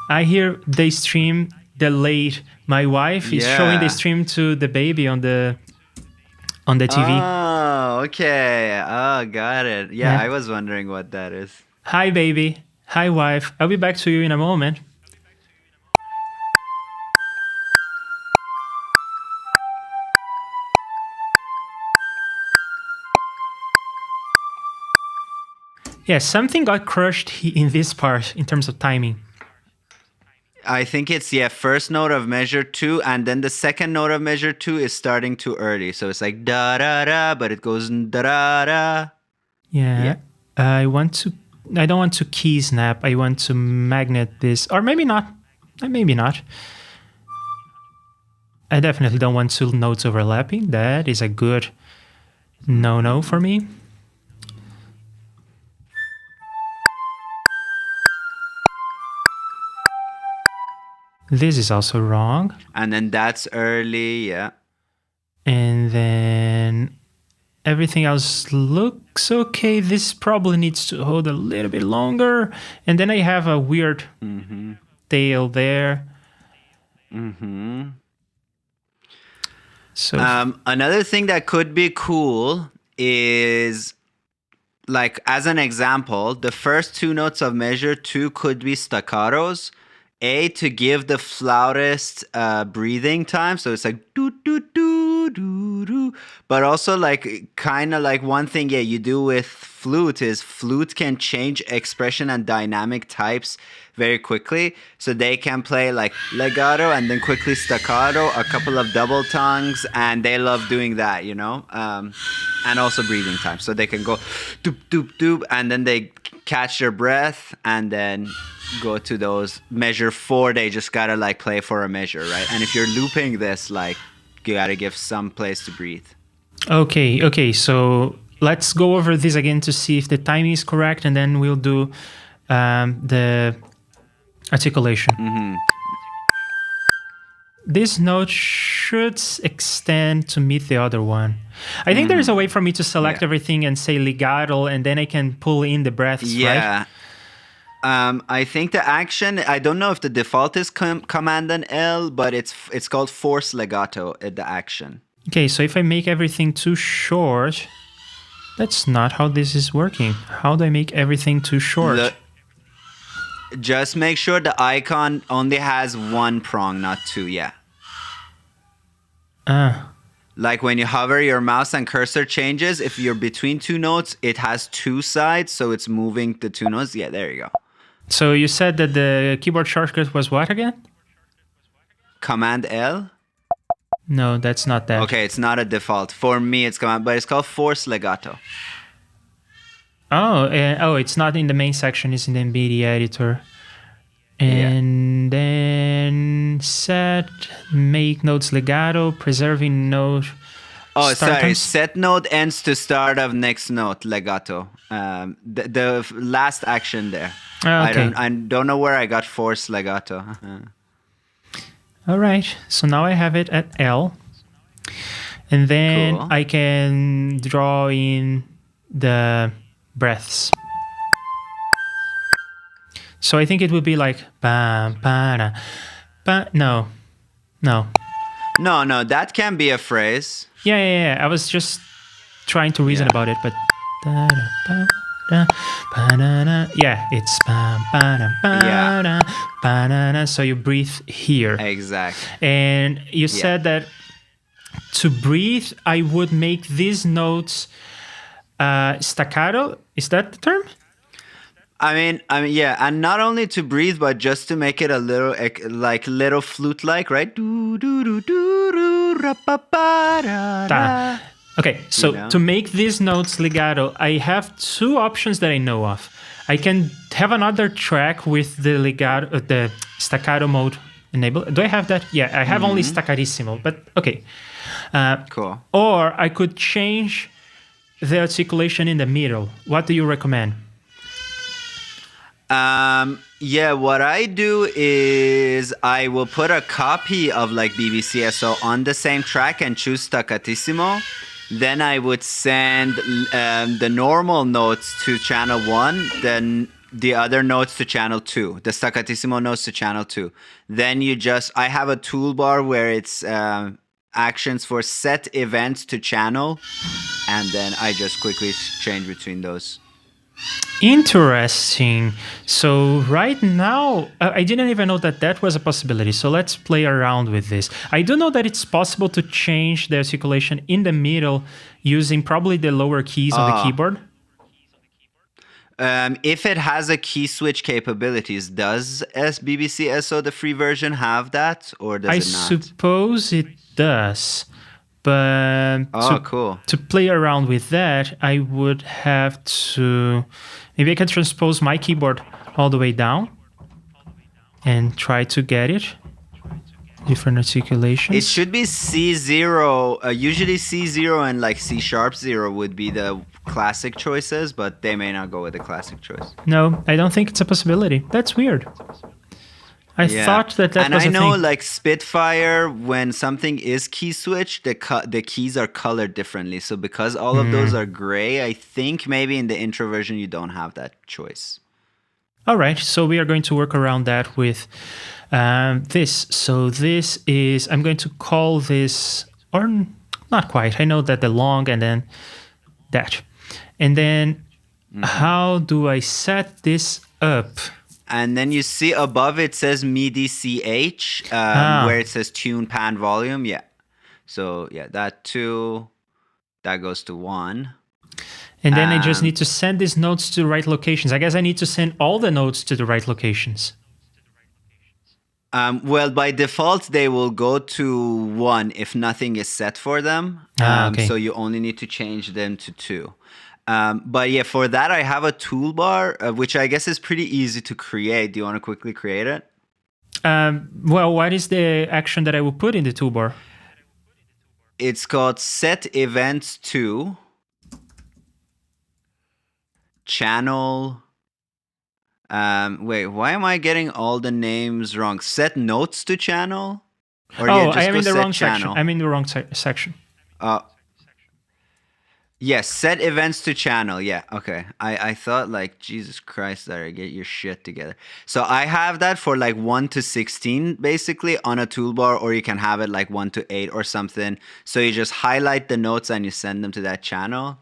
I hear they stream delayed. My wife is showing the Yeah. stream to the baby on the TV. Oh, okay. Oh, got it. Yeah, Yeah. I was wondering what that is. Hi, baby. Hi, wife. I'll be back to you in a moment. Yeah, something got crushed in this part in terms of timing. I think it's, yeah, first note of measure 2, and then the second note of measure 2 is starting too early. So it's like da da da, but it goes da da da. Yeah. I don't want to key snap. I want to magnet this. Or maybe not. Maybe not. I definitely don't want two notes overlapping. That is a good no for me. This is also wrong. And then that's early, yeah. And then everything else looks okay. This probably needs to hold a little bit longer. And then I have a weird tail there. So Another thing that could be cool is, like, as an example, the first two notes of measure 2 could be staccatos. To give the flautist breathing time, so it's like do do do do do. But also, like, kind of like one thing, yeah, you do with flute is flute can change expression and dynamic types very quickly, so they can play like legato and then quickly staccato, a couple of double tongues, and they love doing that, you know. And also breathing time, so they can go doop doop doop, and then they catch their breath, and then go to those measure 4. They just gotta like play for a measure, right? And if you're looping this, like, you gotta give some place to breathe. Okay, so let's go over this again to see if the timing is correct, and then we'll do the articulation. This note should extend to meet the other one. I think there's a way for me to select everything and say legato, and then I can pull in the breaths, right? I think the action, I don't know if the default is Command and L, but it's called force legato at the action. Okay, so if I make everything too short, that's not how this is working. How do I make everything too short? Just make sure the icon only has one prong, not two, yeah. Like when you hover your mouse and cursor changes, if you're between two notes, it has two sides, so it's moving the two notes. Yeah, there you go. So you said that the keyboard shortcut was what again? Command L? No, that's not that. Okay, it's not a default. For me, it's command, but it's called force legato. Oh, it's not in the main section. It's in the NVIDIA editor. And then set make notes legato, preserving note. Oh, sorry. Set note ends to start of next note legato. The last action there. Oh, okay. I don't know where I got force legato. All right. So now I have it at L, and then Cool. I can draw in the breaths. So I think it would be like bam, ba, ba. No, that can be a phrase. Yeah. I was just trying to reason about it, but yeah, it's bam, ba, so you breathe here. Exactly. And you said that to breathe, I would make these notes staccato. Is that the term? I mean, yeah, and not only to breathe, but just to make it a little like little flute-like, right? Do do do do do ra pa pa da da. Okay, so to make these notes legato, I have two options that I know of. I can have another track with the legato, the staccato mode enabled. Do I have that? Yeah, I have only staccatissimo, but okay. Cool. Or I could change the articulation in the middle. What do you recommend? Yeah, what I do is I will put a copy of like BBCSO on the same track and choose staccatissimo. Then I would send the normal notes to channel 1, then the other notes to channel 2, the staccatissimo notes to channel 2. Then I have a toolbar where it's actions for set events to channel, and then I just quickly change between those. Interesting. So right now, I didn't even know that that was a possibility. So let's play around with this. I do know that it's possible to change the articulation in the middle using probably the lower keys on the keyboard. If it has a key switch capabilities, does BBC SO, the free version, have that, or does it not? I suppose it does. But cool. To play around with that, I would have to... Maybe I can transpose my keyboard all the way down and try to get it. Different articulations. It should be C0. Usually C0 and like C sharp 0 would be the classic choices, but they may not go with the classic choice. No, I don't think it's a possibility. That's weird. I thought that was a thing. And I know like Spitfire, when something is key switch, the keys are colored differently. So because all of those are gray, I think maybe in the intro version you don't have that choice. All right, so we are going to work around that with this. So this is, I'm going to call this, or not quite. I know that the long and then that. And then how do I set this up? And then you see above it says MIDI CH, where it says tune pan volume. Yeah. So yeah, that 2, that goes to 1. And then I just need to send these notes to the right locations. I guess I need to send all the notes to the right locations. Well, by default, they will go to 1 if nothing is set for them. Okay. So you only need to change them to 2. But yeah, for that, I have a toolbar, which I guess is pretty easy to create. Do you want to quickly create it? Well, what is the action that I will put in the toolbar? It's called Set Events to Channel. Wait, why am I getting all the names wrong? Set Notes to Channel? Or I am in the wrong section. I'm in the wrong section. Yes, set events to channel. Yeah, okay. I thought like, Jesus Christ, Arya, get your shit together. So I have that for like 1 to 16 basically on a toolbar, or you can have it like 1 to 8 or something. So you just highlight the notes and you send them to that channel.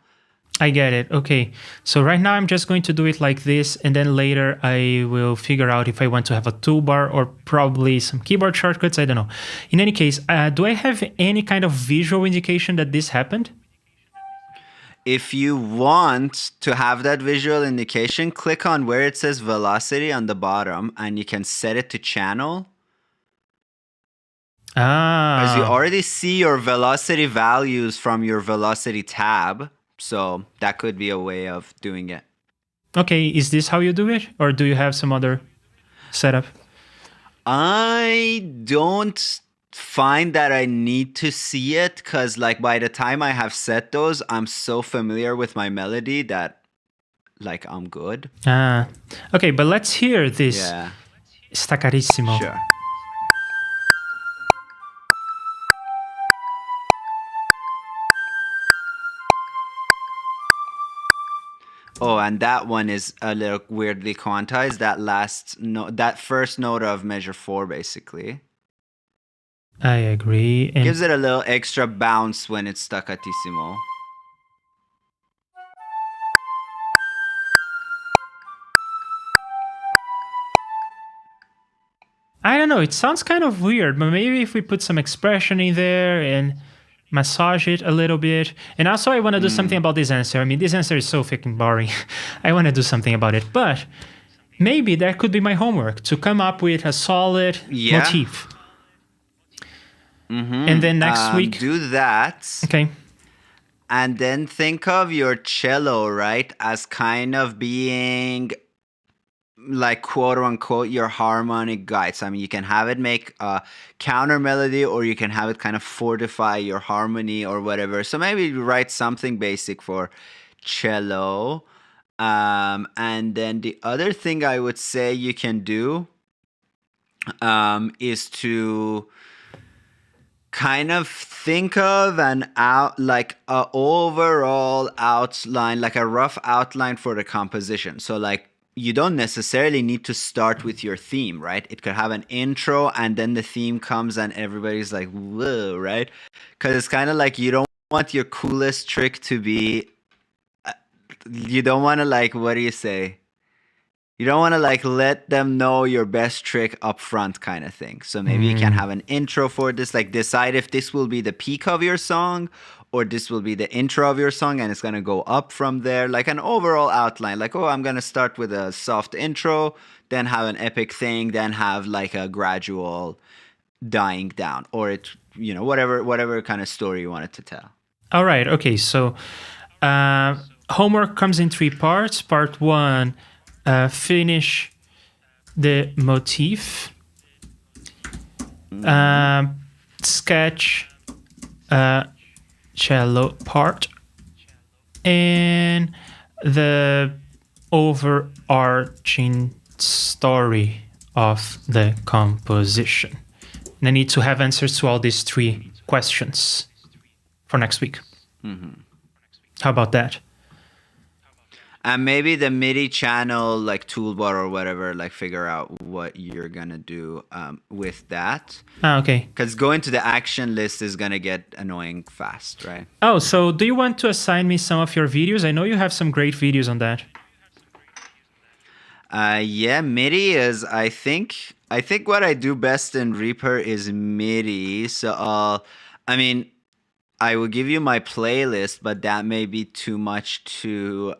I get it. Okay. So right now I'm just going to do it like this, and then later I will figure out if I want to have a toolbar or probably some keyboard shortcuts. I don't know. In any case, do I have any kind of visual indication that this happened? If you want to have that visual indication, click on where it says velocity on the bottom, and you can set it to channel. Because you already see your velocity values from your velocity tab. So that could be a way of doing it. Okay, is this how you do it? Or do you have some other setup? I don't find that I need to see it, because like by the time I have set those, I'm so familiar with my melody that like I'm good. Okay, but let's hear this staccarissimo. Sure. Oh, and that one is a little weirdly quantized. That last note, that first note of measure 4, basically. I agree. And gives it a little extra bounce when it's staccatissimo. I don't know, it sounds kind of weird, but maybe if we put some expression in there and massage it a little bit. And also I want to do something about this answer. I mean, this answer is so freaking boring. I want to do something about it, but maybe that could be my homework, to come up with a solid motif. And then next week do that. Okay. And then think of your cello, right, as kind of being like quote unquote your harmonic guide. So I mean, you can have it make a counter melody, or you can have it kind of fortify your harmony or whatever. So maybe write something basic for cello. And then the other thing I would say you can do is to kind of think of an out like a overall outline, like a rough outline for the composition. So like you don't necessarily need to start with your theme, right? It could have an intro and then the theme comes and everybody's like, whoa, right? Because it's kind of like you don't want your coolest trick to be, you don't want to like, what do you say? You don't want to like let them know your best trick up front kind of thing. So maybe you can have an intro for this, like decide if this will be the peak of your song or this will be the intro of your song and it's going to go up from there, like an overall outline. Like, oh, I'm going to start with a soft intro, then have an epic thing, then have like a gradual dying down, or it, you know, whatever kind of story you wanted to tell. All right. Okay. So homework comes in 3 parts. Part 1, finish the motif, sketch cello part, and the overarching story of the composition. And I need to have answers to all these 3 questions for next week. How about that? And maybe the MIDI channel, like toolbar or whatever, like figure out what you're going to do with that. Okay. Because going to the action list is going to get annoying fast, right? Oh, so do you want to assign me some of your videos? I know you have some great videos on that. Yeah, MIDI is, I think what I do best in Reaper is MIDI. So I will give you my playlist, but that may be too much to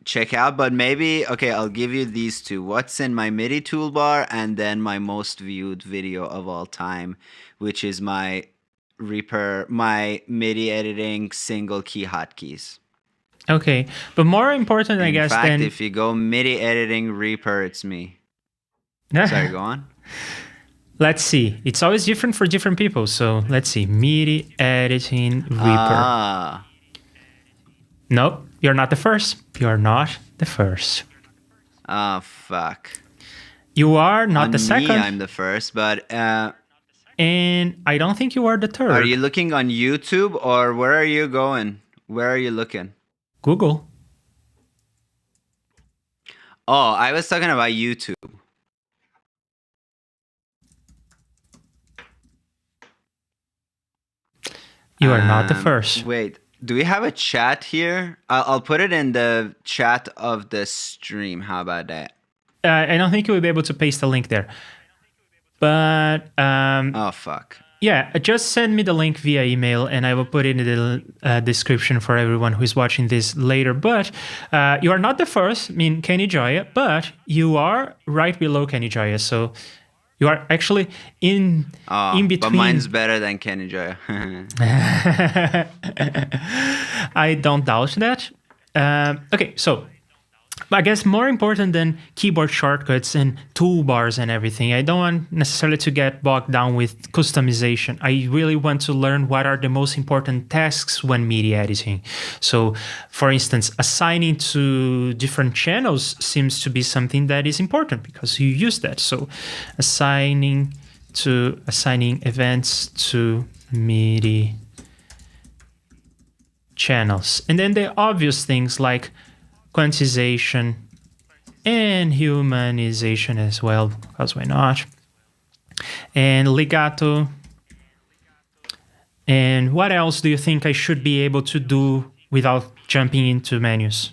check out. But maybe, okay, I'll give you these 2. What's in my MIDI toolbar, and then my most viewed video of all time, which is my Reaper, my MIDI editing single key hotkeys. Okay, but more important, I guess, in fact, then... if you go MIDI editing Reaper, it's me. Sorry, go on. Let's see. It's always different for different people. So let's see. MIDI editing Reaper. No, you're not the first. You're not the first. Oh, fuck. You are not the second. I'm the first, but... and I don't think you are the third. Are you looking on YouTube, or where are you going? Where are you looking? Google. Oh, I was talking about YouTube. You are not the first. Wait, do we have a chat here? I'll put it in the chat of the stream. How about that? I don't think you will be able to paste a link there. But... oh, fuck. Yeah, just send me the link via email and I will put it in the description for everyone who is watching this later. But you are not the first, I mean, Kenny Joya, but you are right below Kenny Joya. So you are actually in between. But mine's better than Kenny Joya. I don't doubt that. Okay, so I guess more important than keyboard shortcuts and toolbars and everything, I don't want necessarily to get bogged down with customization. I really want to learn what are the most important tasks when MIDI editing. So, for instance, assigning to different channels seems to be something that is important because you use that. So, assigning events to MIDI channels. And then the obvious things like quantization and humanization as well, because why not? And legato. And what else do you think I should be able to do without jumping into menus?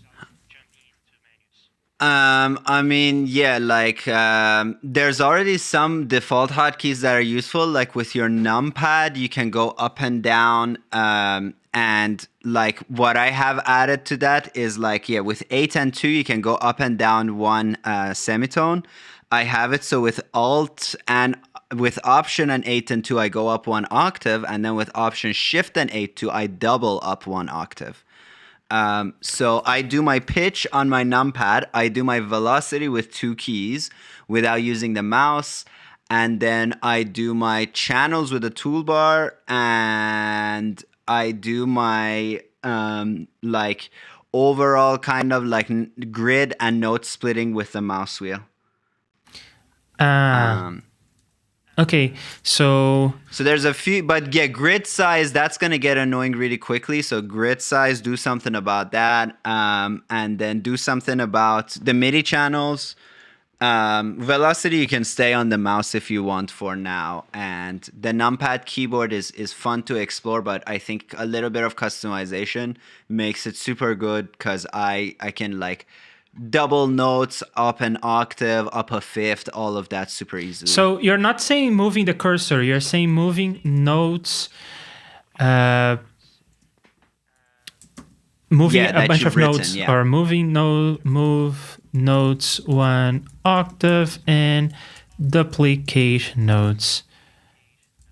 I mean, yeah, like there's already some default hotkeys that are useful. Like with your numpad, you can go up and down. And like what I have added to that is like, yeah, with 8 and 2, you can go up and down 1 semitone. I have it so with Alt and with Option and 8 and 2, I go up 1 octave. And then with Option Shift and 8 2, I double up 1 octave. So I do my pitch on my numpad. I do my velocity with 2 keys without using the mouse. And then I do my channels with a toolbar, and I do my like overall kind of like grid and note splitting with the mouse wheel. Okay, so there's a few, but yeah, grid size, that's going to get annoying really quickly. So grid size, do something about that. And then do something about the MIDI channels. Velocity, you can stay on the mouse if you want for now. And the numpad keyboard is fun to explore, but I think a little bit of customization makes it super good, because I can like double notes up an octave, up a fifth, all of that super easily. So you're not saying moving the cursor, you're saying moving notes, moving a bunch of notes, or move notes one octave and duplicate notes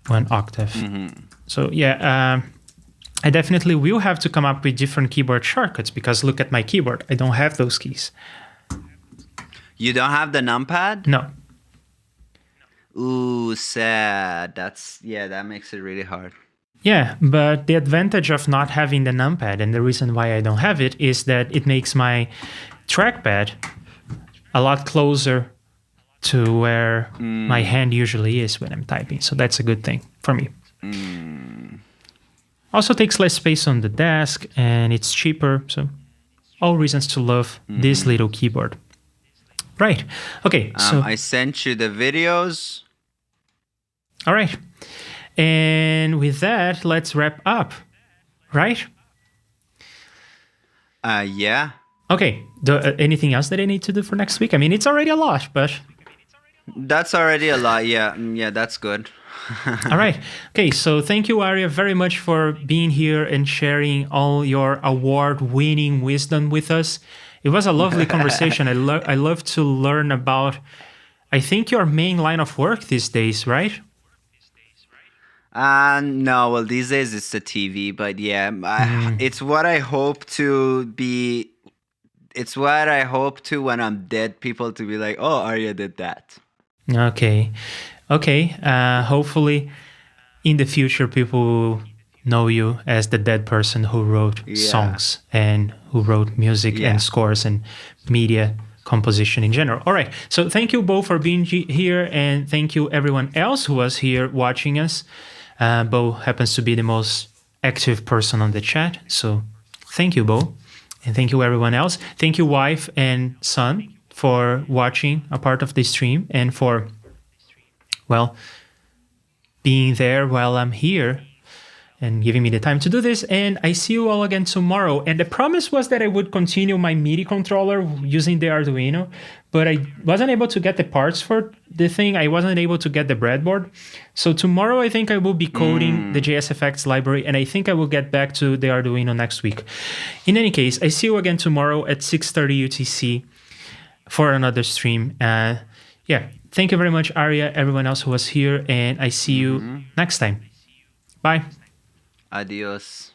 one octave. So yeah, I definitely will have to come up with different keyboard shortcuts, because look at my keyboard. I don't have those keys. You don't have the numpad? No. Ooh, sad. That makes it really hard. Yeah, but the advantage of not having the numpad, and the reason why I don't have it, is that it makes my trackpad a lot closer to where my hand usually is when I'm typing. So that's a good thing for me. Also takes less space on the desk, and it's cheaper. So all reasons to love this little keyboard. Right. Okay. So I sent you the videos. All right. And with that, let's wrap up. Right? Yeah. Okay. Anything else that I need to do for next week? I mean, it's already a lot, but... That's already a lot. Yeah, that's good. All right. Okay, so thank you, Arya, very much for being here and sharing all your award-winning wisdom with us. It was a lovely conversation. I love to learn about, I think, your main line of work these days, right? No, well, these days it's the TV, but yeah, it's what I hope to be. It's what I hope to, when I'm dead, people to be like, oh, Arya did that. Okay. Hopefully in the future, people will know you as the dead person who wrote songs and who wrote music and scores and media composition in general. All right. So thank you, Bo, for being here. And thank you, everyone else who was here watching us. Bo happens to be the most active person on the chat. So thank you, Bo. And thank you, everyone else. Thank you, wife and son, for watching a part of the stream and for, well, being there while I'm here and giving me the time to do this. And I see you all again tomorrow. And the promise was that I would continue my MIDI controller using the Arduino, but I wasn't able to get the parts for the thing. I wasn't able to get the breadboard. So tomorrow, I think I will be coding the JSFX library, and I think I will get back to the Arduino next week. In any case, I see you again tomorrow at 6:30 UTC for another stream. Thank you very much, Arya, everyone else who was here, and I see you next time. Bye. Adios.